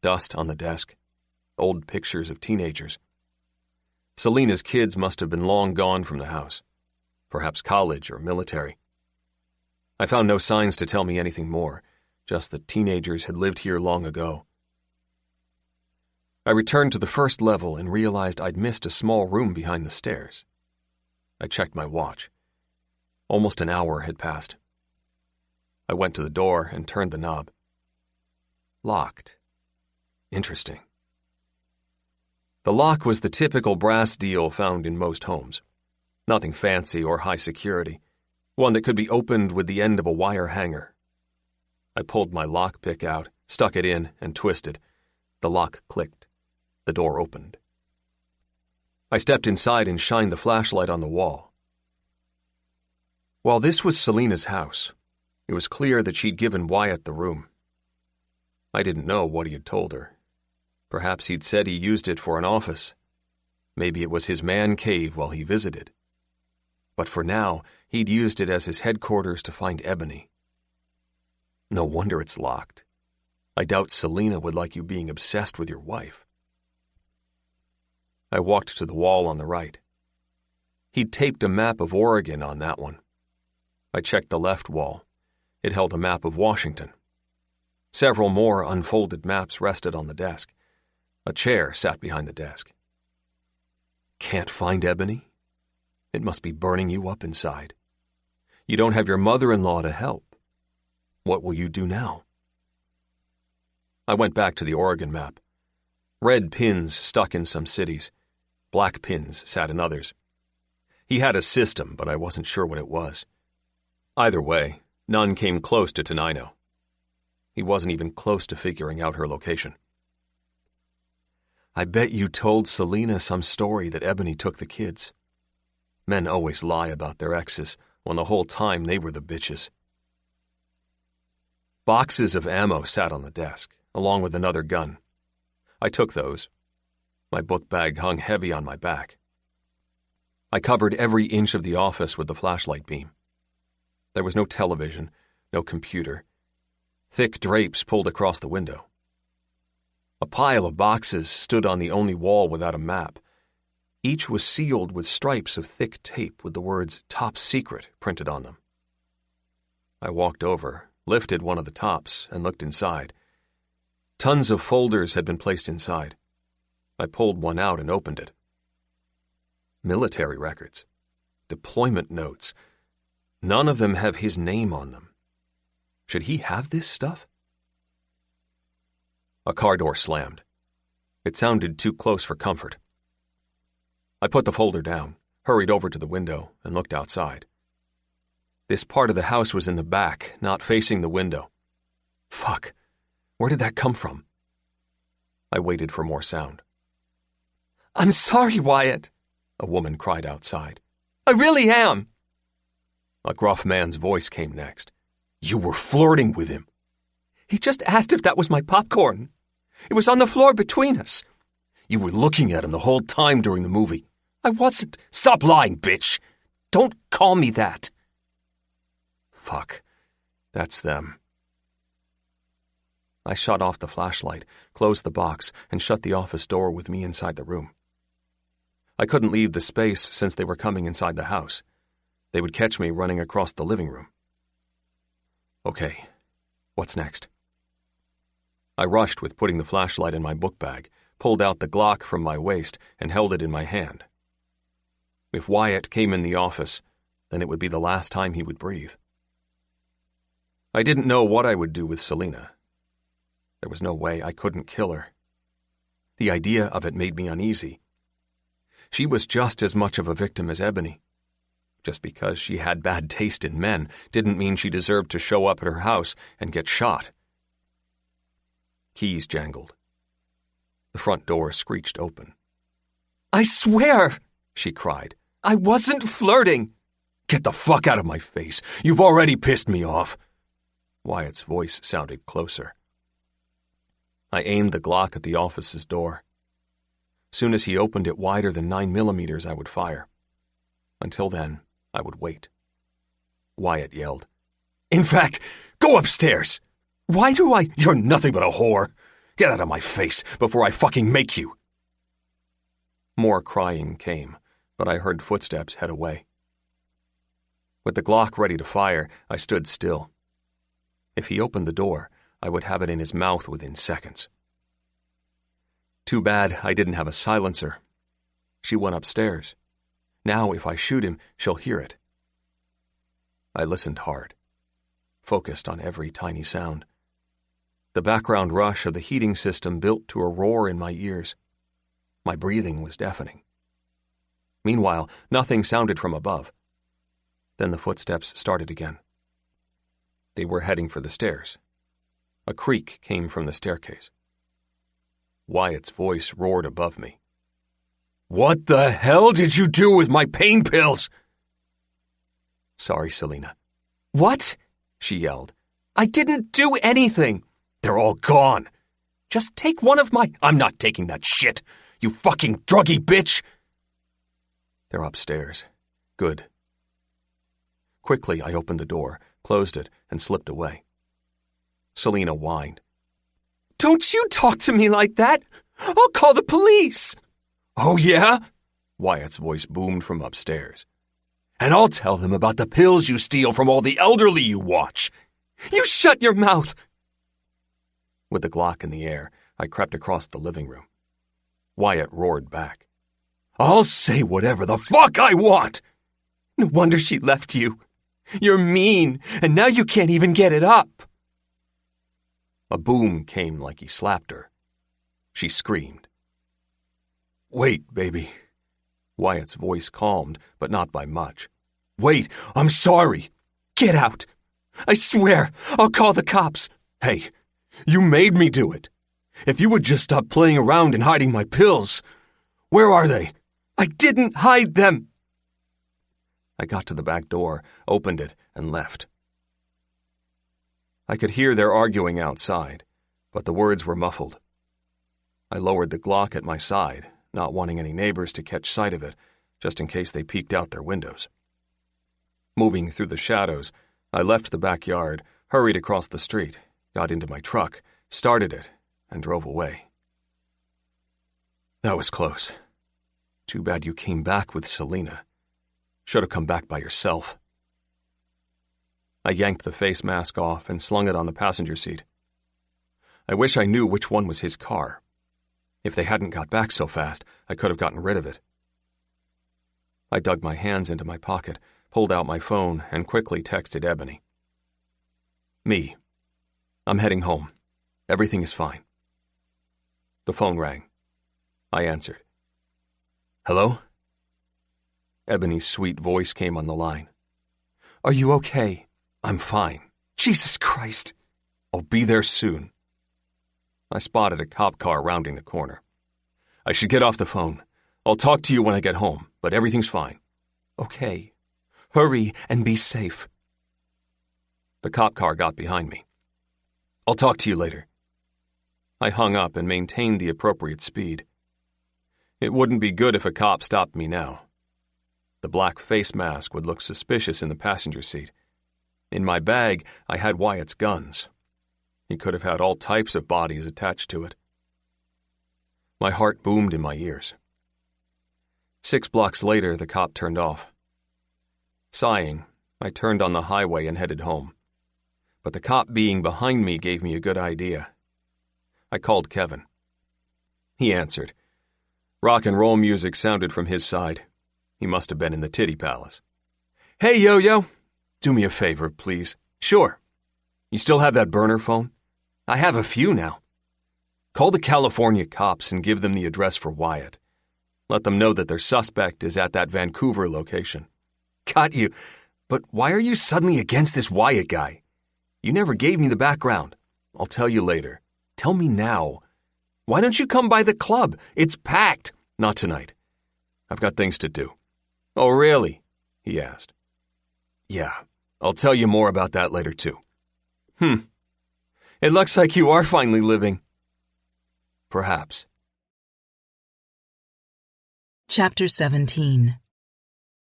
Dust on the desk, old pictures of teenagers. Selena's kids must have been long gone from the house, perhaps college or military. I found no signs to tell me anything more, just that teenagers had lived here long ago. I returned to the first level and realized I'd missed a small room behind the stairs. I checked my watch. Almost an hour had passed. I went to the door and turned the knob. Locked. Interesting. The lock was the typical brass deal found in most homes. Nothing fancy or high security. One that could be opened with the end of a wire hanger. I pulled my lockpick out, stuck it in, and twisted. The lock clicked. The door opened. I stepped inside and shined the flashlight on the wall. While this was Selena's house, it was clear that she'd given Wyatt the room. I didn't know what he had told her. Perhaps he'd said he used it for an office. Maybe it was his man cave while he visited. But for now, he'd used it as his headquarters to find Ebony. No wonder it's locked. I doubt Selena would like you being obsessed with your wife. I walked to the wall on the right. He'd taped a map of Oregon on that one. I checked the left wall. It held a map of Washington. Several more unfolded maps rested on the desk. A chair sat behind the desk. Can't find Ebony? It must be burning you up inside. You don't have your mother-in-law to help. What will you do now? I went back to the Oregon map. Red pins stuck in some cities. Black pins sat in others. He had a system, but I wasn't sure what it was. Either way, none came close to Tenino. He wasn't even close to figuring out her location. I bet you told Selena some story that Ebony took the kids. Men always lie about their exes when the whole time they were the bitches. Boxes of ammo sat on the desk, along with another gun. I took those. My book bag hung heavy on my back. I covered every inch of the office with the flashlight beam. There was no television, no computer. Thick drapes pulled across the window. A pile of boxes stood on the only wall without a map. Each was sealed with stripes of thick tape with the words "Top Secret" printed on them. I walked over, lifted one of the tops, and looked inside. Tons of folders had been placed inside. I pulled one out and opened it. Military records. Deployment notes. None of them have his name on them. Should he have this stuff? A car door slammed. It sounded too close for comfort. I put the folder down, hurried over to the window, and looked outside. This part of the house was in the back, not facing the window. Fuck. Where did that come from? I waited for more sound. "I'm sorry, Wyatt," a woman cried outside. "I really am." A gruff man's voice came next. "You were flirting with him." "He just asked if that was my popcorn. It was on the floor between us." "You were looking at him the whole time during the movie." "I wasn't." "Stop lying, bitch! Don't call me that." Fuck. That's them. I shut off the flashlight, closed the box, and shut the office door with me inside the room. I couldn't leave the space since they were coming inside the house. They would catch me running across the living room. Okay, what's next? I rushed with putting the flashlight in my book bag, pulled out the Glock from my waist, and held it in my hand. If Wyatt came in the office, then it would be the last time he would breathe. I didn't know what I would do with Selena. There was no way I couldn't kill her. The idea of it made me uneasy. She was just as much of a victim as Ebony. Just because she had bad taste in men didn't mean she deserved to show up at her house and get shot. Keys jangled. The front door screeched open. I swear, she cried, I wasn't flirting. Get the fuck out of my face. You've already pissed me off. Wyatt's voice sounded closer. I aimed the Glock at the office's door. Soon as he opened it wider than 9mm, I would fire. Until then, I would wait. Wyatt yelled, In fact, go upstairs! Why do I— You're nothing but a whore! Get out of my face before I fucking make you! More crying came, but I heard footsteps head away. With the Glock ready to fire, I stood still. If he opened the door, I would have it in his mouth within seconds. Too bad I didn't have a silencer. She went upstairs. Now if I shoot him, she'll hear it. I listened hard, focused on every tiny sound. The background rush of the heating system built to a roar in my ears. My breathing was deafening. Meanwhile, nothing sounded from above. Then the footsteps started again. They were heading for the stairs. A creak came from the staircase. Wyatt's voice roared above me. What the hell did you do with my pain pills? Sorry, Selena. What? She yelled. I didn't do anything. They're all gone. Just take one of my— I'm not taking that shit, you fucking druggy bitch. They're upstairs. Good. Quickly, I opened the door, closed it, and slipped away. Selena whined. Don't you talk to me like that! I'll call the police! Oh, yeah? Wyatt's voice boomed from upstairs. And I'll tell them about the pills you steal from all the elderly you watch. You shut your mouth! With the Glock in the air, I crept across the living room. Wyatt roared back. I'll say whatever the fuck I want! No wonder she left you. You're mean, and now you can't even get it up. A boom came like he slapped her. She screamed. Wait, baby. Wyatt's voice calmed, but not by much. Wait, I'm sorry. Get out. I swear, I'll call the cops. Hey, you made me do it. If you would just stop playing around and hiding my pills. Where are they? I didn't hide them. I got to the back door, opened it, and left. I could hear their arguing outside, but the words were muffled. I lowered the Glock at my side, not wanting any neighbors to catch sight of it, just in case they peeked out their windows. Moving through the shadows, I left the backyard, hurried across the street, got into my truck, started it, and drove away. That was close. Too bad you came back with Selena. Should have come back by yourself. I yanked the face mask off and slung it on the passenger seat. I wish I knew which one was his car. If they hadn't got back so fast, I could have gotten rid of it. I dug my hands into my pocket, pulled out my phone, and quickly texted Ebony. Me. I'm heading home. Everything is fine. The phone rang. I answered. Hello? Ebony's sweet voice came on the line. Are you okay? I'm fine. Jesus Christ. I'll be there soon. I spotted a cop car rounding the corner. I should get off the phone. I'll talk to you when I get home, but everything's fine. Okay. Hurry and be safe. The cop car got behind me. I'll talk to you later. I hung up and maintained the appropriate speed. It wouldn't be good if a cop stopped me now. The black face mask would look suspicious in the passenger seat. In my bag, I had Wyatt's guns. He could have had all types of bodies attached to it. My heart boomed in my ears. 6 blocks later, the cop turned off. Sighing, I turned on the highway and headed home. But the cop being behind me gave me a good idea. I called Kevin. He answered. Rock and roll music sounded from his side. He must have been in the Titty Palace. Hey, Yo-Yo, do me a favor, please. Sure. You still have that burner phone? I have a few now. Call the California cops and give them the address for Wyatt. Let them know that their suspect is at that Vancouver location. Got you. But why are you suddenly against this Wyatt guy? You never gave me the background. I'll tell you later. Tell me now. Why don't you come by the club? It's packed. Not tonight. I've got things to do. Oh, really? He asked. Yeah, I'll tell you more about that later, too. It looks like you are finally living. Perhaps. Chapter 17.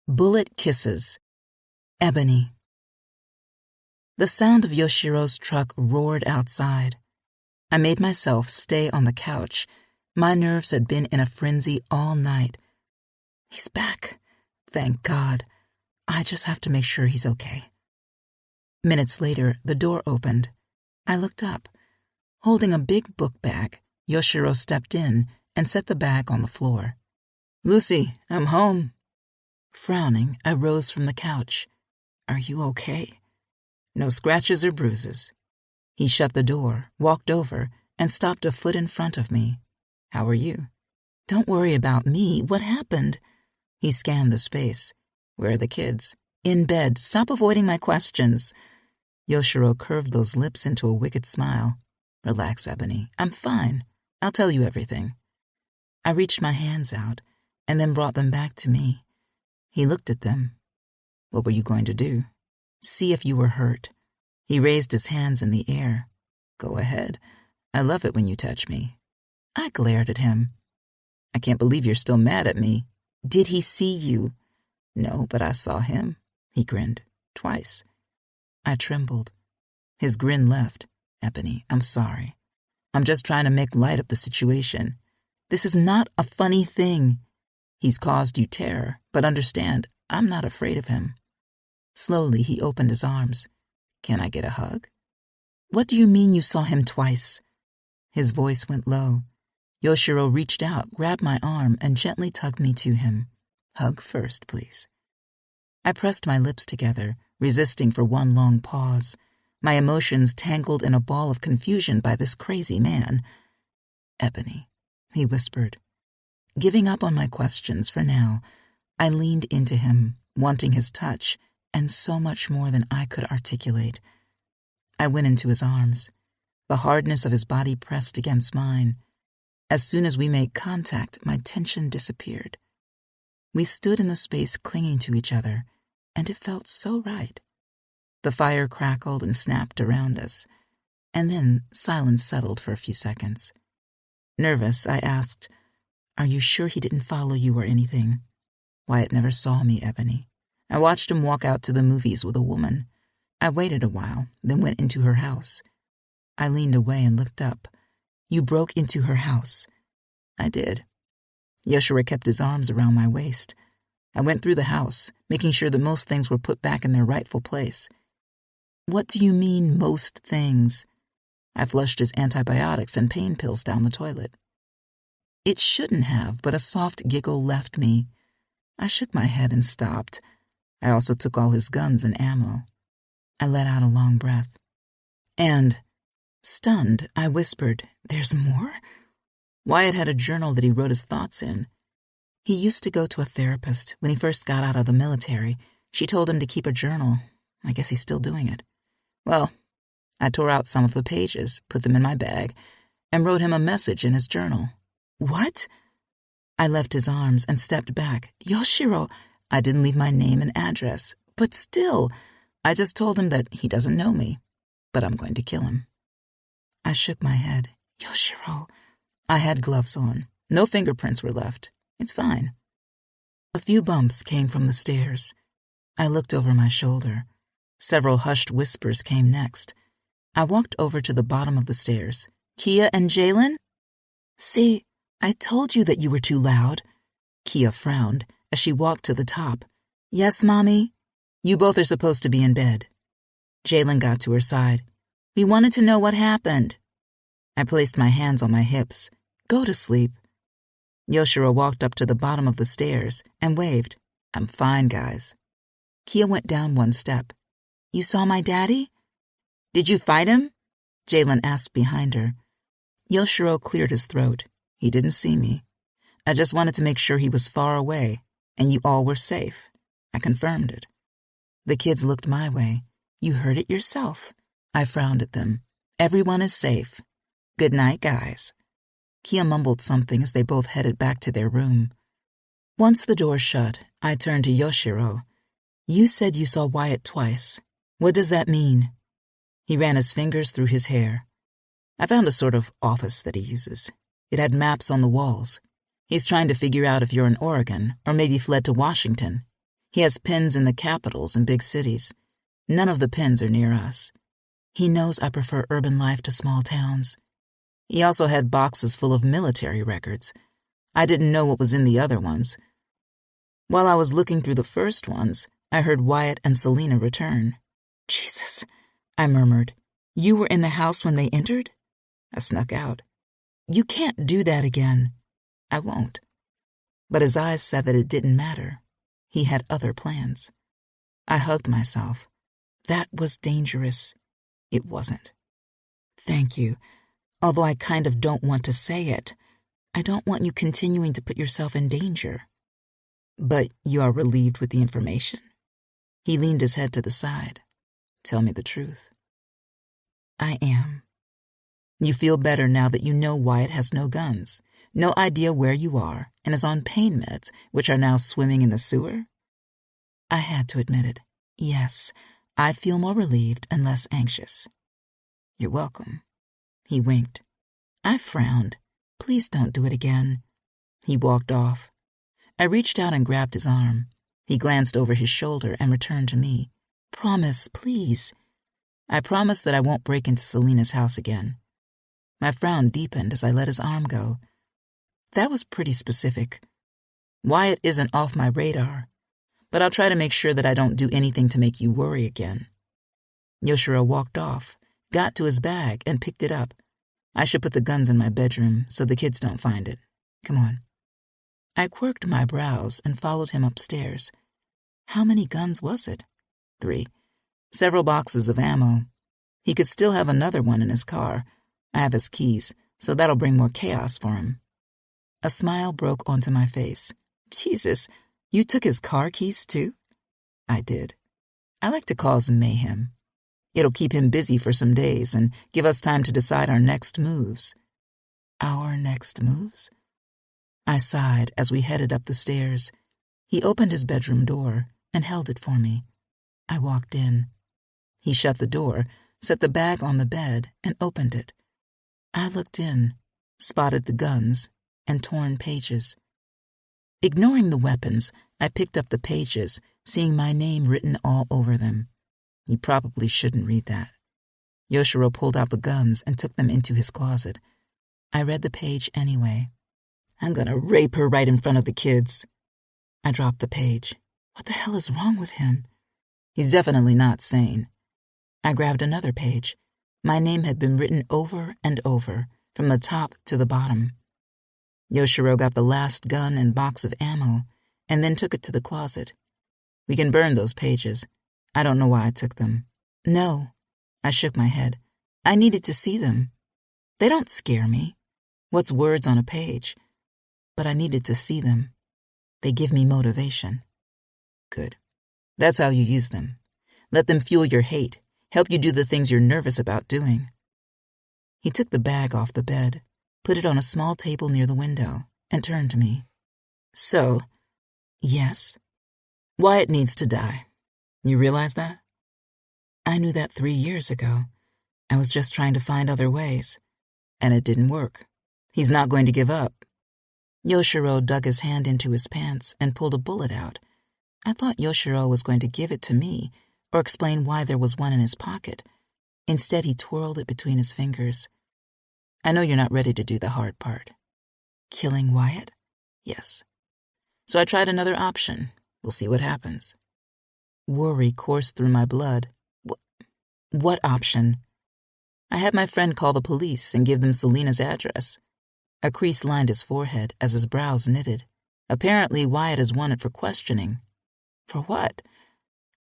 Bullet Kisses. Ebony. The sound of Yoshiro's truck roared outside. I made myself stay on the couch. My nerves had been in a frenzy all night. He's back. Thank God. I just have to make sure he's okay. Minutes later, the door opened. I looked up. Holding a big book bag, Yoshiro stepped in and set the bag on the floor. Lucy, I'm home. Frowning, I rose from the couch. Are you okay? No scratches or bruises. He shut the door, walked over, and stopped a foot in front of me. How are you? Don't worry about me. What happened? He scanned the space. Where are the kids? In bed. Stop avoiding my questions. Yoshiro curved those lips into a wicked smile. Relax, Ebony. I'm fine. I'll tell you everything. I reached my hands out and then brought them back to me. He looked at them. What were you going to do? See if you were hurt. He raised his hands in the air. Go ahead. I love it when you touch me. I glared at him. I can't believe you're still mad at me. Did he see you? No, but I saw him. He grinned. Twice. I trembled. His grin left. Ebony, I'm sorry. I'm just trying to make light of the situation. This is not a funny thing. He's caused you terror, but understand, I'm not afraid of him. Slowly, he opened his arms. Can I get a hug? What do you mean you saw him twice? His voice went low. Yoshiro reached out, grabbed my arm, and gently tugged me to him. Hug first, please. I pressed my lips together, resisting for one long pause, my emotions tangled in a ball of confusion by this crazy man. Ebony, he whispered. Giving up on my questions for now, I leaned into him, wanting his touch, and so much more than I could articulate. I went into his arms. The hardness of his body pressed against mine. As soon as we made contact, my tension disappeared. We stood in the space clinging to each other, and it felt so right. The fire crackled and snapped around us, and then silence settled for a few seconds. Nervous, I asked, Are you sure he didn't follow you or anything? Wyatt never saw me, Ebony. I watched him walk out to the movies with a woman. I waited a while, then went into her house. I leaned away and looked up. You broke into her house. I did. Yoshiro kept his arms around my waist. I went through the house, making sure that most things were put back in their rightful place. What do you mean, most things? I flushed his antibiotics and pain pills down the toilet. It shouldn't have, but a soft giggle left me. I shook my head and stopped. I also took all his guns and ammo. I let out a long breath. And, stunned, I whispered, There's more? Wyatt had a journal that he wrote his thoughts in. He used to go to a therapist when he first got out of the military. She told him to keep a journal. I guess he's still doing it. Well, I tore out some of the pages, put them in my bag, and wrote him a message in his journal. What? I left his arms and stepped back. Yoshiro, I didn't leave my name and address, but still, I just told him that he doesn't know me, but I'm going to kill him. I shook my head. Yoshiro. I had gloves on. No fingerprints were left. It's fine. A few bumps came from the stairs. I looked over my shoulder. Several hushed whispers came next. I walked over to the bottom of the stairs. Kia and Jalen? See, I told you that you were too loud. Kia frowned as she walked to the top. Yes, Mommy? You both are supposed to be in bed. Jalen got to her side. We wanted to know what happened. I placed my hands on my hips. Go to sleep. Yoshiro walked up to the bottom of the stairs and waved. I'm fine, guys. Kia went down one step. You saw my daddy? Did you fight him? Jalen asked behind her. Yoshiro cleared his throat. He didn't see me. I just wanted to make sure he was far away, and you all were safe. I confirmed it. The kids looked my way. You heard it yourself. I frowned at them. Everyone is safe. Good night, guys. Kia mumbled something as they both headed back to their room. Once the door shut, I turned to Yoshiro. You said you saw Wyatt twice. What does that mean? He ran his fingers through his hair. I found a sort of office that he uses. It had maps on the walls. He's trying to figure out if you're in Oregon or maybe fled to Washington. He has pins in the capitals and big cities. None of the pins are near us. He knows I prefer urban life to small towns. He also had boxes full of military records. I didn't know what was in the other ones. While I was looking through the first ones, I heard Wyatt and Selena return. Jesus, I murmured. You were in the house when they entered? I snuck out. You can't do that again. I won't. But his eyes said that it didn't matter. He had other plans. I hugged myself. That was dangerous. It wasn't. Thank you. Although I kind of don't want to say it. I don't want you continuing to put yourself in danger. But you are relieved with the information? He leaned his head to the side. Tell me the truth. I am. You feel better now that you know Wyatt has no guns, no idea where you are, and is on pain meds, which are now swimming in the sewer? I had to admit it. Yes, I feel more relieved and less anxious. You're welcome. He winked. I frowned. Please don't do it again. He walked off. I reached out and grabbed his arm. He glanced over his shoulder and returned to me. Promise, please. I promised that I won't break into Selena's house again. My frown deepened as I let his arm go. That was pretty specific. Wyatt isn't off my radar, but I'll try to make sure that I don't do anything to make you worry again. Yoshiro walked off, got to his bag, and picked it up. I should put the guns in my bedroom so the kids don't find it. Come on. I quirked my brows and followed him upstairs. How many guns was it? 3. Several boxes of ammo. He could still have another one in his car. I have his keys, so that'll bring more chaos for him. A smile broke onto my face. Jesus, you took his car keys too? I did. I like to cause mayhem. It'll keep him busy for some days and give us time to decide our next moves. Our next moves? I sighed as we headed up the stairs. He opened his bedroom door and held it for me. I walked in. He shut the door, set the bag on the bed, and opened it. I looked in, spotted the guns, and torn pages. Ignoring the weapons, I picked up the pages, seeing my name written all over them. You probably shouldn't read that. Yoshiro pulled out the guns and took them into his closet. I read the page anyway. I'm gonna rape her right in front of the kids. I dropped the page. What the hell is wrong with him? He's definitely not sane. I grabbed another page. My name had been written over and over, from the top to the bottom. Yoshiro got the last gun and box of ammo, and then took it to the closet. We can burn those pages. I don't know why I took them. No. I shook my head. I needed to see them. They don't scare me. What's words on a page? But I needed to see them. They give me motivation. Good. That's how you use them. Let them fuel your hate, help you do the things you're nervous about doing. He took the bag off the bed, put it on a small table near the window, and turned to me. So, yes, Wyatt needs to die. You realize that? I knew that 3 years ago. I was just trying to find other ways. And it didn't work. He's not going to give up. Yoshiro dug his hand into his pants and pulled a bullet out. I thought Yoshiro was going to give it to me, or explain why there was one in his pocket. Instead, he twirled it between his fingers. I know you're not ready to do the hard part. Killing Wyatt? Yes. So I tried another option. We'll see what happens. Worry coursed through my blood. What option? I had my friend call the police and give them Selena's address. A crease lined his forehead as his brows knitted. Apparently, Wyatt is wanted for questioning. For what?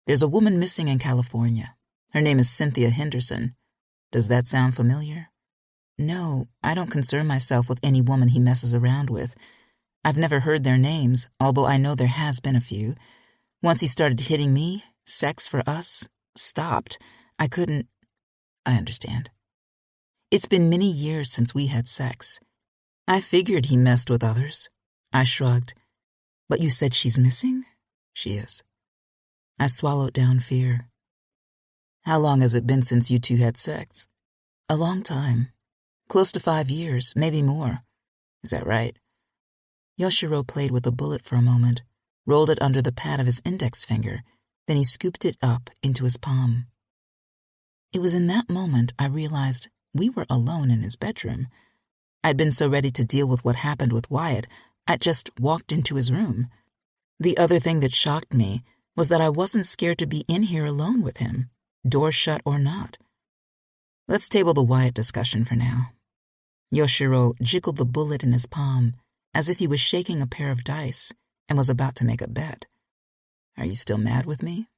There's a woman missing in California. Her name is Cynthia Henderson. Does that sound familiar? No, I don't concern myself with any woman he messes around with. I've never heard their names, although I know there has been a few. Once he started hitting me, sex for us stopped. I couldn't... I understand. It's been many years since we had sex. I figured he messed with others. I shrugged. But you said she's missing? She is. I swallowed down fear. How long has it been since you two had sex? A long time. Close to 5 years, maybe more. Is that right? Yoshiro played with the bullet for a moment, rolled it under the pad of his index finger, then he scooped it up into his palm. It was in that moment I realized we were alone in his bedroom. I'd been so ready to deal with what happened with Wyatt, I'd just walked into his room. The other thing that shocked me was that I wasn't scared to be in here alone with him, door shut or not. Let's table the Wyatt discussion for now. Yoshiro jiggled the bullet in his palm as if he was shaking a pair of dice and was about to make a bet. Are you still mad with me?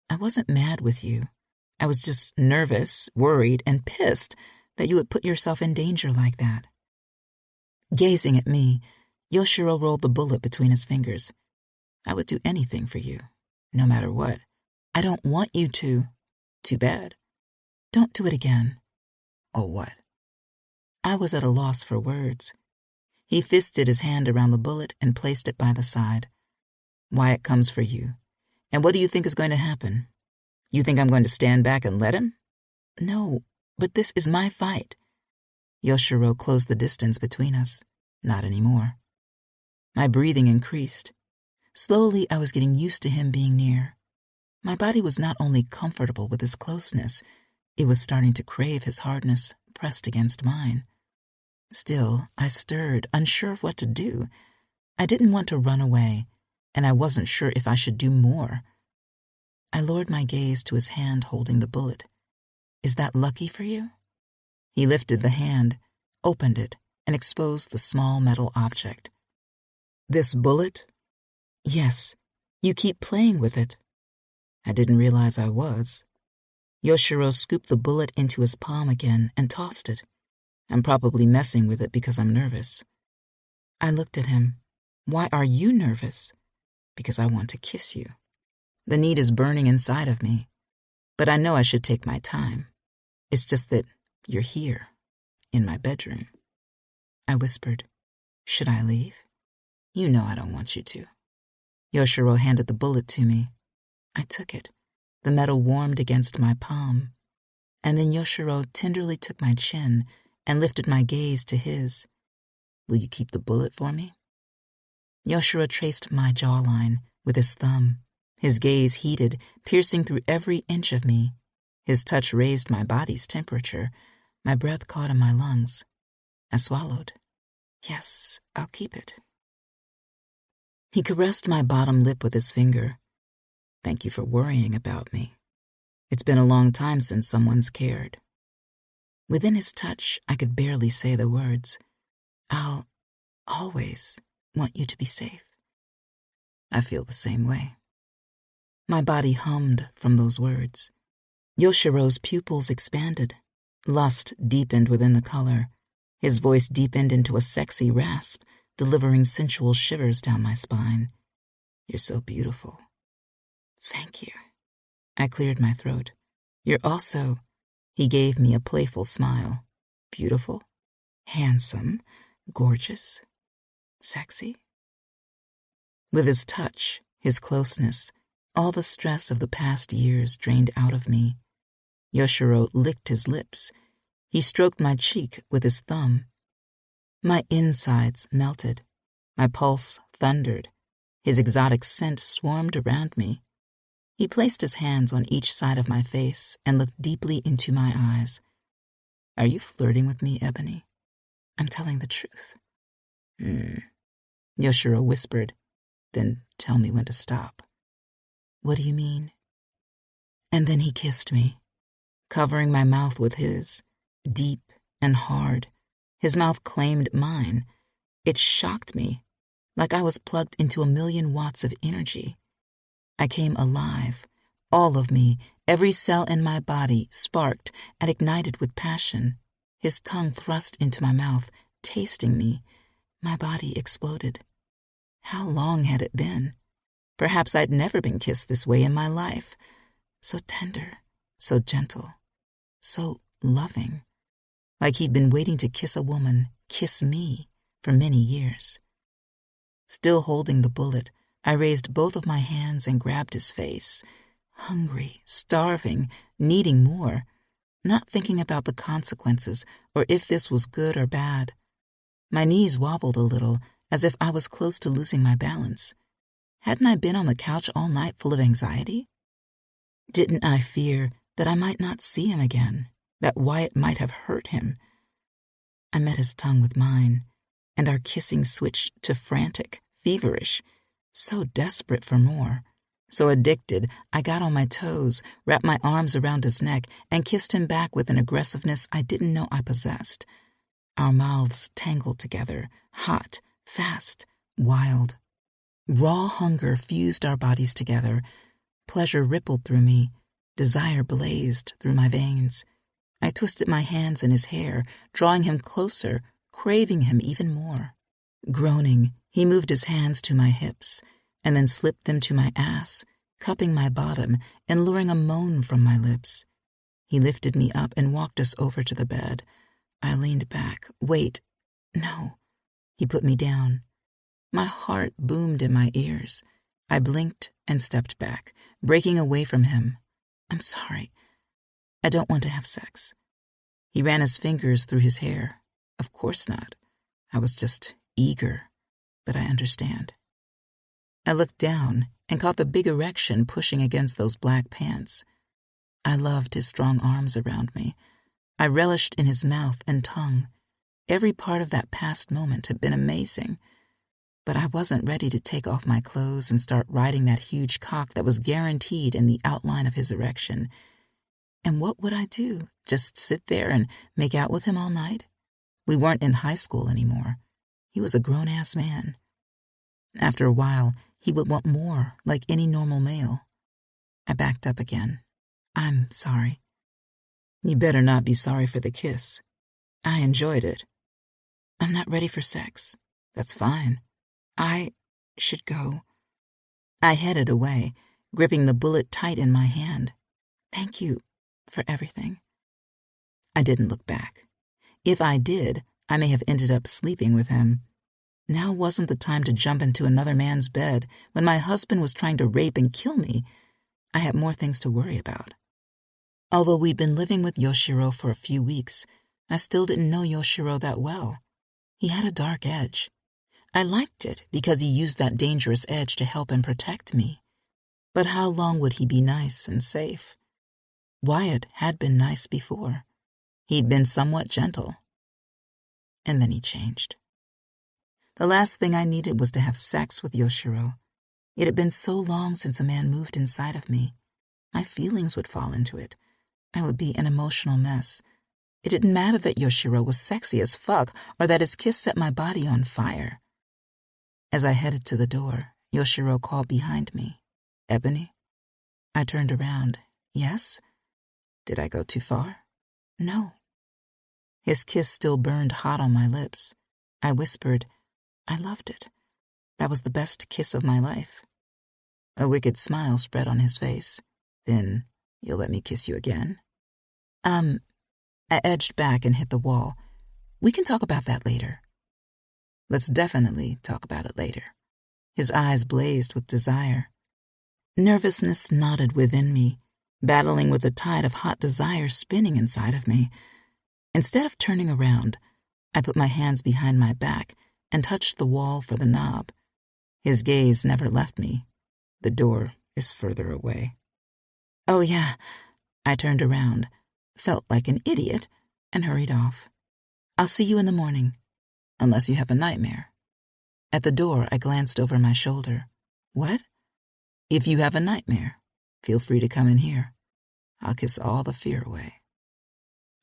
I wasn't mad with you. I was just nervous, worried, and pissed that you would put yourself in danger like that. Gazing at me, Yoshiro rolled the bullet between his fingers. I would do anything for you, no matter what. I don't want you to. Too bad. Don't do it again. Or what? I was at a loss for words. He fisted his hand around the bullet and placed it by the side. Wyatt comes for you. And what do you think is going to happen? You think I'm going to stand back and let him? No, but this is my fight. Yoshiro closed the distance between us. Not anymore. My breathing increased. Slowly, I was getting used to him being near. My body was not only comfortable with his closeness, it was starting to crave his hardness pressed against mine. Still, I stirred, unsure of what to do. I didn't want to run away, and I wasn't sure if I should do more. I lowered my gaze to his hand holding the bullet. Is that lucky for you? He lifted the hand, opened it, and exposed the small metal object. This bullet? Yes. You keep playing with it. I didn't realize I was. Yoshiro scooped the bullet into his palm again and tossed it. I'm probably messing with it because I'm nervous. I looked at him. Why are you nervous? Because I want to kiss you. The need is burning inside of me, but I know I should take my time. It's just that you're here, in my bedroom. I whispered, should I leave? You know I don't want you to. Yoshiro handed the bullet to me. I took it. The metal warmed against my palm. And then Yoshiro tenderly took my chin and lifted my gaze to his. Will you keep the bullet for me? Yoshiro traced my jawline with his thumb. His gaze heated, piercing through every inch of me. His touch raised my body's temperature. My breath caught in my lungs. I swallowed. Yes, I'll keep it. He caressed my bottom lip with his finger. Thank you for worrying about me. It's been a long time since someone's cared. Within his touch, I could barely say the words. I'll always want you to be safe. I feel the same way. My body hummed from those words. Yoshiro's pupils expanded. Lust deepened within the color. His voice deepened into a sexy rasp, delivering sensual shivers down my spine. You're so beautiful. Thank you. I cleared my throat. You're also... He gave me a playful smile. Beautiful, handsome, gorgeous, sexy. With his touch, his closeness, all the stress of the past years drained out of me. Yoshiro licked his lips. He stroked my cheek with his thumb. My insides melted. My pulse thundered. His exotic scent swarmed around me. He placed his hands on each side of my face and looked deeply into my eyes. "Are you flirting with me, Ebony?" "I'm telling the truth." Yoshiro whispered. "Then tell me when to stop." "What do you mean?" And then he kissed me, covering my mouth with his, deep and hard. His mouth claimed mine. It shocked me, like I was plugged into 1,000,000 watts of energy. I came alive. All of me, every cell in my body, sparked and ignited with passion. His tongue thrust into my mouth, tasting me. My body exploded. How long had it been? Perhaps I'd never been kissed this way in my life. So tender, so gentle, so loving. Like he'd been waiting to kiss a woman, kiss me, for many years. Still holding the bullet, I raised both of my hands and grabbed his face. Hungry, starving, needing more, not thinking about the consequences or if this was good or bad. My knees wobbled a little, as if I was close to losing my balance. Hadn't I been on the couch all night full of anxiety? Didn't I fear that I might not see him again, that Wyatt might have hurt him? I met his tongue with mine, and our kissing switched to frantic, feverish, so desperate for more. So addicted, I got on my toes, wrapped my arms around his neck, and kissed him back with an aggressiveness I didn't know I possessed. Our mouths tangled together, hot, fast, wild. Raw hunger fused our bodies together. Pleasure rippled through me. Desire blazed through my veins. I twisted my hands in his hair, drawing him closer, craving him even more. Groaning, he moved his hands to my hips, and then slipped them to my ass, cupping my bottom and luring a moan from my lips. He lifted me up and walked us over to the bed. I leaned back. "Wait. No." He put me down. My heart boomed in my ears. I blinked and stepped back, breaking away from him. "I'm sorry. I don't want to have sex." He ran his fingers through his hair. "Of course not. I was just eager, but I understand." I looked down and caught the big erection pushing against those black pants. I loved his strong arms around me. I relished in his mouth and tongue. Every part of that past moment had been amazing. But I wasn't ready to take off my clothes and start riding that huge cock that was guaranteed in the outline of his erection. And what would I do? Just sit there and make out with him all night? We weren't in high school anymore. He was a grown-ass man. After a while, he would want more, like any normal male. I backed up again. "I'm sorry." "You better not be sorry for the kiss. I enjoyed it." "I'm not ready for sex." "That's fine. I should go." I headed away, gripping the bullet tight in my hand. "Thank you for everything." I didn't look back. If I did, I may have ended up sleeping with him. Now wasn't the time to jump into another man's bed when my husband was trying to rape and kill me. I had more things to worry about. Although we'd been living with Yoshiro for a few weeks, I still didn't know Yoshiro that well. He had a dark edge. I liked it because he used that dangerous edge to help and protect me. But how long would he be nice and safe? Wyatt had been nice before. He'd been somewhat gentle. And then he changed. The last thing I needed was to have sex with Yoshiro. It had been so long since a man moved inside of me. My feelings would fall into it. I would be an emotional mess. It didn't matter that Yoshiro was sexy as fuck or that his kiss set my body on fire. As I headed to the door, Yoshiro called behind me. "Ebony?" I turned around. "Yes?" "Did I go too far?" "No." His kiss still burned hot on my lips. I whispered, "I loved it. That was the best kiss of my life." A wicked smile spread on his face. "Then you'll let me kiss you again?" I edged back and hit the wall. "We can talk about that later." "Let's definitely talk about it later." His eyes blazed with desire. Nervousness knotted within me, battling with the tide of hot desire spinning inside of me. Instead of turning around, I put my hands behind my back and touched the wall for the knob. His gaze never left me. "The door is further away." Oh, yeah. I turned around, felt like an idiot, and hurried off. I'll see you in the morning, unless you have a nightmare. At the door, I glanced over my shoulder. What? If you have a nightmare, feel free to come in here. I'll kiss all the fear away.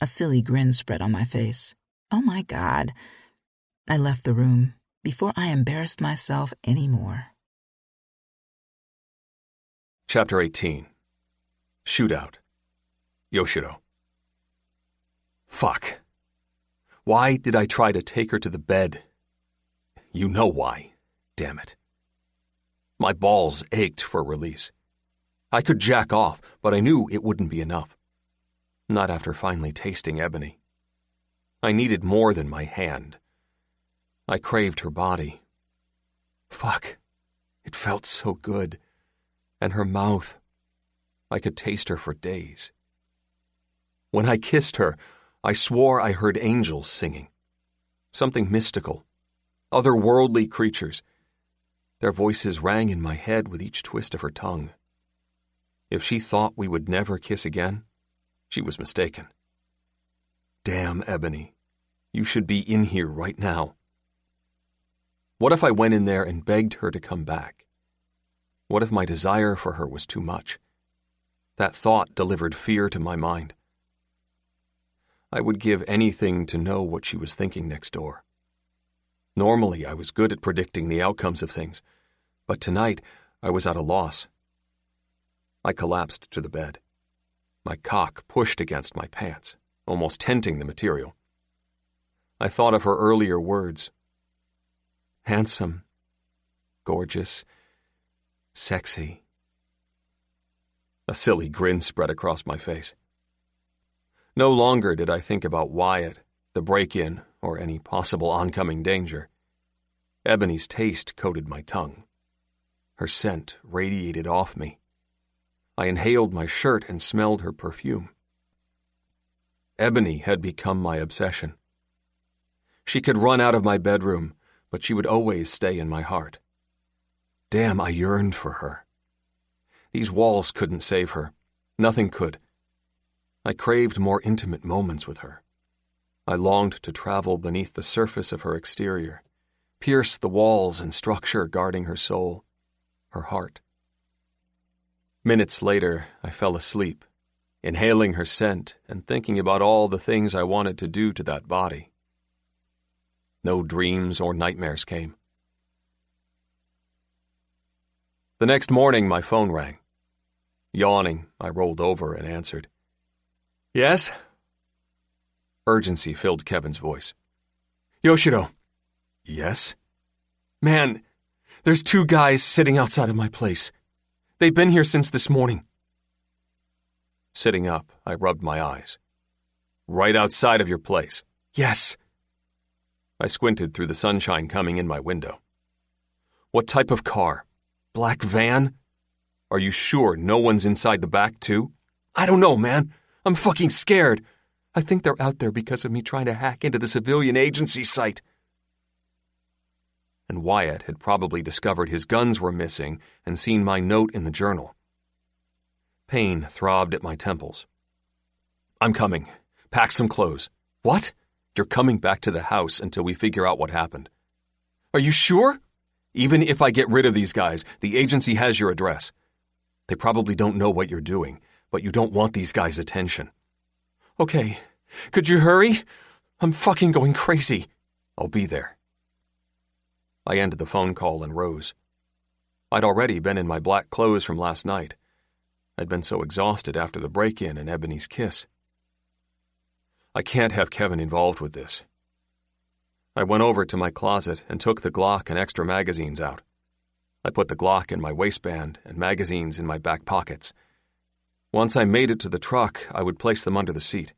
A silly grin spread on my face. Oh my God. I left the room before I embarrassed myself any more. Chapter 18. Shootout. Yoshiro. Fuck. Why did I try to take her to the bed? You know why. Damn it. My balls ached for release. I could jack off, but I knew it wouldn't be enough. Not after finally tasting Ebony. I needed more than my hand. I craved her body. Fuck. It felt so good. And her mouth. I could taste her for days. When I kissed her, I swore I heard angels singing. Something mystical. Otherworldly creatures. Their voices rang in my head with each twist of her tongue. If she thought we would never kiss again, she was mistaken. Damn, Ebony. You should be in here right now. What if I went in there and begged her to come back? What if my desire for her was too much? That thought delivered fear to my mind. I would give anything to know what she was thinking next door. Normally, I was good at predicting the outcomes of things, but tonight I was at a loss. I collapsed to the bed. My cock pushed against my pants, almost tenting the material. I thought of her earlier words. Handsome, gorgeous, sexy. A silly grin spread across my face. No longer did I think about Wyatt, the break-in, or any possible oncoming danger. Ebony's taste coated my tongue. Her scent radiated off me. I inhaled my shirt and smelled her perfume. Ebony had become my obsession. She could run out of my bedroom, but she would always stay in my heart. Damn, I yearned for her. These walls couldn't save her. Nothing could. I craved more intimate moments with her. I longed to travel beneath the surface of her exterior, pierce the walls and structure guarding her soul, her heart. Minutes later, I fell asleep, inhaling her scent and thinking about all the things I wanted to do to that body. No dreams or nightmares came. The next morning, my phone rang. Yawning, I rolled over and answered. Yes? Urgency filled Kevin's voice. Yoshiro. Yes? Man, there's 2 guys sitting outside of my place. They've been here since this morning. Sitting up, I rubbed my eyes. Right outside of your place? Yes. I squinted through the sunshine coming in my window. What type of car? Black van? Are you sure no one's inside the back, too? I don't know, man. I'm fucking scared. I think they're out there because of me trying to hack into the civilian agency site. And Wyatt had probably discovered his guns were missing and seen my note in the journal. Pain throbbed at my temples. I'm coming. Pack some clothes. What? You're coming back to the house until we figure out what happened. Are you sure? Even if I get rid of these guys, the agency has your address. They probably don't know what you're doing, but you don't want these guys' attention. Okay, could you hurry? I'm fucking going crazy. I'll be there. I ended the phone call and rose. I'd already been in my black clothes from last night. I'd been so exhausted after the break-in and Ebony's kiss. I can't have Kevin involved with this. I went over to my closet and took the Glock and extra magazines out. I put the Glock in my waistband and magazines in my back pockets. Once I made it to the truck, I would place them under the seat.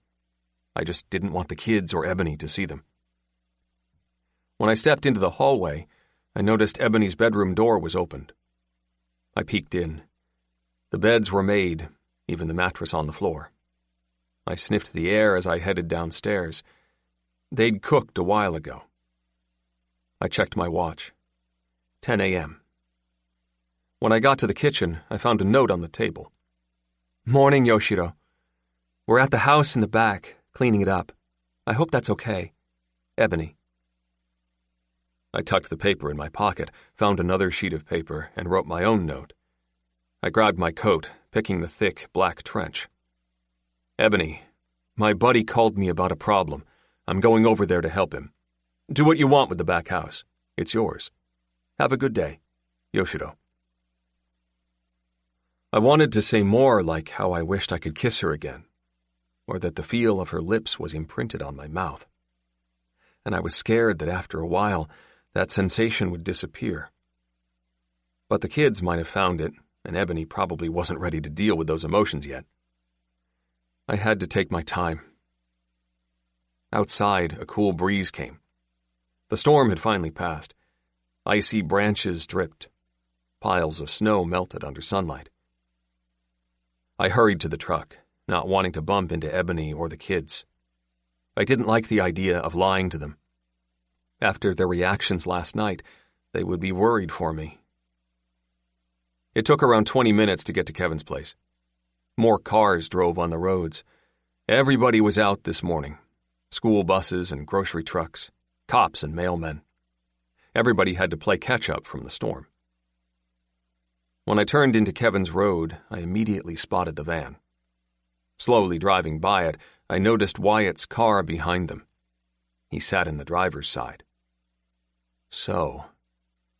I just didn't want the kids or Ebony to see them. When I stepped into the hallway, I noticed Ebony's bedroom door was opened. I peeked in. The beds were made, even the mattress on the floor. I sniffed the air as I headed downstairs. They'd cooked a while ago. I checked my watch. 10 a.m. When I got to the kitchen, I found a note on the table. Morning, Yoshiro. We're at the house in the back, cleaning it up. I hope that's okay. Ebony. I tucked the paper in my pocket, found another sheet of paper, and wrote my own note. I grabbed my coat, picking the thick, black trench. Ebony, my buddy called me about a problem. I'm going over there to help him. Do what you want with the back house. It's yours. Have a good day. Yoshiro. I wanted to say more, like how I wished I could kiss her again, or that the feel of her lips was imprinted on my mouth. And I was scared that after a while, that sensation would disappear. But the kids might have found it, and Ebony probably wasn't ready to deal with those emotions yet. I had to take my time. Outside, a cool breeze came. The storm had finally passed. Icy branches dripped. Piles of snow melted under sunlight. I hurried to the truck, not wanting to bump into Ebony or the kids. I didn't like the idea of lying to them. After their reactions last night, they would be worried for me. It took around 20 minutes to get to Kevin's place. More cars drove on the roads. Everybody was out this morning. School buses and grocery trucks, cops and mailmen. Everybody had to play catch-up from the storm. When I turned into Kevin's road, I immediately spotted the van. Slowly driving by it, I noticed Wyatt's car behind them. He sat in the driver's side. So,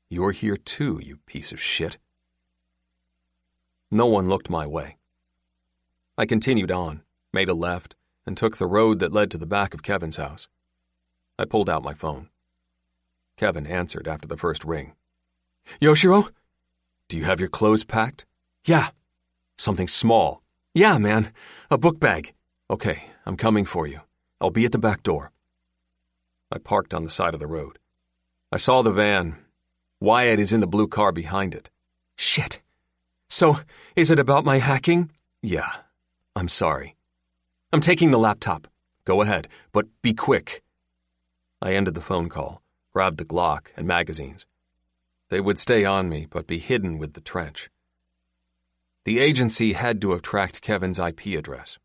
you're here too, you piece of shit. No one looked my way. I continued on, made a left, and took the road that led to the back of Kevin's house. I pulled out my phone. Kevin answered after the first ring. Yoshiro? Do you have your clothes packed? Yeah. Something small. Yeah, man. A book bag. Okay, I'm coming for you. I'll be at the back door. I parked on the side of the road. I saw the van. Wyatt is in the blue car behind it. Shit. So, is it about my hacking? Yeah. I'm sorry. I'm taking the laptop. Go ahead, but be quick. I ended the phone call, grabbed the Glock and magazines. They would stay on me, but be hidden with the trench. The agency had to have tracked Kevin's IP address.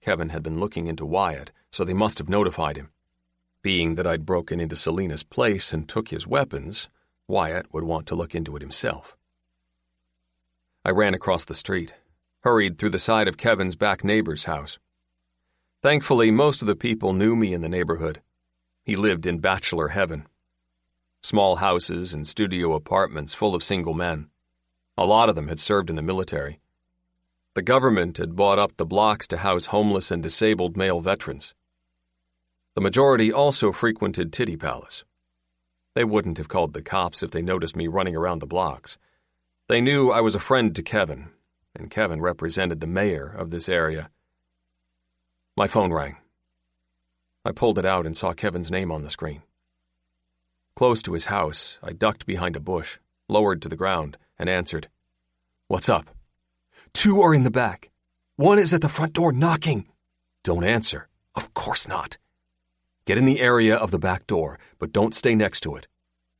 Kevin had been looking into Wyatt, so they must have notified him. Being that I'd broken into Selena's place and took his weapons, Wyatt would want to look into it himself. I ran across the street, hurried through the side of Kevin's back neighbor's house. Thankfully, most of the people knew me in the neighborhood. He lived in bachelor heaven. Small houses and studio apartments full of single men. A lot of them had served in the military. The government had bought up the blocks to house homeless and disabled male veterans. The majority also frequented Titty Palace. They wouldn't have called the cops if they noticed me running around the blocks. They knew I was a friend to Kevin, and Kevin represented the mayor of this area. My phone rang. I pulled it out and saw Kevin's name on the screen. Close to his house, I ducked behind a bush, lowered to the ground, and answered. What's up? 2 are in the back. 1 is at the front door knocking. Don't answer. Of course not. Get in the area of the back door, but don't stay next to it.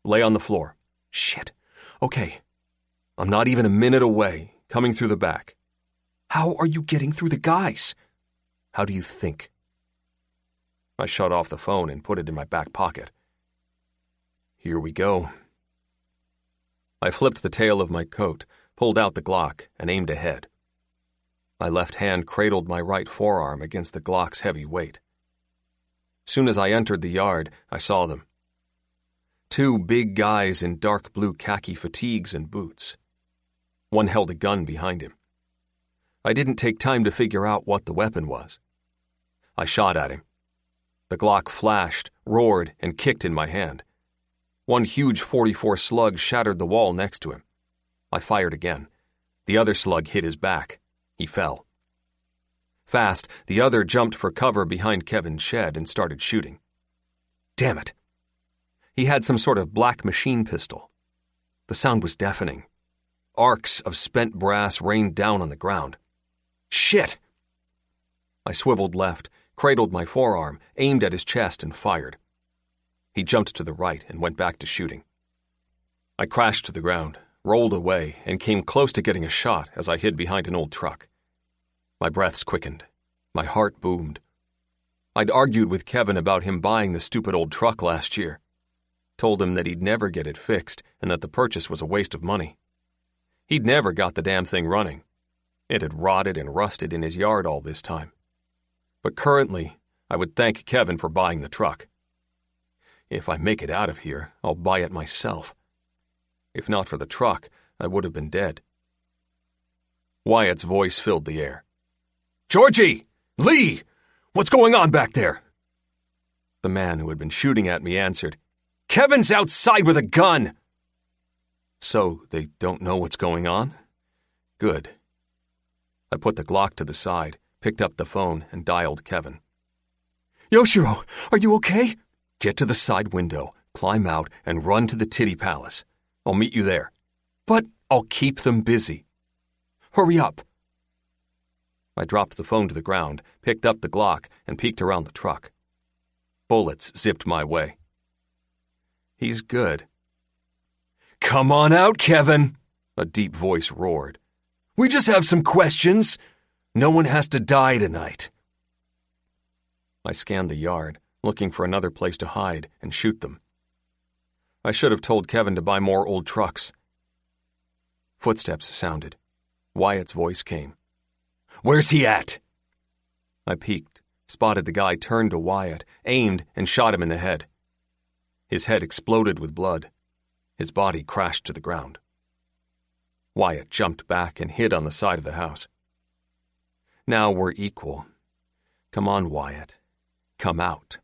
Lay on the floor. Shit. Okay. I'm not even a minute away, coming through the back. How are you getting through the guys? How do you think? I shut off the phone and put it in my back pocket. Here we go. I flipped the tail of my coat, pulled out the Glock, and aimed ahead. My left hand cradled my right forearm against the Glock's heavy weight. Soon as I entered the yard, I saw them. 2 big guys in dark blue khaki fatigues and boots. One held a gun behind him. I didn't take time to figure out what the weapon was. I shot at him. The Glock flashed, roared, and kicked in my hand. One huge .44 slug shattered the wall next to him. I fired again. The other slug hit his back. He fell. Fast, the other jumped for cover behind Kevin's shed and started shooting. Damn it! He had some sort of black machine pistol. The sound was deafening. Arcs of spent brass rained down on the ground. Shit! I swiveled left, cradled my forearm, aimed at his chest, and fired. He jumped to the right and went back to shooting. I crashed to the ground, rolled away, and came close to getting a shot as I hid behind an old truck. My breaths quickened. My heart boomed. I'd argued with Kevin about him buying the stupid old truck last year. Told him that he'd never get it fixed and that the purchase was a waste of money. He'd never got the damn thing running. It had rotted and rusted in his yard all this time. But currently, I would thank Kevin for buying the truck. If I make it out of here, I'll buy it myself. If not for the truck, I would have been dead. Wyatt's voice filled the air. "Georgie! Lee! What's going on back there?" The man who had been shooting at me answered, "Kevin's outside with a gun!" So they don't know what's going on? Good. I put the Glock to the side, picked up the phone, and dialed Kevin. "Yoshiro, are you okay?" "Get to the side window, climb out, and run to the Titty Palace. I'll meet you there." "But I'll keep them busy." "Hurry up." I dropped the phone to the ground, picked up the Glock, and peeked around the truck. Bullets zipped my way. He's good. "Come on out, Kevin," a deep voice roared. "We just have some questions. No one has to die tonight." I scanned the yard, looking for another place to hide and shoot them. I should have told Kevin to buy more old trucks. Footsteps sounded. Wyatt's voice came. "Where's he at?" I peeked, spotted the guy turn to Wyatt, aimed, and shot him in the head. His head exploded with blood. His body crashed to the ground. Wyatt jumped back and hid on the side of the house. Now we're equal. Come on, Wyatt. Come out.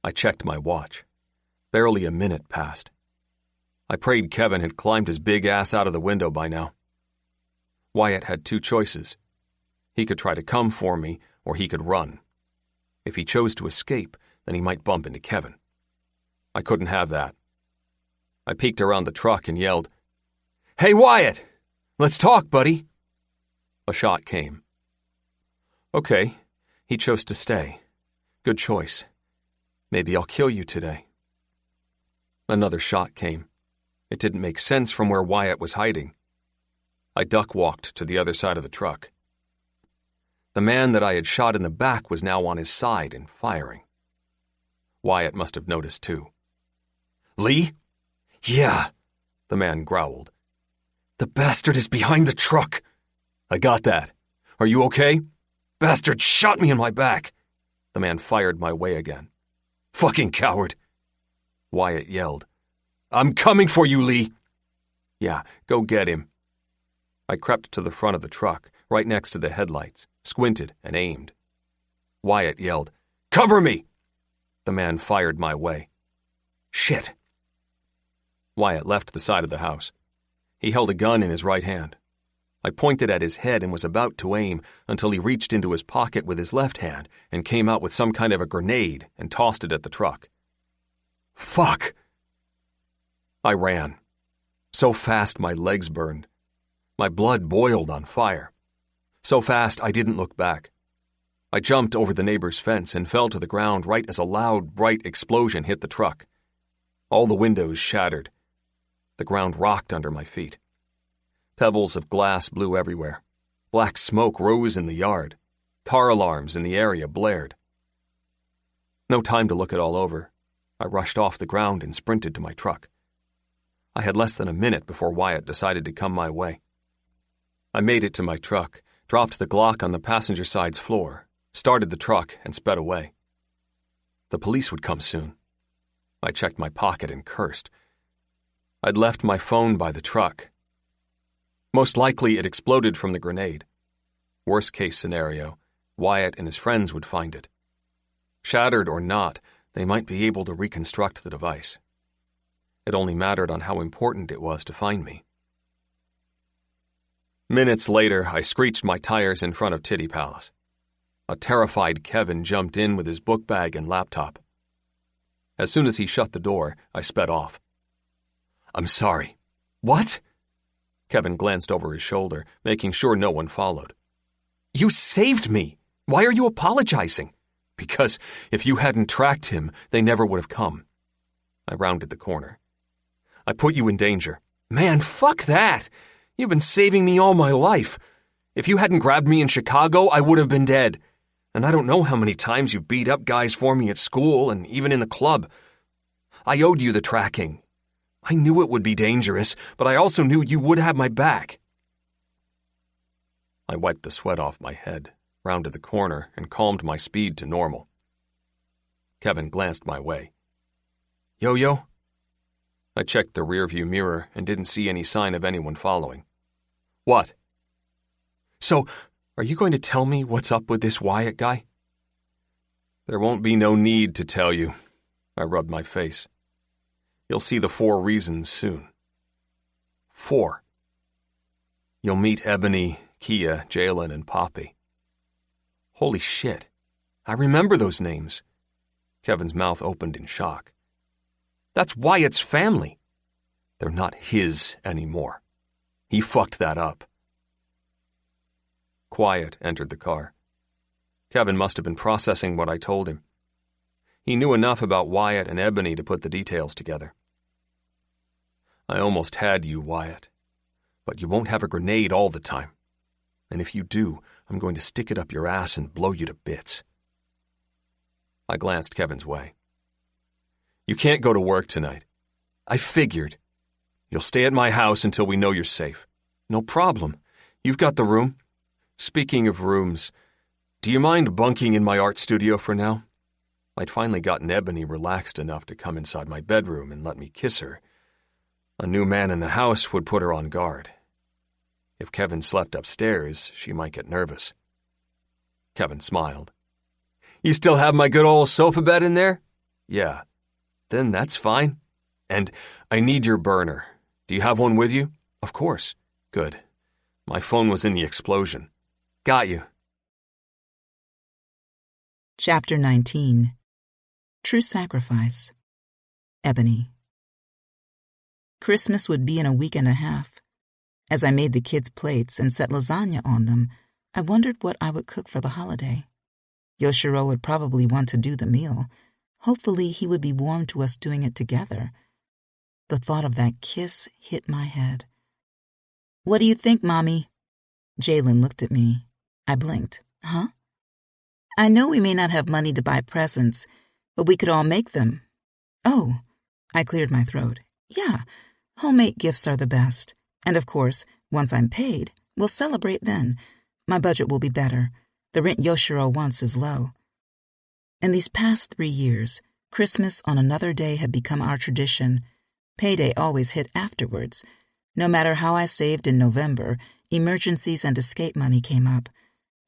I checked my watch. Barely a minute passed. I prayed Kevin had climbed his big ass out of the window by now. Wyatt had two choices. He could try to come for me, or he could run. If he chose to escape, then he might bump into Kevin. I couldn't have that. I peeked around the truck and yelled, "Hey, Wyatt! Let's talk, buddy!" A shot came. Okay, he chose to stay. Good choice. Maybe I'll kill you today. Another shot came. It didn't make sense from where Wyatt was hiding. I duck-walked to the other side of the truck. The man that I had shot in the back was now on his side and firing. Wyatt must have noticed too. "Lee?" "Yeah," the man growled. "The bastard is behind the truck." "I got that. Are you okay?" "Bastard shot me in my back." The man fired my way again. "Fucking coward." Wyatt yelled. "I'm coming for you, Lee." "Yeah, go get him." I crept to the front of the truck, right next to the headlights, squinted and aimed. Wyatt yelled, "Cover me!" The man fired my way. Shit. Wyatt left the side of the house. He held a gun in his right hand. I pointed at his head and was about to aim until he reached into his pocket with his left hand and came out with some kind of a grenade and tossed it at the truck. Fuck! I ran. So fast my legs burned. My blood boiled on fire. So fast I didn't look back. I jumped over the neighbor's fence and fell to the ground right as a loud, bright explosion hit the truck. All the windows shattered. The ground rocked under my feet. Pebbles of glass blew everywhere. Black smoke rose in the yard. Car alarms in the area blared. No time to look it all over. I rushed off the ground and sprinted to my truck. I had less than a minute before Wyatt decided to come my way. I made it to my truck, dropped the Glock on the passenger side's floor, started the truck, and sped away. The police would come soon. I checked my pocket and cursed. I'd left my phone by the truck. Most likely it exploded from the grenade. Worst case scenario, Wyatt and his friends would find it. Shattered or not, they might be able to reconstruct the device. It only mattered on how important it was to find me. Minutes later, I screeched my tires in front of Titty Palace. A terrified Kevin jumped in with his book bag and laptop. As soon as he shut the door, I sped off. I'm sorry. What? Kevin glanced over his shoulder, making sure no one followed. You saved me. Why are you apologizing? Because if you hadn't tracked him, they never would have come. I rounded the corner. I put you in danger. Man, fuck that. You've been saving me all my life. If you hadn't grabbed me in Chicago, I would have been dead. And I don't know how many times you've beat up guys for me at school and even in the club. I owed you the tracking. I knew it would be dangerous, but I also knew you would have my back. I wiped the sweat off my head, rounded the corner, and calmed my speed to normal. Kevin glanced my way. Yo-yo? I checked the rearview mirror and didn't see any sign of anyone following. What? So, are you going to tell me what's up with this Wyatt guy? There won't be no need to tell you. I rubbed my face. You'll see the 4 reasons soon. 4. You'll meet Ebony, Kia, Jalen, and Poppy. Holy shit. I remember those names. Kevin's mouth opened in shock. That's Wyatt's family. They're not his anymore. He fucked that up. Quiet entered the car. Kevin must have been processing what I told him. He knew enough about Wyatt and Ebony to put the details together. I almost had you, Wyatt. But you won't have a grenade all the time. And if you do, I'm going to stick it up your ass and blow you to bits. I glanced Kevin's way. You can't go to work tonight. I figured. You'll stay at my house until we know you're safe. No problem. You've got the room. Speaking of rooms, do you mind bunking in my art studio for now? I'd finally gotten Ebony relaxed enough to come inside my bedroom and let me kiss her. A new man in the house would put her on guard. If Kevin slept upstairs, she might get nervous. Kevin smiled. You still have my good old sofa bed in there? Yeah. Then that's fine. And I need your burner. Do you have one with you? Of course. Good. My phone was in the explosion. Got you. Chapter 19. True Sacrifice. Ebony. Christmas would be in a week and a half. As I made the kids' plates and set lasagna on them, I wondered what I would cook for the holiday. Yoshiro would probably want to do the meal. Hopefully he would be warm to us doing it together. The thought of that kiss hit my head. What do you think, Mommy? Jalen looked at me. I blinked. Huh? I know we may not have money to buy presents, but we could all make them. Oh, I cleared my throat. Yeah, homemade gifts are the best. And of course, once I'm paid, we'll celebrate then. My budget will be better. The rent Yoshiro wants is low. In these past 3 years, Christmas on another day had become our tradition. Payday always hit afterwards. No matter how I saved in November, emergencies and escape money came up.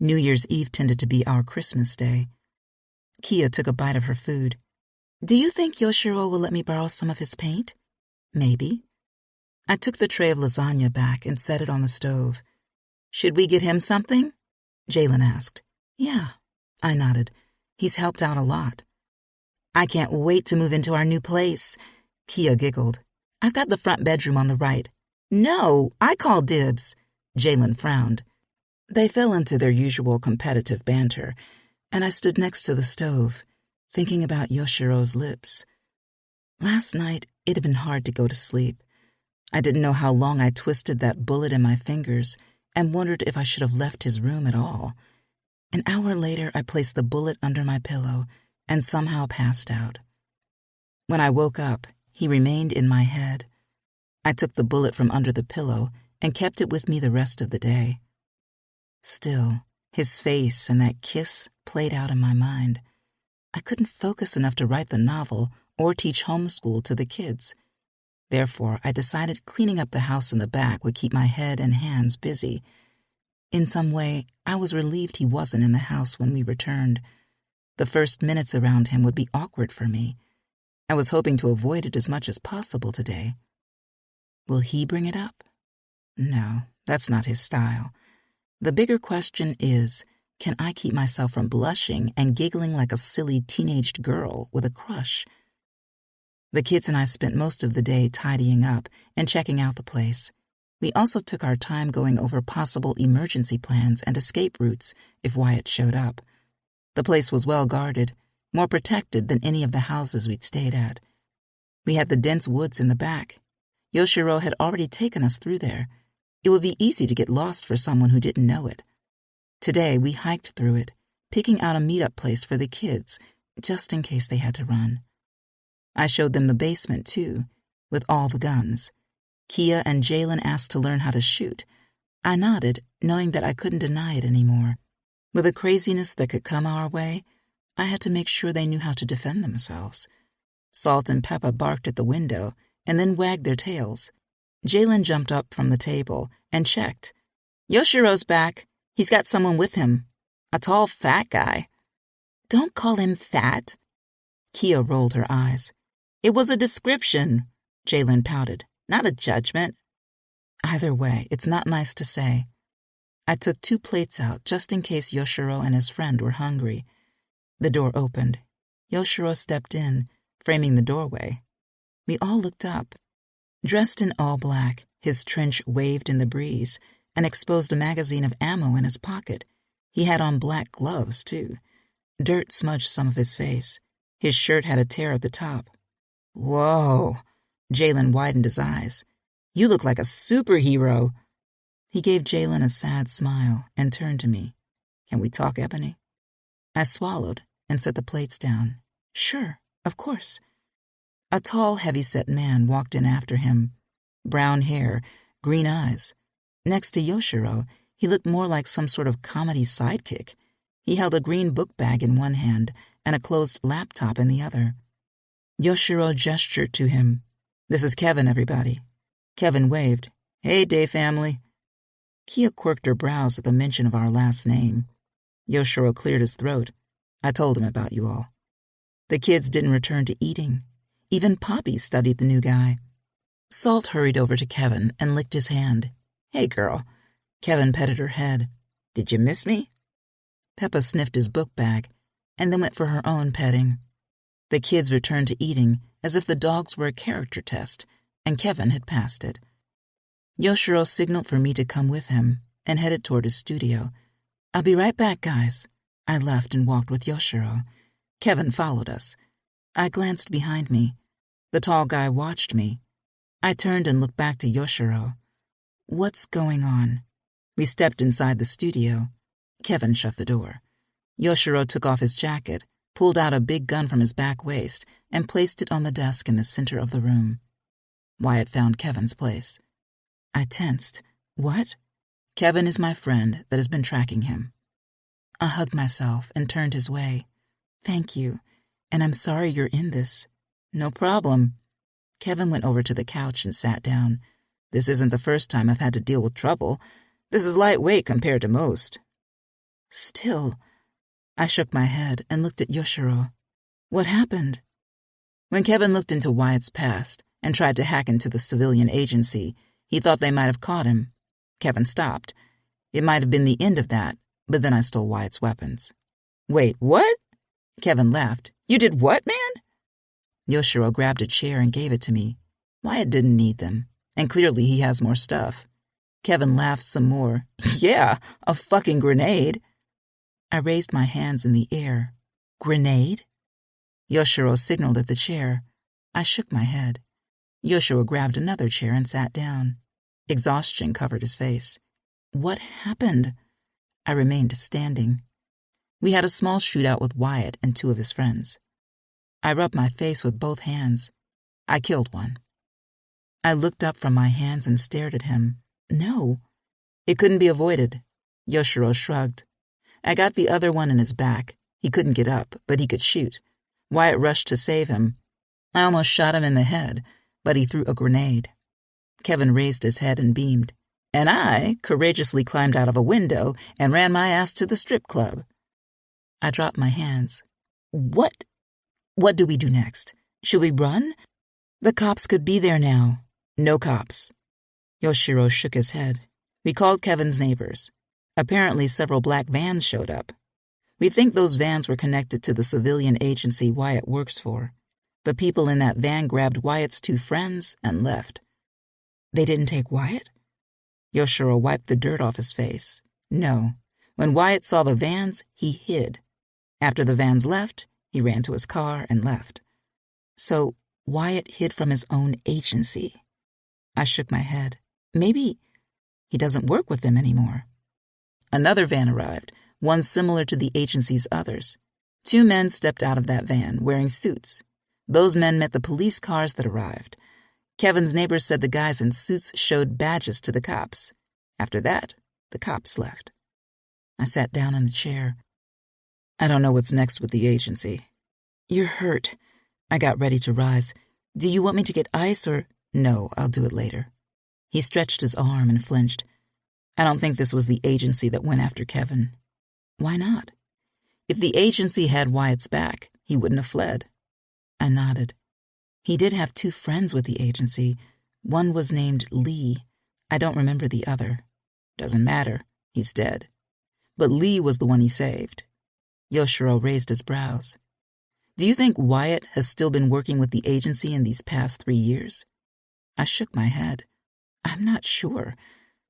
New Year's Eve tended to be our Christmas day. Kia took a bite of her food. Do you think Yoshiro will let me borrow some of his paint? Maybe. I took the tray of lasagna back and set it on the stove. Should we get him something? Jalen asked. Yeah, I nodded. He's helped out a lot. I can't wait to move into our new place. Kia giggled. I've got the front bedroom on the right. No, I call dibs. Jalen frowned. They fell into their usual competitive banter, and I stood next to the stove, thinking about Yoshiro's lips. Last night, it had been hard to go to sleep. I didn't know how long I twisted that bullet in my fingers and wondered if I should have left his room at all. An hour later, I placed the bullet under my pillow and somehow passed out. When I woke up, he remained in my head. I took the bullet from under the pillow and kept it with me the rest of the day. Still, his face and that kiss played out in my mind. I couldn't focus enough to write the novel or teach homeschool to the kids. Therefore, I decided cleaning up the house in the back would keep my head and hands busy. In some way, I was relieved he wasn't in the house when we returned. The first minutes around him would be awkward for me. I was hoping to avoid it as much as possible today. Will he bring it up? No, that's not his style. The bigger question is, can I keep myself from blushing and giggling like a silly teenaged girl with a crush? The kids and I spent most of the day tidying up and checking out the place. We also took our time going over possible emergency plans and escape routes if Wyatt showed up. The place was well guarded, more protected than any of the houses we'd stayed at. We had the dense woods in the back. Yoshiro had already taken us through there. It would be easy to get lost for someone who didn't know it. Today, we hiked through it, picking out a meetup place for the kids, just in case they had to run. I showed them the basement, too, with all the guns. Kia and Jalen asked to learn how to shoot. I nodded, knowing that I couldn't deny it anymore. With the craziness that could come our way, I had to make sure they knew how to defend themselves. Salt and Peppa barked at the window and then wagged their tails. Jalen jumped up from the table and checked. Yoshiro's back. He's got someone with him. A tall, fat guy. Don't call him fat. Kia rolled her eyes. It was a description, Jalen pouted, not a judgment. Either way, it's not nice to say. I took 2 plates out just in case Yoshiro and his friend were hungry. The door opened. Yoshiro stepped in, framing the doorway. We all looked up. Dressed in all black, his trench waved in the breeze and exposed a magazine of ammo in his pocket. He had on black gloves, too. Dirt smudged some of his face. His shirt had a tear at the top. Whoa, Jalen widened his eyes. You look like a superhero. He gave Jalen a sad smile and turned to me. Can we talk, Ebony? I swallowed and set the plates down. Sure, of course. A tall, heavy-set man walked in after him. Brown hair, green eyes. Next to Yoshiro, he looked more like some sort of comedy sidekick. He held a green book bag in one hand and a closed laptop in the other. Yoshiro gestured to him. This is Kevin, everybody. Kevin waved. Hey, Day family. Kia quirked her brows at the mention of our last name. Yoshiro cleared his throat. I told him about you all. The kids didn't return to eating. Even Poppy studied the new guy. Salt hurried over to Kevin and licked his hand. Hey, girl. Kevin petted her head. Did you miss me? Peppa sniffed his book bag and then went for her own petting. The kids returned to eating as if the dogs were a character test, and Kevin had passed it. Yoshiro signaled for me to come with him and headed toward his studio. I'll be right back, guys. I left and walked with Yoshiro. Kevin followed us. I glanced behind me. The tall guy watched me. I turned and looked back to Yoshiro. What's going on? We stepped inside the studio. Kevin shut the door. Yoshiro took off his jacket, pulled out a big gun from his back waist, and placed it on the desk in the center of the room. Wyatt found Kevin's place. I tensed. What? Kevin is my friend that has been tracking him. I hugged myself and turned his way. Thank you, and I'm sorry you're in this. No problem. Kevin went over to the couch and sat down. This isn't the first time I've had to deal with trouble. This is lightweight compared to most. Still, I shook my head and looked at Yoshiro. What happened? When Kevin looked into Wyatt's past and tried to hack into the civilian agency, he thought they might have caught him. Kevin stopped. It might have been the end of that, but then I stole Wyatt's weapons. Wait, what? Kevin laughed. You did what, man? Yoshiro grabbed a chair and gave it to me. Wyatt didn't need them, and clearly he has more stuff. Kevin laughed some more. Yeah, a fucking grenade. I raised my hands in the air. Grenade? Yoshiro signaled at the chair. I shook my head. Yoshiro grabbed another chair and sat down. Exhaustion covered his face. What happened? I remained standing. We had a small shootout with Wyatt and 2 of his friends. I rubbed my face with both hands. I killed one. I looked up from my hands and stared at him. No. It couldn't be avoided. Yoshiro shrugged. I got the other one in his back. He couldn't get up, but he could shoot. Wyatt rushed to save him. I almost shot him in the head, but he threw a grenade. Kevin raised his head and beamed. And I courageously climbed out of a window and ran my ass to the strip club. I dropped my hands. What do we do next? Should we run? The cops could be there now. No cops. Yoshiro shook his head. We called Kevin's neighbors. Apparently several black vans showed up. We think those vans were connected to the civilian agency Wyatt works for. The people in that van grabbed Wyatt's 2 friends and left. They didn't take Wyatt? Yoshiro wiped the dirt off his face. No. When Wyatt saw the vans, he hid. After the vans left, he ran to his car and left. So Wyatt hid from his own agency. I shook my head. Maybe He doesn't work with them anymore. Another van arrived, one similar to the agency's others. 2 men stepped out of that van, wearing suits. Those men met the police cars that arrived. Kevin's neighbors said the guys in suits showed badges to the cops. After that, the cops left. I sat down in the chair. I don't know what's next with the agency. You're hurt. I got ready to rise. Do you want me to get ice or... No, I'll do it later. He stretched his arm and flinched. I don't think this was the agency that went after Kevin. Why not? If the agency had Wyatt's back, he wouldn't have fled. I nodded. He did have 2 friends with the agency. One was named Lee. I don't remember the other. Doesn't matter. He's dead. But Lee was the one he saved. Yoshiro raised his brows. Do you think Wyatt has still been working with the agency in these past 3 years? I shook my head. I'm not sure,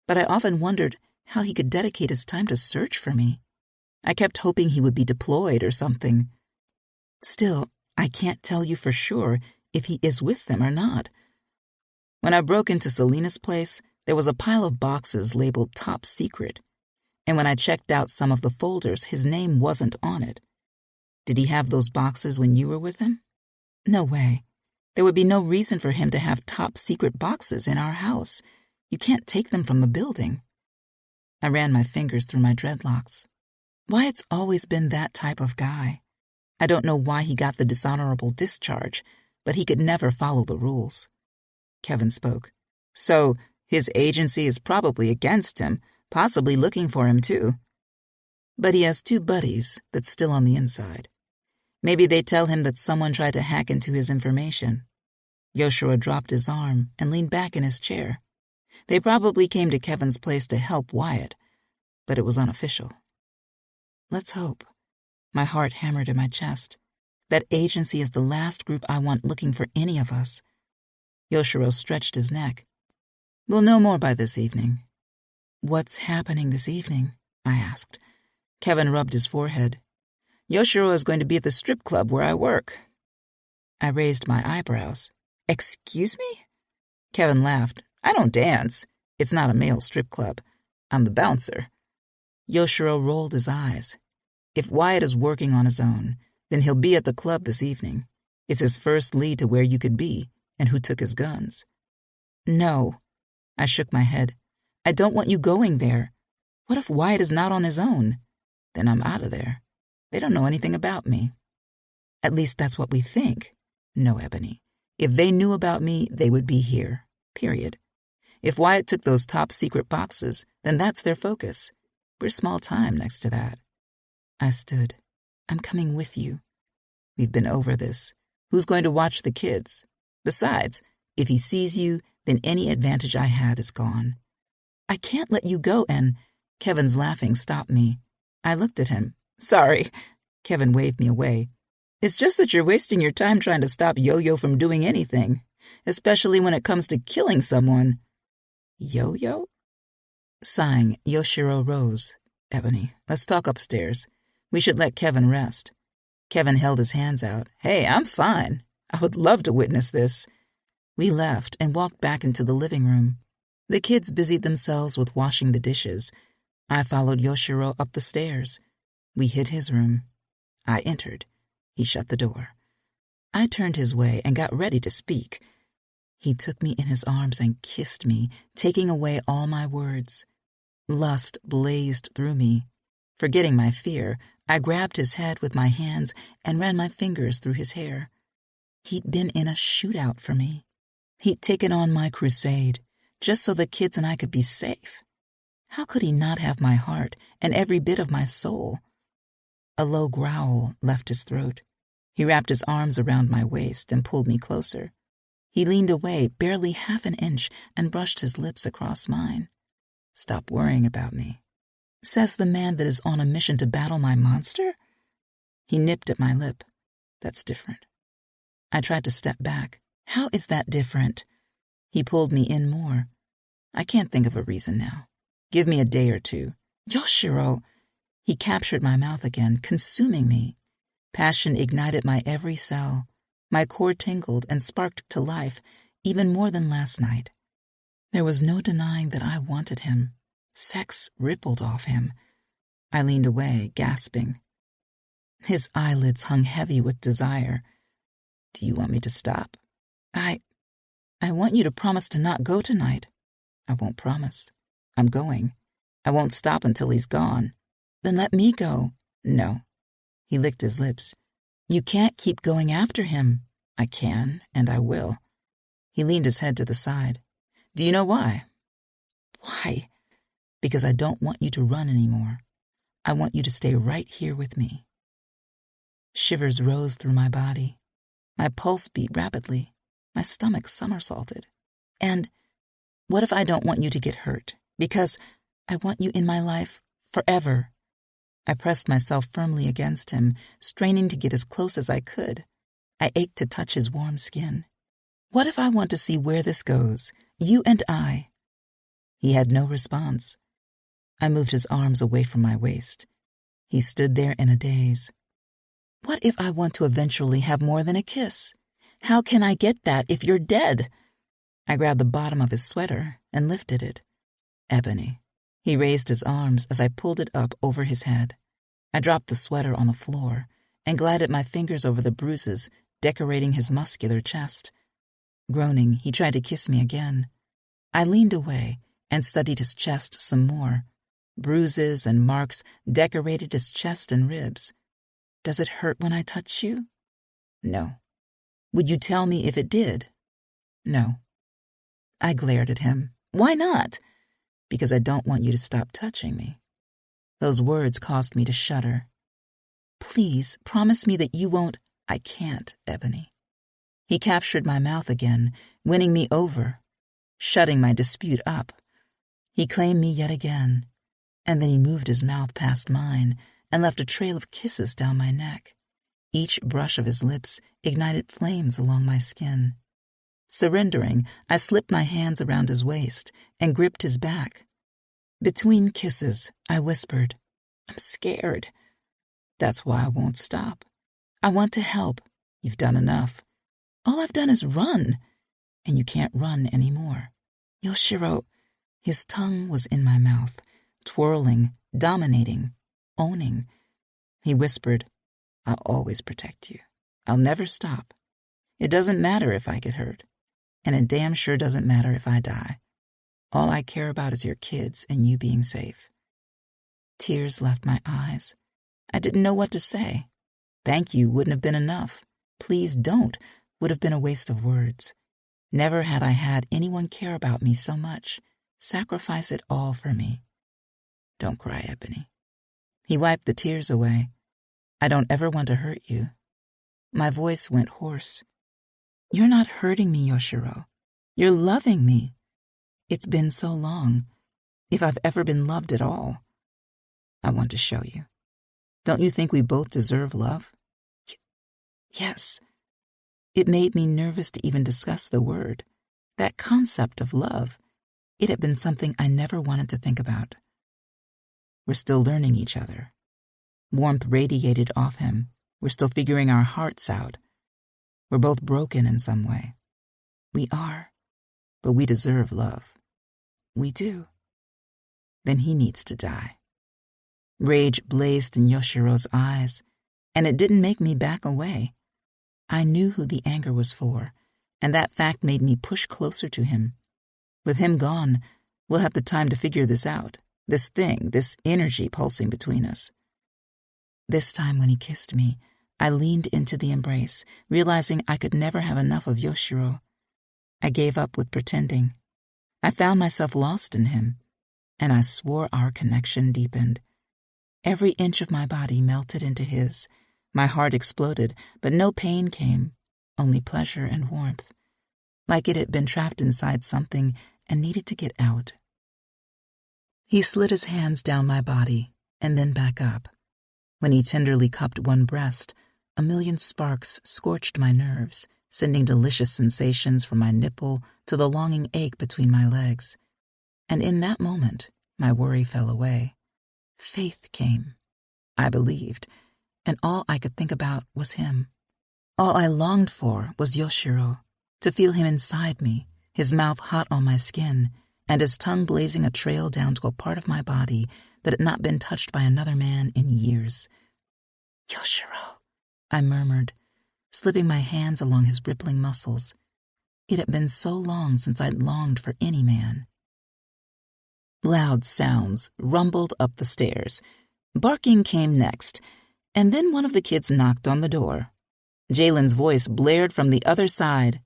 but I often wondered how he could dedicate his time to search for me. I kept hoping he would be deployed or something. Still, I can't tell you for sure if he is with them or not. When I broke into Selena's place, there was a pile of boxes labeled Top Secret, and when I checked out some of the folders, his name wasn't on it. Did he have those boxes when you were with him? No way. There would be no reason for him to have top secret boxes in our house. You can't take them from the building. I ran my fingers through my dreadlocks. Wyatt's always been that type of guy. I don't know why he got the dishonorable discharge, but he could never follow the rules. Kevin spoke. So, his agency is probably against him, possibly looking for him too. But he has 2 buddies that's still on the inside. Maybe they tell him that someone tried to hack into his information. Yoshiro dropped his arm and leaned back in his chair. They probably came to Kevin's place to help Wyatt, but it was unofficial. Let's hope. My heart hammered in my chest. That agency is the last group I want looking for any of us. Yoshiro stretched his neck. We'll know more by this evening. What's happening this evening? I asked. Kevin rubbed his forehead. Yoshiro is going to be at the strip club where I work. I raised my eyebrows. Excuse me? Kevin laughed. I don't dance. It's not a male strip club. I'm the bouncer. Yoshiro rolled his eyes. If Wyatt is working on his own, then he'll be at the club this evening. It's his first lead to where you could be, and who took his guns. No. I shook my head. I don't want you going there. What if Wyatt is not on his own? Then I'm out of there. They don't know anything about me. At least that's what we think. No, Ebony. If they knew about me, they would be here. Period. If Wyatt took those top secret boxes, then that's their focus. We're small time next to that. I stood. I'm coming with you. We've been over this. Who's going to watch the kids? Besides, if he sees you, then any advantage I had is gone. I can't let you go and... Kevin's laughing stopped me. I looked at him. Sorry. Kevin waved me away. It's just that you're wasting your time trying to stop Yo-Yo from doing anything, especially when it comes to killing someone. Yo-Yo? Sighing, Yoshiro rose. Ebony, let's talk upstairs. We should let Kevin rest. Kevin held his hands out. Hey, I'm fine. I would love to witness this. We left and walked back into the living room. The kids busied themselves with washing the dishes. I followed Yoshiro up the stairs. We hit his room. I entered. He shut the door. I turned his way and got ready to speak. He took me in his arms and kissed me, taking away all my words. Lust blazed through me. Forgetting my fear, I grabbed his head with my hands and ran my fingers through his hair. He'd been in a shootout for me. He'd taken on my crusade, just so the kids and I could be safe. How could he not have my heart and every bit of my soul? A low growl left his throat. He wrapped his arms around my waist and pulled me closer. He leaned away barely half an inch and brushed his lips across mine. Stop worrying about me. Says the man that is on a mission to battle my monster? He nipped at my lip. That's different. I tried to step back. How is that different? He pulled me in more. I can't think of a reason now. Give me a day or two. Yoshiro! He captured my mouth again, consuming me. Passion ignited my every cell. My core tingled and sparked to life, even more than last night. There was no denying that I wanted him. Sex rippled off him. I leaned away, gasping. His eyelids hung heavy with desire. Do you want me to stop? I want you to promise to not go tonight. I won't promise. I'm going. I won't stop until he's gone. Then let me go. No. He licked his lips. You can't keep going after him. I can, and I will. He leaned his head to the side. Do you know why? Why? Because I don't want you to run anymore. I want you to stay right here with me. Shivers rose through my body. My pulse beat rapidly. My stomach somersaulted. And what if I don't want you to get hurt? Because I want you in my life forever. I pressed myself firmly against him, straining to get as close as I could. I ached to touch his warm skin. What if I want to see where this goes, you and I? He had no response. I moved his arms away from my waist. He stood there in a daze. What if I want to eventually have more than a kiss? How can I get that if you're dead? I grabbed the bottom of his sweater and lifted it. Ebony. He raised his arms as I pulled it up over his head. I dropped the sweater on the floor and glided my fingers over the bruises decorating his muscular chest. Groaning, he tried to kiss me again. I leaned away and studied his chest some more. Bruises and marks decorated his chest and ribs. Does it hurt when I touch you? No. Would you tell me if it did? No. I glared at him. Why not? Because I don't want you to stop touching me. Those words caused me to shudder. Please, promise me that you won't. I can't, Ebony. He captured my mouth again, winning me over, shutting my dispute up. He claimed me yet again, and then he moved his mouth past mine and left a trail of kisses down my neck. Each brush of his lips ignited flames along my skin. Surrendering, I slipped my hands around his waist and gripped his back. Between kisses, I whispered, I'm scared. That's why I won't stop. I want to help. You've done enough. All I've done is run, and you can't run anymore. Yoshiro, his tongue was in my mouth, twirling, dominating, owning. He whispered, I'll always protect you. I'll never stop. It doesn't matter if I get hurt, and it damn sure doesn't matter if I die. All I care about is your kids and you being safe. Tears left my eyes. I didn't know what to say. Thank you wouldn't have been enough. Please don't would have been a waste of words. Never had I had anyone care about me so much, sacrifice it all for me. Don't cry, Ebony. He wiped the tears away. I don't ever want to hurt you. My voice went hoarse. You're not hurting me, Yoshiro. You're loving me. It's been so long, if I've ever been loved at all. I want to show you. Don't you think we both deserve love? Yes. It made me nervous to even discuss the word. That concept of love. It had been something I never wanted to think about. We're still learning each other. Warmth radiated off him. We're still figuring our hearts out. We're both broken in some way. We are, but we deserve love. We do. Then he needs to die. Rage blazed in Yoshiro's eyes, and it didn't make me back away. I knew who the anger was for, and that fact made me push closer to him. With him gone, we'll have the time to figure this out, this thing, this energy pulsing between us. This time when he kissed me, I leaned into the embrace, realizing I could never have enough of Yoshiro. I gave up with pretending. I found myself lost in him, and I swore our connection deepened. Every inch of my body melted into his. My heart exploded, but no pain came, only pleasure and warmth, like it had been trapped inside something and needed to get out. He slid his hands down my body and then back up. When he tenderly cupped one breast, a million sparks scorched my nerves, sending delicious sensations from my nipple to the longing ache between my legs. And in that moment, my worry fell away. Faith came. I believed, and all I could think about was him. All I longed for was Yoshiro, to feel him inside me, his mouth hot on my skin, and his tongue blazing a trail down to a part of my body that had not been touched by another man in years. "Yoshiro," I murmured, slipping my hands along his rippling muscles. It had been so long since I'd longed for any man. Loud sounds rumbled up the stairs. Barking came next, and then one of the kids knocked on the door. Jalen's voice blared from the other side.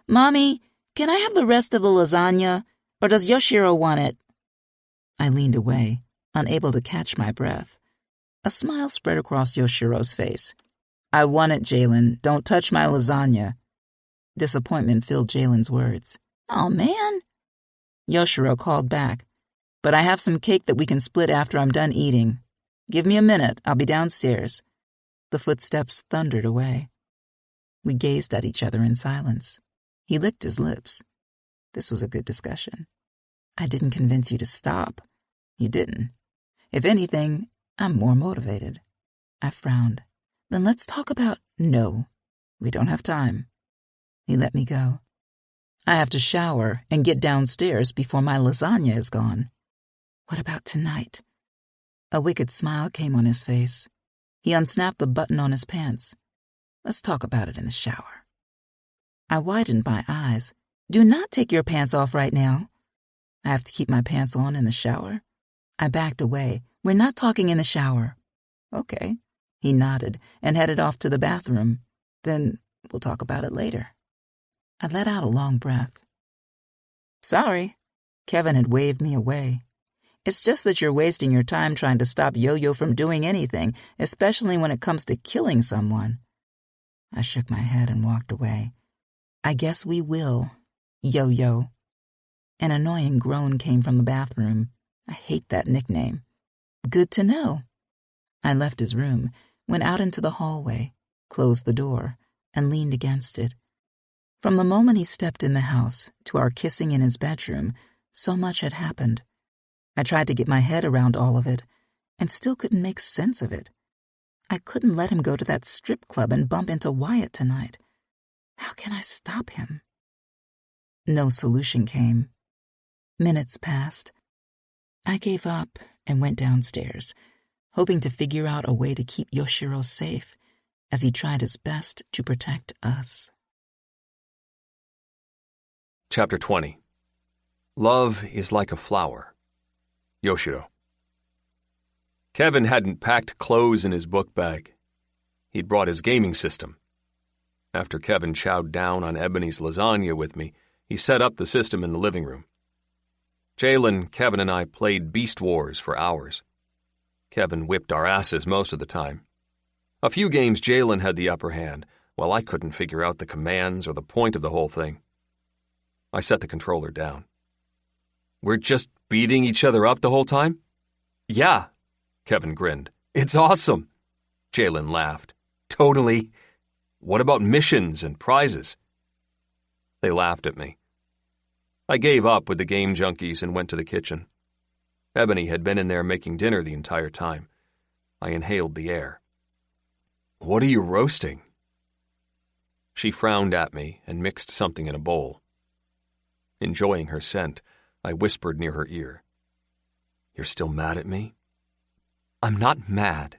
"Mommy, can I have the rest of the lasagna, or does Yoshiro want it?" I leaned away, unable to catch my breath. A smile spread across Yoshiro's face. "I want it, Jalen. Don't touch my lasagna." Disappointment filled Jalen's words. "Aw, man." Yoshiro called back. "But I have some cake that we can split after I'm done eating. Give me a minute, I'll be downstairs." The footsteps thundered away. We gazed at each other in silence. He licked his lips. This was a good discussion. "I didn't convince you to stop." "You didn't. If anything, I'm more motivated." I frowned. "Then let's talk about—" "No, we don't have time." He let me go. "I have to shower and get downstairs before my lasagna is gone." "What about tonight?" A wicked smile came on his face. He unsnapped the button on his pants. "Let's talk about it in the shower." I widened my eyes. "Do not take your pants off right now." "I have to keep my pants on in the shower?" I backed away. "We're not talking in the shower." "Okay." He nodded and headed off to the bathroom. "Then we'll talk about it later." I let out a long breath. "Sorry." Kevin had waved me away. "It's just that you're wasting your time trying to stop Yo-Yo from doing anything, especially when it comes to killing someone." I shook my head and walked away. "I guess we will, Yo-Yo." An annoying groan came from the bathroom. I hate that nickname. "Good to know." I left his room, went out into the hallway, closed the door, and leaned against it. From the moment he stepped in the house to our kissing in his bedroom, so much had happened. I tried to get my head around all of it, and still couldn't make sense of it. I couldn't let him go to that strip club and bump into Wyatt tonight. How can I stop him? No solution came. Minutes passed. I gave up and went downstairs, hoping to figure out a way to keep Yoshiro safe as he tried his best to protect us. Chapter 20. Love is like a flower. Yoshiro. Kevin hadn't packed clothes in his book bag. He'd brought his gaming system. After Kevin chowed down on Ebony's lasagna with me, he set up the system in the living room. Jalen, Kevin, and I played Beast Wars for hours. Kevin whipped our asses most of the time. A few games Jalen had the upper hand, while I couldn't figure out the commands or the point of the whole thing. I set the controller down. "We're just beating each other up the whole time?" "Yeah," Kevin grinned. "It's awesome." Jalen laughed. "Totally. What about missions and prizes?" They laughed at me. I gave up with the game junkies and went to the kitchen. Ebony had been in there making dinner the entire time. I inhaled the air. "What are you roasting?" She frowned at me and mixed something in a bowl. Enjoying her scent, I whispered near her ear. "You're still mad at me?" "I'm not mad.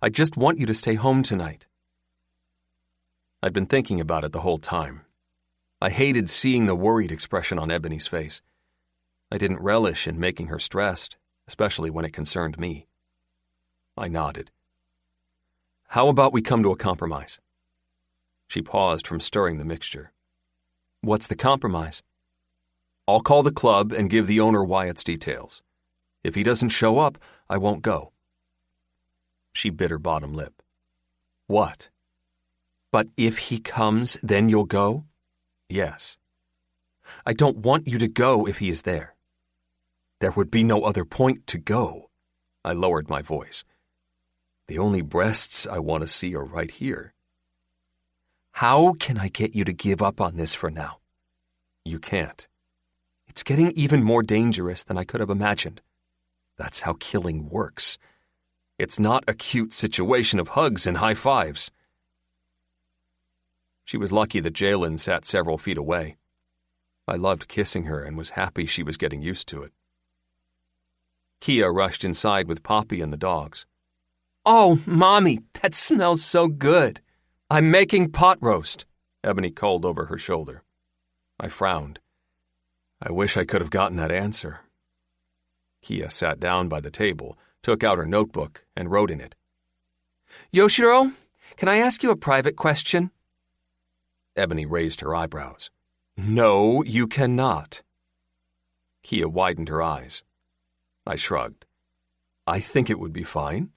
I just want you to stay home tonight." I'd been thinking about it the whole time. I hated seeing the worried expression on Ebony's face. I didn't relish in making her stressed, especially when it concerned me. I nodded. "How about we come to a compromise?" She paused from stirring the mixture. "What's the compromise?" "I'll call the club and give the owner Wyatt's details. If he doesn't show up, I won't go." She bit her bottom lip. "What?" "But if he comes, then you'll go?" "Yes." "I don't want you to go if he is there." "There would be no other point to go." I lowered my voice. "The only breasts I want to see are right here." "How can I get you to give up on this for now?" "You can't." "It's getting even more dangerous than I could have imagined." "That's how killing works. It's not a cute situation of hugs and high fives." She was lucky that Jalen sat several feet away. I loved kissing her and was happy she was getting used to it. Kia rushed inside with Poppy and the dogs. "Oh, Mommy, that smells so good. I'm making pot roast," Ebony called over her shoulder. I frowned. I wish I could have gotten that answer. Kia sat down by the table, took out her notebook, and wrote in it. "Yoshiro, can I ask you a private question?" Ebony raised her eyebrows. "No, you cannot." Kia widened her eyes. I shrugged. "I think it would be fine."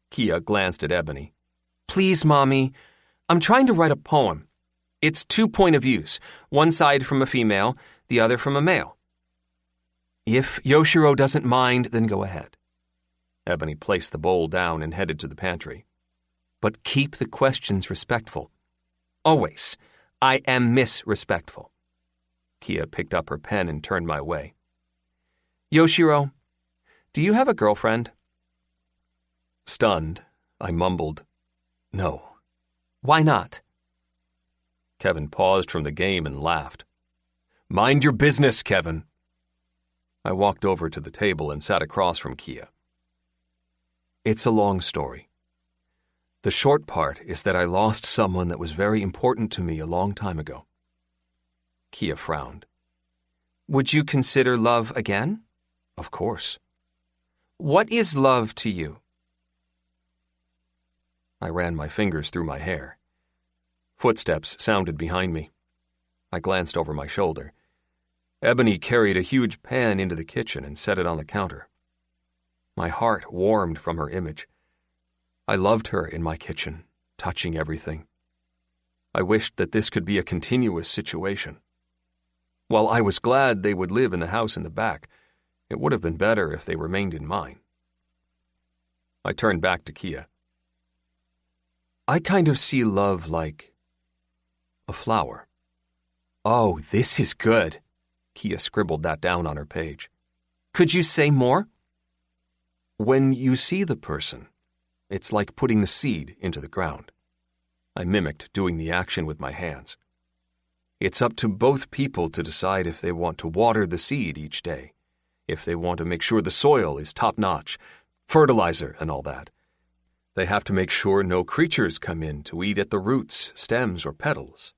Kia glanced at Ebony. "Please, Mommy, I'm trying to write a poem. It's 2 point of views, one side from a female, the other from a male. If Yoshiro doesn't mind, then go ahead." Ebony placed the bowl down and headed to the pantry. "But keep the questions respectful. Always. I am misrespectful." Kia picked up her pen and turned my way. "Yoshiro, do you have a girlfriend?" Stunned, I mumbled, "No." "Why not?" Kevin paused from the game and laughed. "Mind your business, Kevin." I walked over to the table and sat across from Kia. It's a long story. The short part is that I lost someone that was very important to me a long time ago. Kia frowned. "Would you consider love again?" "Of course." "What is love to you?" I ran my fingers through my hair. Footsteps sounded behind me. I glanced over my shoulder. Ebony carried a huge pan into the kitchen and set it on the counter. My heart warmed from her image. I loved her in my kitchen, touching everything. I wished that this could be a continuous situation. While I was glad they would live in the house in the back, it would have been better if they remained in mine. I turned back to Kia. I kind of see love like a flower. "Oh, this is good." Kia scribbled that down on her page. "Could you say more?" "When you see the person, it's like putting the seed into the ground." I mimicked doing the action with my hands. "It's up to both people to decide if they want to water the seed each day, if they want to make sure the soil is top-notch, fertilizer and all that. They have to make sure no creatures come in to eat at the roots, stems, or petals.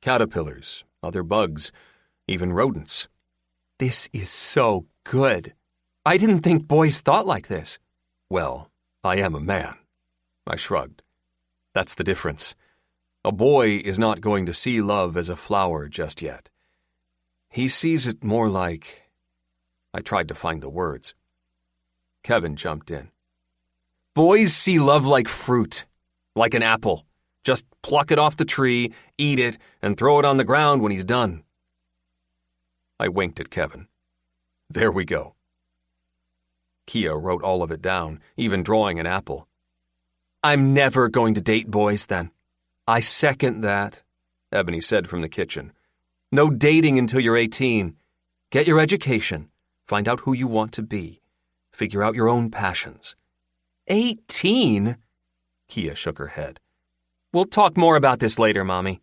Caterpillars, other bugs, even rodents." "This is so good. I didn't think boys thought like this." "Well, I am a man." I shrugged. "That's the difference. A boy is not going to see love as a flower just yet. He sees it more like—" I tried to find the words. Kevin jumped in. "Boys see love like fruit, like an apple. Just pluck it off the tree, eat it, and throw it on the ground when he's done." I winked at Kevin. "There we go." Kia wrote all of it down, even drawing an apple. "I'm never going to date boys then." "I second that," Ebony said from the kitchen. "No dating until you're 18. Get your education. Find out who you want to be. Figure out your own passions." 18? Kia shook her head. "We'll talk more about this later, Mommy."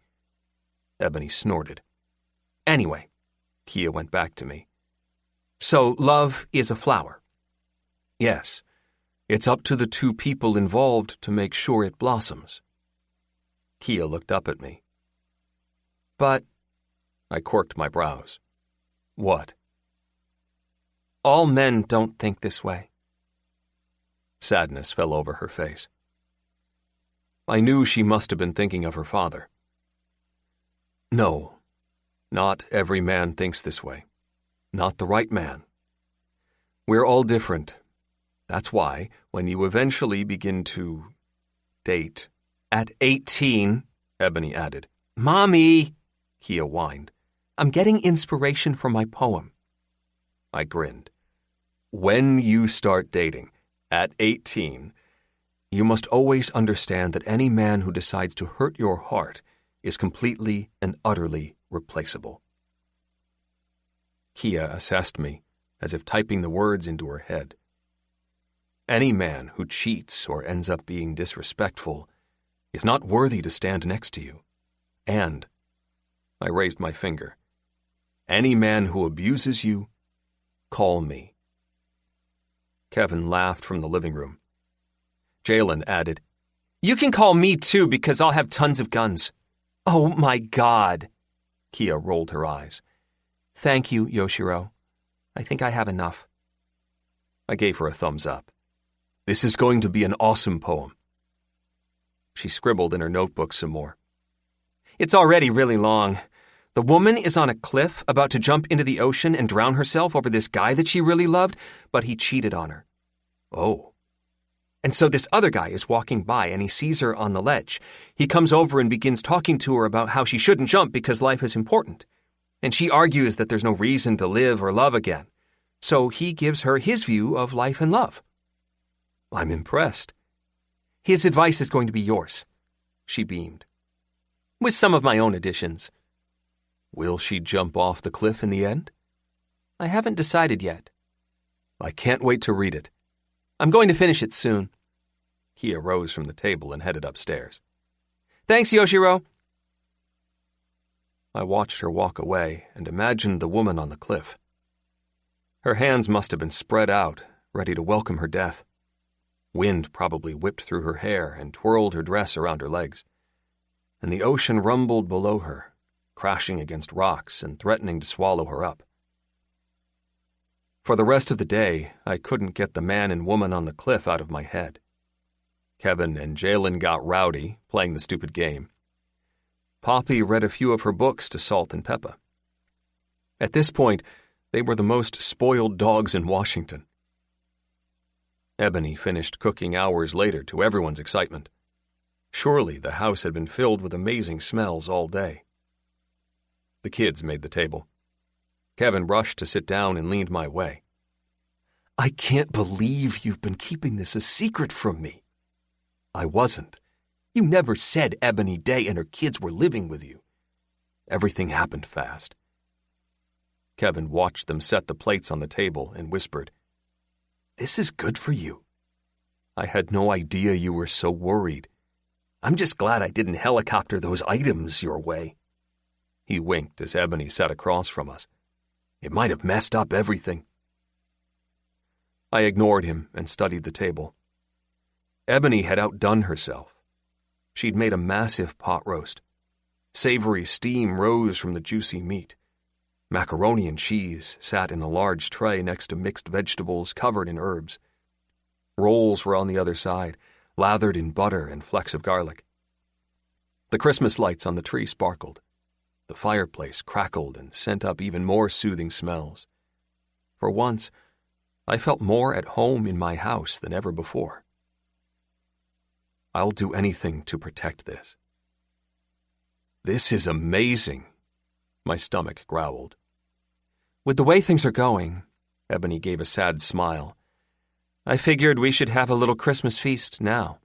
Ebony snorted. "Anyway," Kia went back to me. "So love is a flower?" "Yes. It's up to the two people involved to make sure it blossoms." Kia looked up at me. "But—" I quirked my brows. "What?" "All men don't think this way." Sadness fell over her face. I knew she must have been thinking of her father. "No, not every man thinks this way. Not the right man. We're all different. That's why, when you eventually begin to date—" "At 18, Ebony added. "Mommy," Kia whined. "I'm getting inspiration from my poem." I grinned. "When you start dating, at 18, you must always understand that any man who decides to hurt your heart is completely and utterly replaceable." Kia assessed me, as if typing the words into her head. "Any man who cheats or ends up being disrespectful is not worthy to stand next to you. And," I raised my finger, Any man who abuses you, call me." Kevin laughed from the living room. Jalen added, "You can call me too because I'll have tons of guns." "Oh my God." Kia rolled her eyes. "Thank you, Yoshiro. I think I have enough." I gave her a thumbs up. "This is going to be an awesome poem." She scribbled in her notebook some more. "It's already really long. The woman is on a cliff about to jump into the ocean and drown herself over this guy that she really loved, but he cheated on her. Oh. And so this other guy is walking by and he sees her on the ledge. He comes over and begins talking to her about how she shouldn't jump because life is important. And she argues that there's no reason to live or love again. So he gives her his view of life and love." "I'm impressed." "His advice is going to be yours." She beamed. "With some of my own additions." "Will she jump off the cliff in the end?" "I haven't decided yet." "I can't wait to read it." "I'm going to finish it soon." Kia rose from the table and headed upstairs. "Thanks, Yoshiro." I watched her walk away and imagined the woman on the cliff. Her hands must have been spread out, ready to welcome her death. Wind probably whipped through her hair and twirled her dress around her legs. And the ocean rumbled below her, crashing against rocks and threatening to swallow her up. For the rest of the day, I couldn't get the man and woman on the cliff out of my head. Kevin and Jalen got rowdy, playing the stupid game. Poppy read a few of her books to Salt and Peppa. At this point, they were the most spoiled dogs in Washington. Ebony finished cooking hours later to everyone's excitement. Surely the house had been filled with amazing smells all day. The kids made the table. Kevin rushed to sit down and leaned my way. "I can't believe you've been keeping this a secret from me." "I wasn't. You never said Ebony Day and her kids were living with you. Everything happened fast." Kevin watched them set the plates on the table and whispered, "This is good for you. I had no idea you were so worried. I'm just glad I didn't helicopter those items your way." He winked as Ebony sat across from us. "It might have messed up everything." I ignored him and studied the table. Ebony had outdone herself. She'd made a massive pot roast. Savory steam rose from the juicy meat. Macaroni and cheese sat in a large tray next to mixed vegetables covered in herbs. Rolls were on the other side, lathered in butter and flecks of garlic. The Christmas lights on the tree sparkled. The fireplace crackled and sent up even more soothing smells. For once, I felt more at home in my house than ever before. I'll do anything to protect this. "This is amazing," my stomach growled. "With the way things are going," Ebony gave a sad smile, "I figured we should have a little Christmas feast now."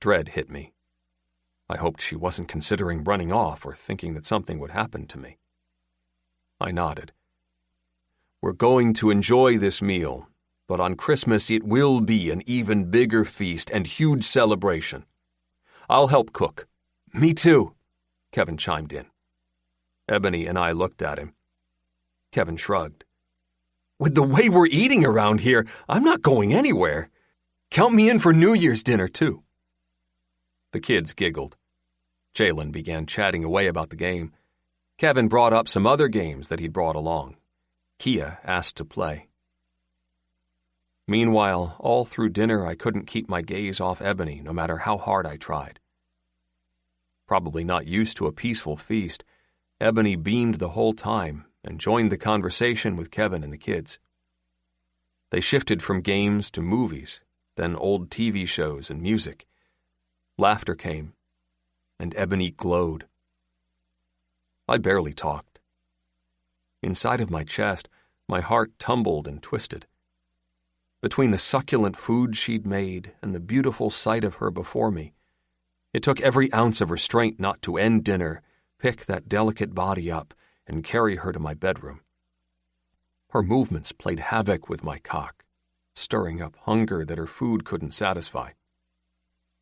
Dread hit me. I hoped she wasn't considering running off or thinking that something would happen to me. I nodded. "We're going to enjoy this meal, but on Christmas it will be an even bigger feast and huge celebration. I'll help cook." "Me too," Kevin chimed in. Ebony and I looked at him. Kevin shrugged. "With the way we're eating around here, I'm not going anywhere. Count me in for New Year's dinner, too." The kids giggled. Jalen began chatting away about the game. Kevin brought up some other games that he'd brought along. Kia asked to play. Meanwhile, all through dinner, I couldn't keep my gaze off Ebony, no matter how hard I tried. Probably not used to a peaceful feast, Ebony beamed the whole time and joined the conversation with Kevin and the kids. They shifted from games to movies, then old TV shows and music. Laughter came, and Ebony glowed. I barely talked. Inside of my chest, my heart tumbled and twisted. Between the succulent food she'd made and the beautiful sight of her before me, it took every ounce of restraint not to end dinner, pick that delicate body up, and carry her to my bedroom. Her movements played havoc with my cock, stirring up hunger that her food couldn't satisfy.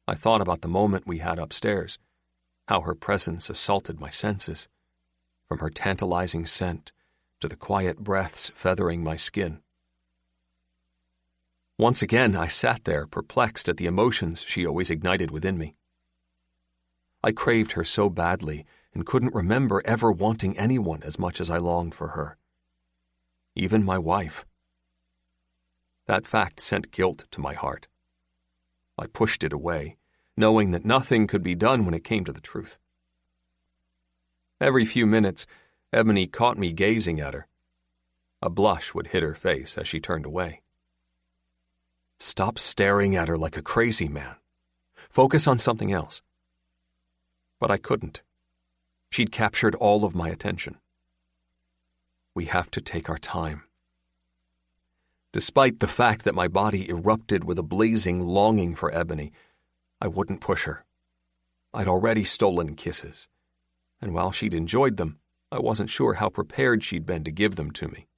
I thought about the moment we had upstairs, how her presence assaulted my senses. from her tantalizing scent to the quiet breaths feathering my skin. Once again, I sat there, perplexed at the emotions she always ignited within me. I craved her so badly and couldn't remember ever wanting anyone as much as I longed for her. Even my wife. That fact sent guilt to my heart. I pushed it away, knowing that nothing could be done when it came to the truth. Every few minutes, Ebony caught me gazing at her. A blush would hit her face as she turned away. Stop staring at her like a crazy man. Focus on something else. But I couldn't. She'd captured all of my attention. We have to take our time. Despite the fact that my body erupted with a blazing longing for Ebony, I wouldn't push her. I'd already stolen kisses, and while she'd enjoyed them, I wasn't sure how prepared she'd been to give them to me.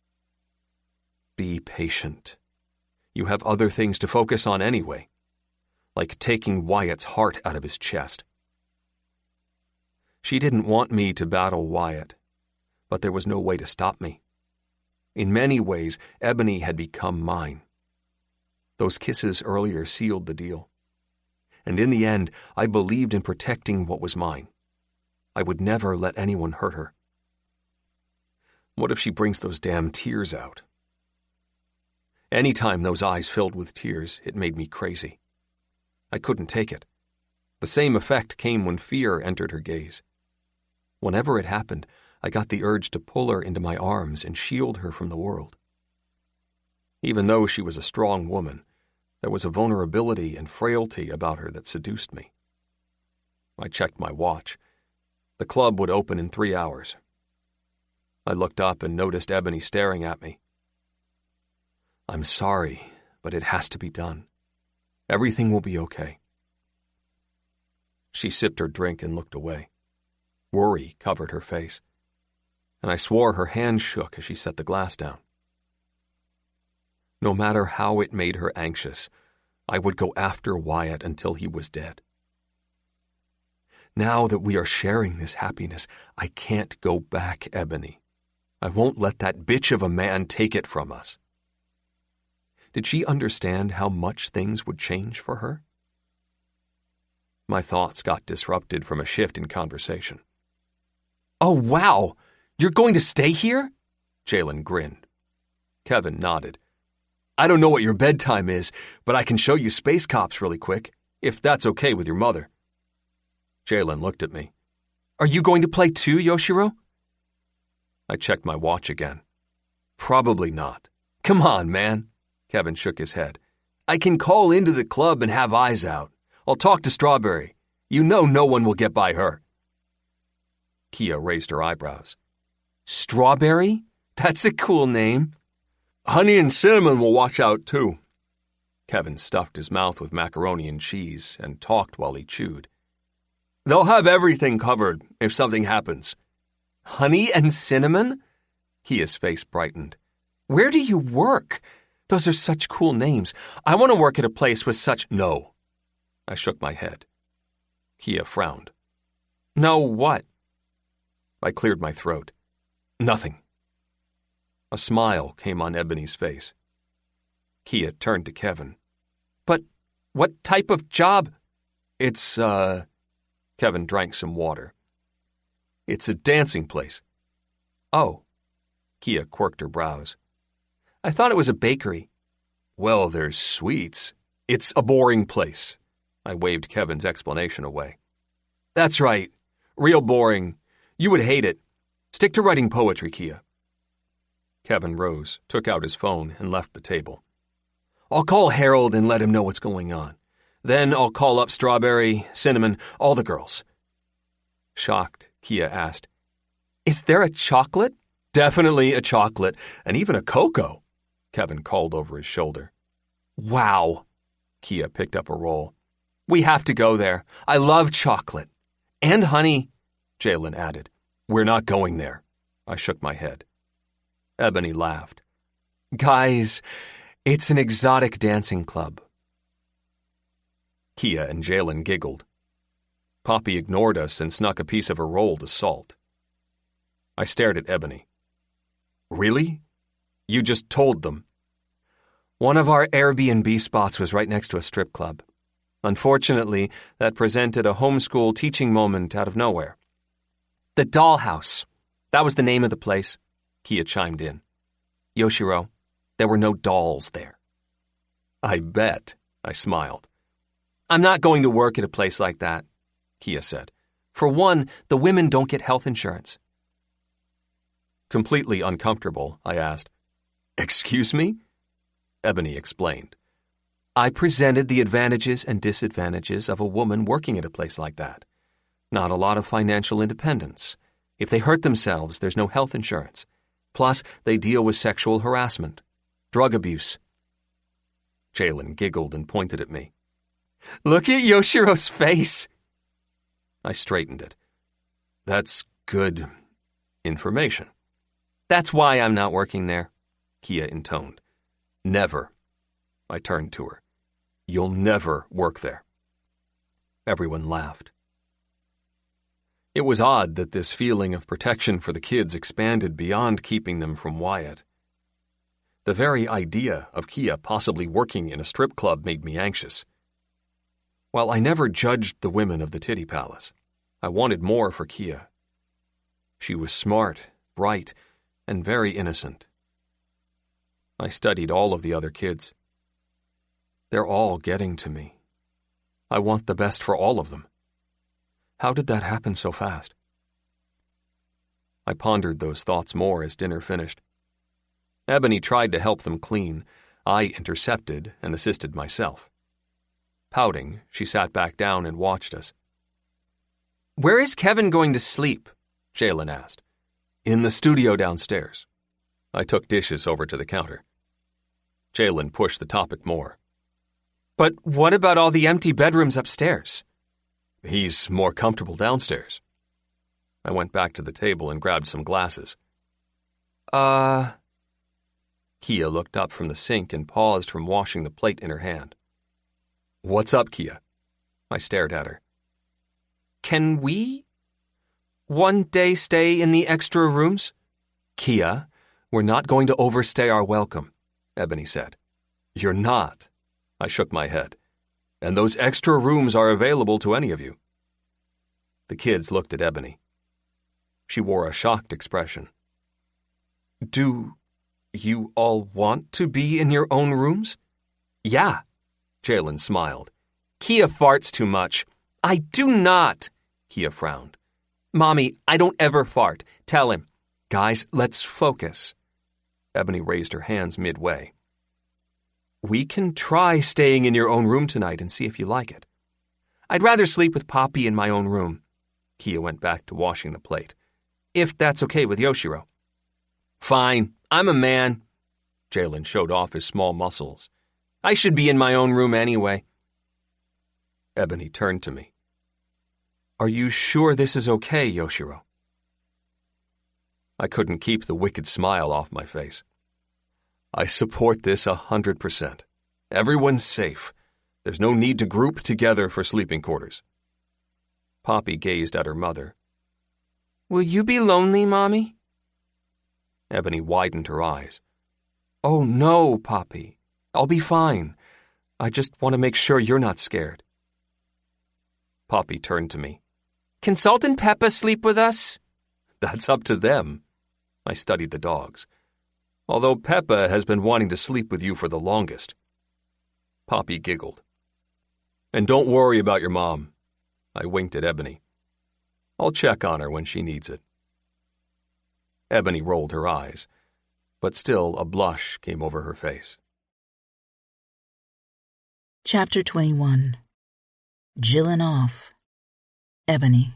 Be patient. You have other things to focus on anyway, like taking Wyatt's heart out of his chest. She didn't want me to battle Wyatt, but there was no way to stop me. In many ways, Ebony had become mine. Those kisses earlier sealed the deal. And in the end, I believed in protecting what was mine. I would never let anyone hurt her. What if she brings those damn tears out? Anytime those eyes filled with tears, it made me crazy. I couldn't take it. The same effect came when fear entered her gaze. Whenever it happened, I got the urge to pull her into my arms and shield her from the world. Even though she was a strong woman, there was a vulnerability and frailty about her that seduced me. I checked my watch. The club would open in 3 hours. I looked up and noticed Ebony staring at me. I'm sorry, but it has to be done. Everything will be okay. She sipped her drink and looked away. Worry covered her face, and I swore her hand shook as she set the glass down. No matter how it made her anxious, I would go after Wyatt until he was dead. Now that we are sharing this happiness, I can't go back, Ebony. I won't let that bitch of a man take it from us. Did she understand how much things would change for her? My thoughts got disrupted from a shift in conversation. Oh, wow! You're going to stay here? Jalen grinned. Kevin nodded. I don't know what your bedtime is, but I can show you Space Cops really quick, if that's okay with your mother. Jalen looked at me. Are you going to play too, Yoshiro? I checked my watch again. Probably not. Come on, man. Kevin shook his head. I can call into the club and have eyes out. I'll talk to Strawberry. You know no one will get by her. Kia raised her eyebrows. Strawberry? That's a cool name. Honey and Cinnamon will watch out too. Kevin stuffed his mouth with macaroni and cheese and talked while he chewed. They'll have everything covered if something happens. Honey and Cinnamon? Kia's face brightened. Where do you work? Those are such cool names. I want to work at a place with such... No. I shook my head. Kia frowned. No, what? I cleared my throat. Nothing. A smile came on Ebony's face. Kia turned to Kevin. But what type of job? It's, Kevin drank some water. It's a dancing place. Oh. Kia quirked her brows. I thought it was a bakery. Well, there's sweets. It's a boring place. I waved Kevin's explanation away. That's right. Real boring. You would hate it. Stick to writing poetry, Kia. Kevin rose, took out his phone, and left the table. I'll call Harold and let him know what's going on. Then I'll call up Strawberry, Cinnamon, all the girls. Shocked, Kia asked, Is there a chocolate? Definitely a chocolate, and even a cocoa, Kevin called over his shoulder. Wow. Kia picked up a roll. We have to go there. I love chocolate. And honey, Jalen added. We're not going there. I shook my head. Ebony laughed. Guys, it's an exotic dancing club. Kia and Jalen giggled. Poppy ignored us and snuck a piece of her roll to Salt. I stared at Ebony. Really? You just told them? One of our Airbnb spots was right next to a strip club. Unfortunately, that presented a homeschool teaching moment out of nowhere. The Dollhouse. That was the name of the place, Kia chimed in. Yoshiro, there were no dolls there. I bet, I smiled. I'm not going to work at a place like that, Kia said. For one, the women don't get health insurance. Completely uncomfortable, I asked, Excuse me? Ebony explained. I presented the advantages and disadvantages of a woman working at a place like that. Not a lot of financial independence. If they hurt themselves, there's no health insurance. Plus, they deal with sexual harassment, drug abuse. Jalen giggled and pointed at me. Look at Yoshiro's face. I straightened it. That's good information. That's why I'm not working there, Kia intoned. Never. I turned to her. You'll never work there. Everyone laughed. It was odd that this feeling of protection for the kids expanded beyond keeping them from Wyatt. The very idea of Kia possibly working in a strip club made me anxious. While I never judged the women of the Titty Palace, I wanted more for Kia. She was smart, bright, and very innocent. I studied all of the other kids. They're all getting to me. I want the best for all of them. How did that happen so fast? I pondered those thoughts more as dinner finished. Ebony tried to help them clean. I intercepted and assisted myself. Pouting, she sat back down and watched us. Where is Kevin going to sleep? Jalen asked. In the studio downstairs. I took dishes over to the counter. Jalen pushed the topic more. But what about all the empty bedrooms upstairs? He's more comfortable downstairs. I went back to the table and grabbed some glasses. Kia looked up from the sink and paused from washing the plate in her hand. What's up, Kia? I stared at her. Can we one day stay in the extra rooms? Kia, we're not going to overstay our welcome, Ebony said. You're not. I shook my head. And those extra rooms are available to any of you. The kids looked at Ebony. She wore a shocked expression. Do you all want to be in your own rooms? Yeah, Jalen smiled. Kia farts too much. I do not, Kia frowned. Mommy, I don't ever fart. Tell him. Guys, let's focus. Ebony raised her hands midway. We can try staying in your own room tonight and see if you like it. I'd rather sleep with Poppy in my own room. Kia went back to washing the plate. If that's okay with Yoshiro. Fine, I'm a man. Jalen showed off his small muscles. I should be in my own room anyway. Ebony turned to me. Are you sure this is okay, Yoshiro? I couldn't keep the wicked smile off my face. I support this 100%. Everyone's safe. There's no need to group together for sleeping quarters. Poppy gazed at her mother. Will you be lonely, Mommy? Ebony widened her eyes. Oh, no, Poppy. I'll be fine. I just want to make sure you're not scared. Poppy turned to me. Can Salt and Peppa sleep with us? That's up to them. I studied the dogs. Although Peppa has been wanting to sleep with you for the longest. Poppy giggled. And don't worry about your mom. I winked at Ebony. I'll check on her when she needs it. Ebony rolled her eyes, but still a blush came over her face. Chapter 21. Jillin' Off. Ebony.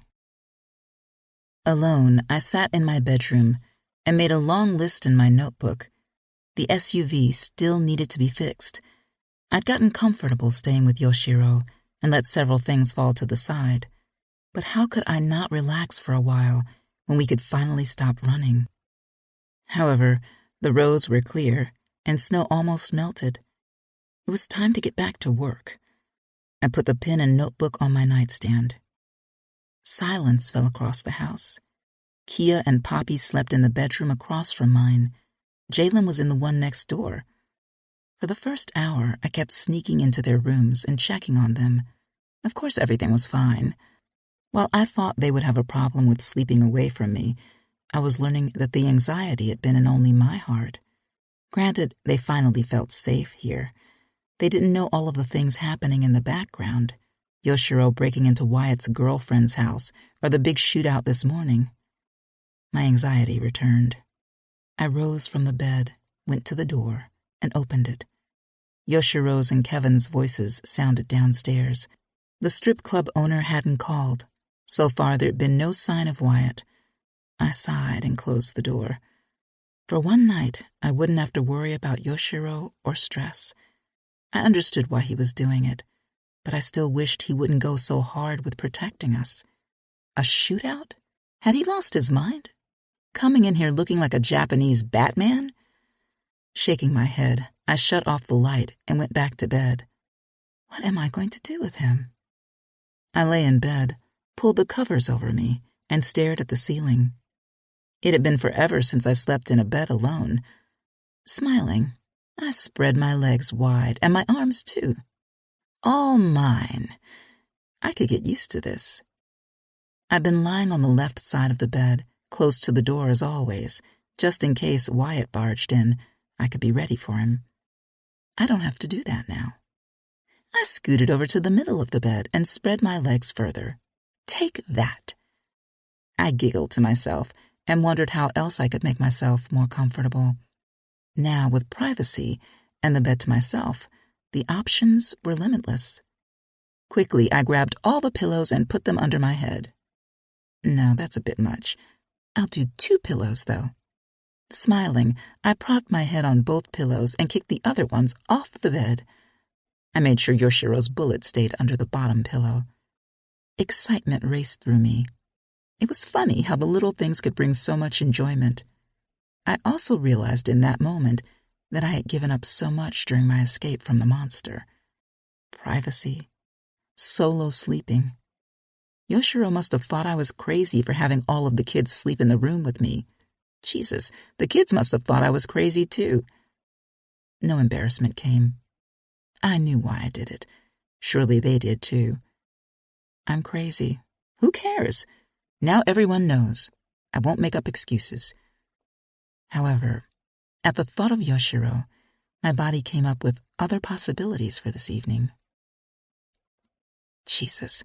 Alone, I sat in my bedroom and made a long list in my notebook. The SUV still needed to be fixed. I'd gotten comfortable staying with Yoshiro and let several things fall to the side. But how could I not relax for a while when we could finally stop running? However, the roads were clear and snow almost melted. It was time to get back to work. I put the pen and notebook on my nightstand. Silence fell across the house. Kia and Poppy slept in the bedroom across from mine. Jalen was in the one next door. For the first hour, I kept sneaking into their rooms and checking on them. Of course, everything was fine. While I thought they would have a problem with sleeping away from me, I was learning that the anxiety had been in only my heart. Granted, they finally felt safe here. They didn't know all of the things happening in the background. Yoshiro breaking into Wyatt's girlfriend's house, or the big shootout this morning. My anxiety returned. I rose from the bed, went to the door, and opened it. Yoshiro's and Kevin's voices sounded downstairs. The strip club owner hadn't called. So far, there'd been no sign of Wyatt. I sighed and closed the door. For one night, I wouldn't have to worry about Yoshiro or stress. I understood why he was doing it, but I still wished he wouldn't go so hard with protecting us. A shootout? Had he lost his mind? Coming in here looking like a Japanese Batman? Shaking my head, I shut off the light and went back to bed. What am I going to do with him? I lay in bed, pulled the covers over me, and stared at the ceiling. It had been forever since I slept in a bed alone. Smiling, I spread my legs wide, and my arms too. All mine. I could get used to this. I'd been lying on the left side of the bed, close to the door as always, just in case Wyatt barged in. I could be ready for him. I don't have to do that now. I scooted over to the middle of the bed and spread my legs further. Take that. I giggled to myself and wondered how else I could make myself more comfortable. Now, with privacy and the bed to myself, the options were limitless. Quickly, I grabbed all the pillows and put them under my head. No, that's a bit much. I'll do 2 pillows, though. Smiling, I propped my head on both pillows and kicked the other ones off the bed. I made sure Yoshiro's bullet stayed under the bottom pillow. Excitement raced through me. It was funny how the little things could bring so much enjoyment. I also realized in that moment that I had given up so much during my escape from the monster. Privacy. Solo sleeping. Yoshiro must have thought I was crazy for having all of the kids sleep in the room with me. Jesus, the kids must have thought I was crazy too. No embarrassment came. I knew why I did it. Surely they did too. I'm crazy. Who cares? Now everyone knows. I won't make up excuses. However, at the thought of Yoshiro, my body came up with other possibilities for this evening. Jesus,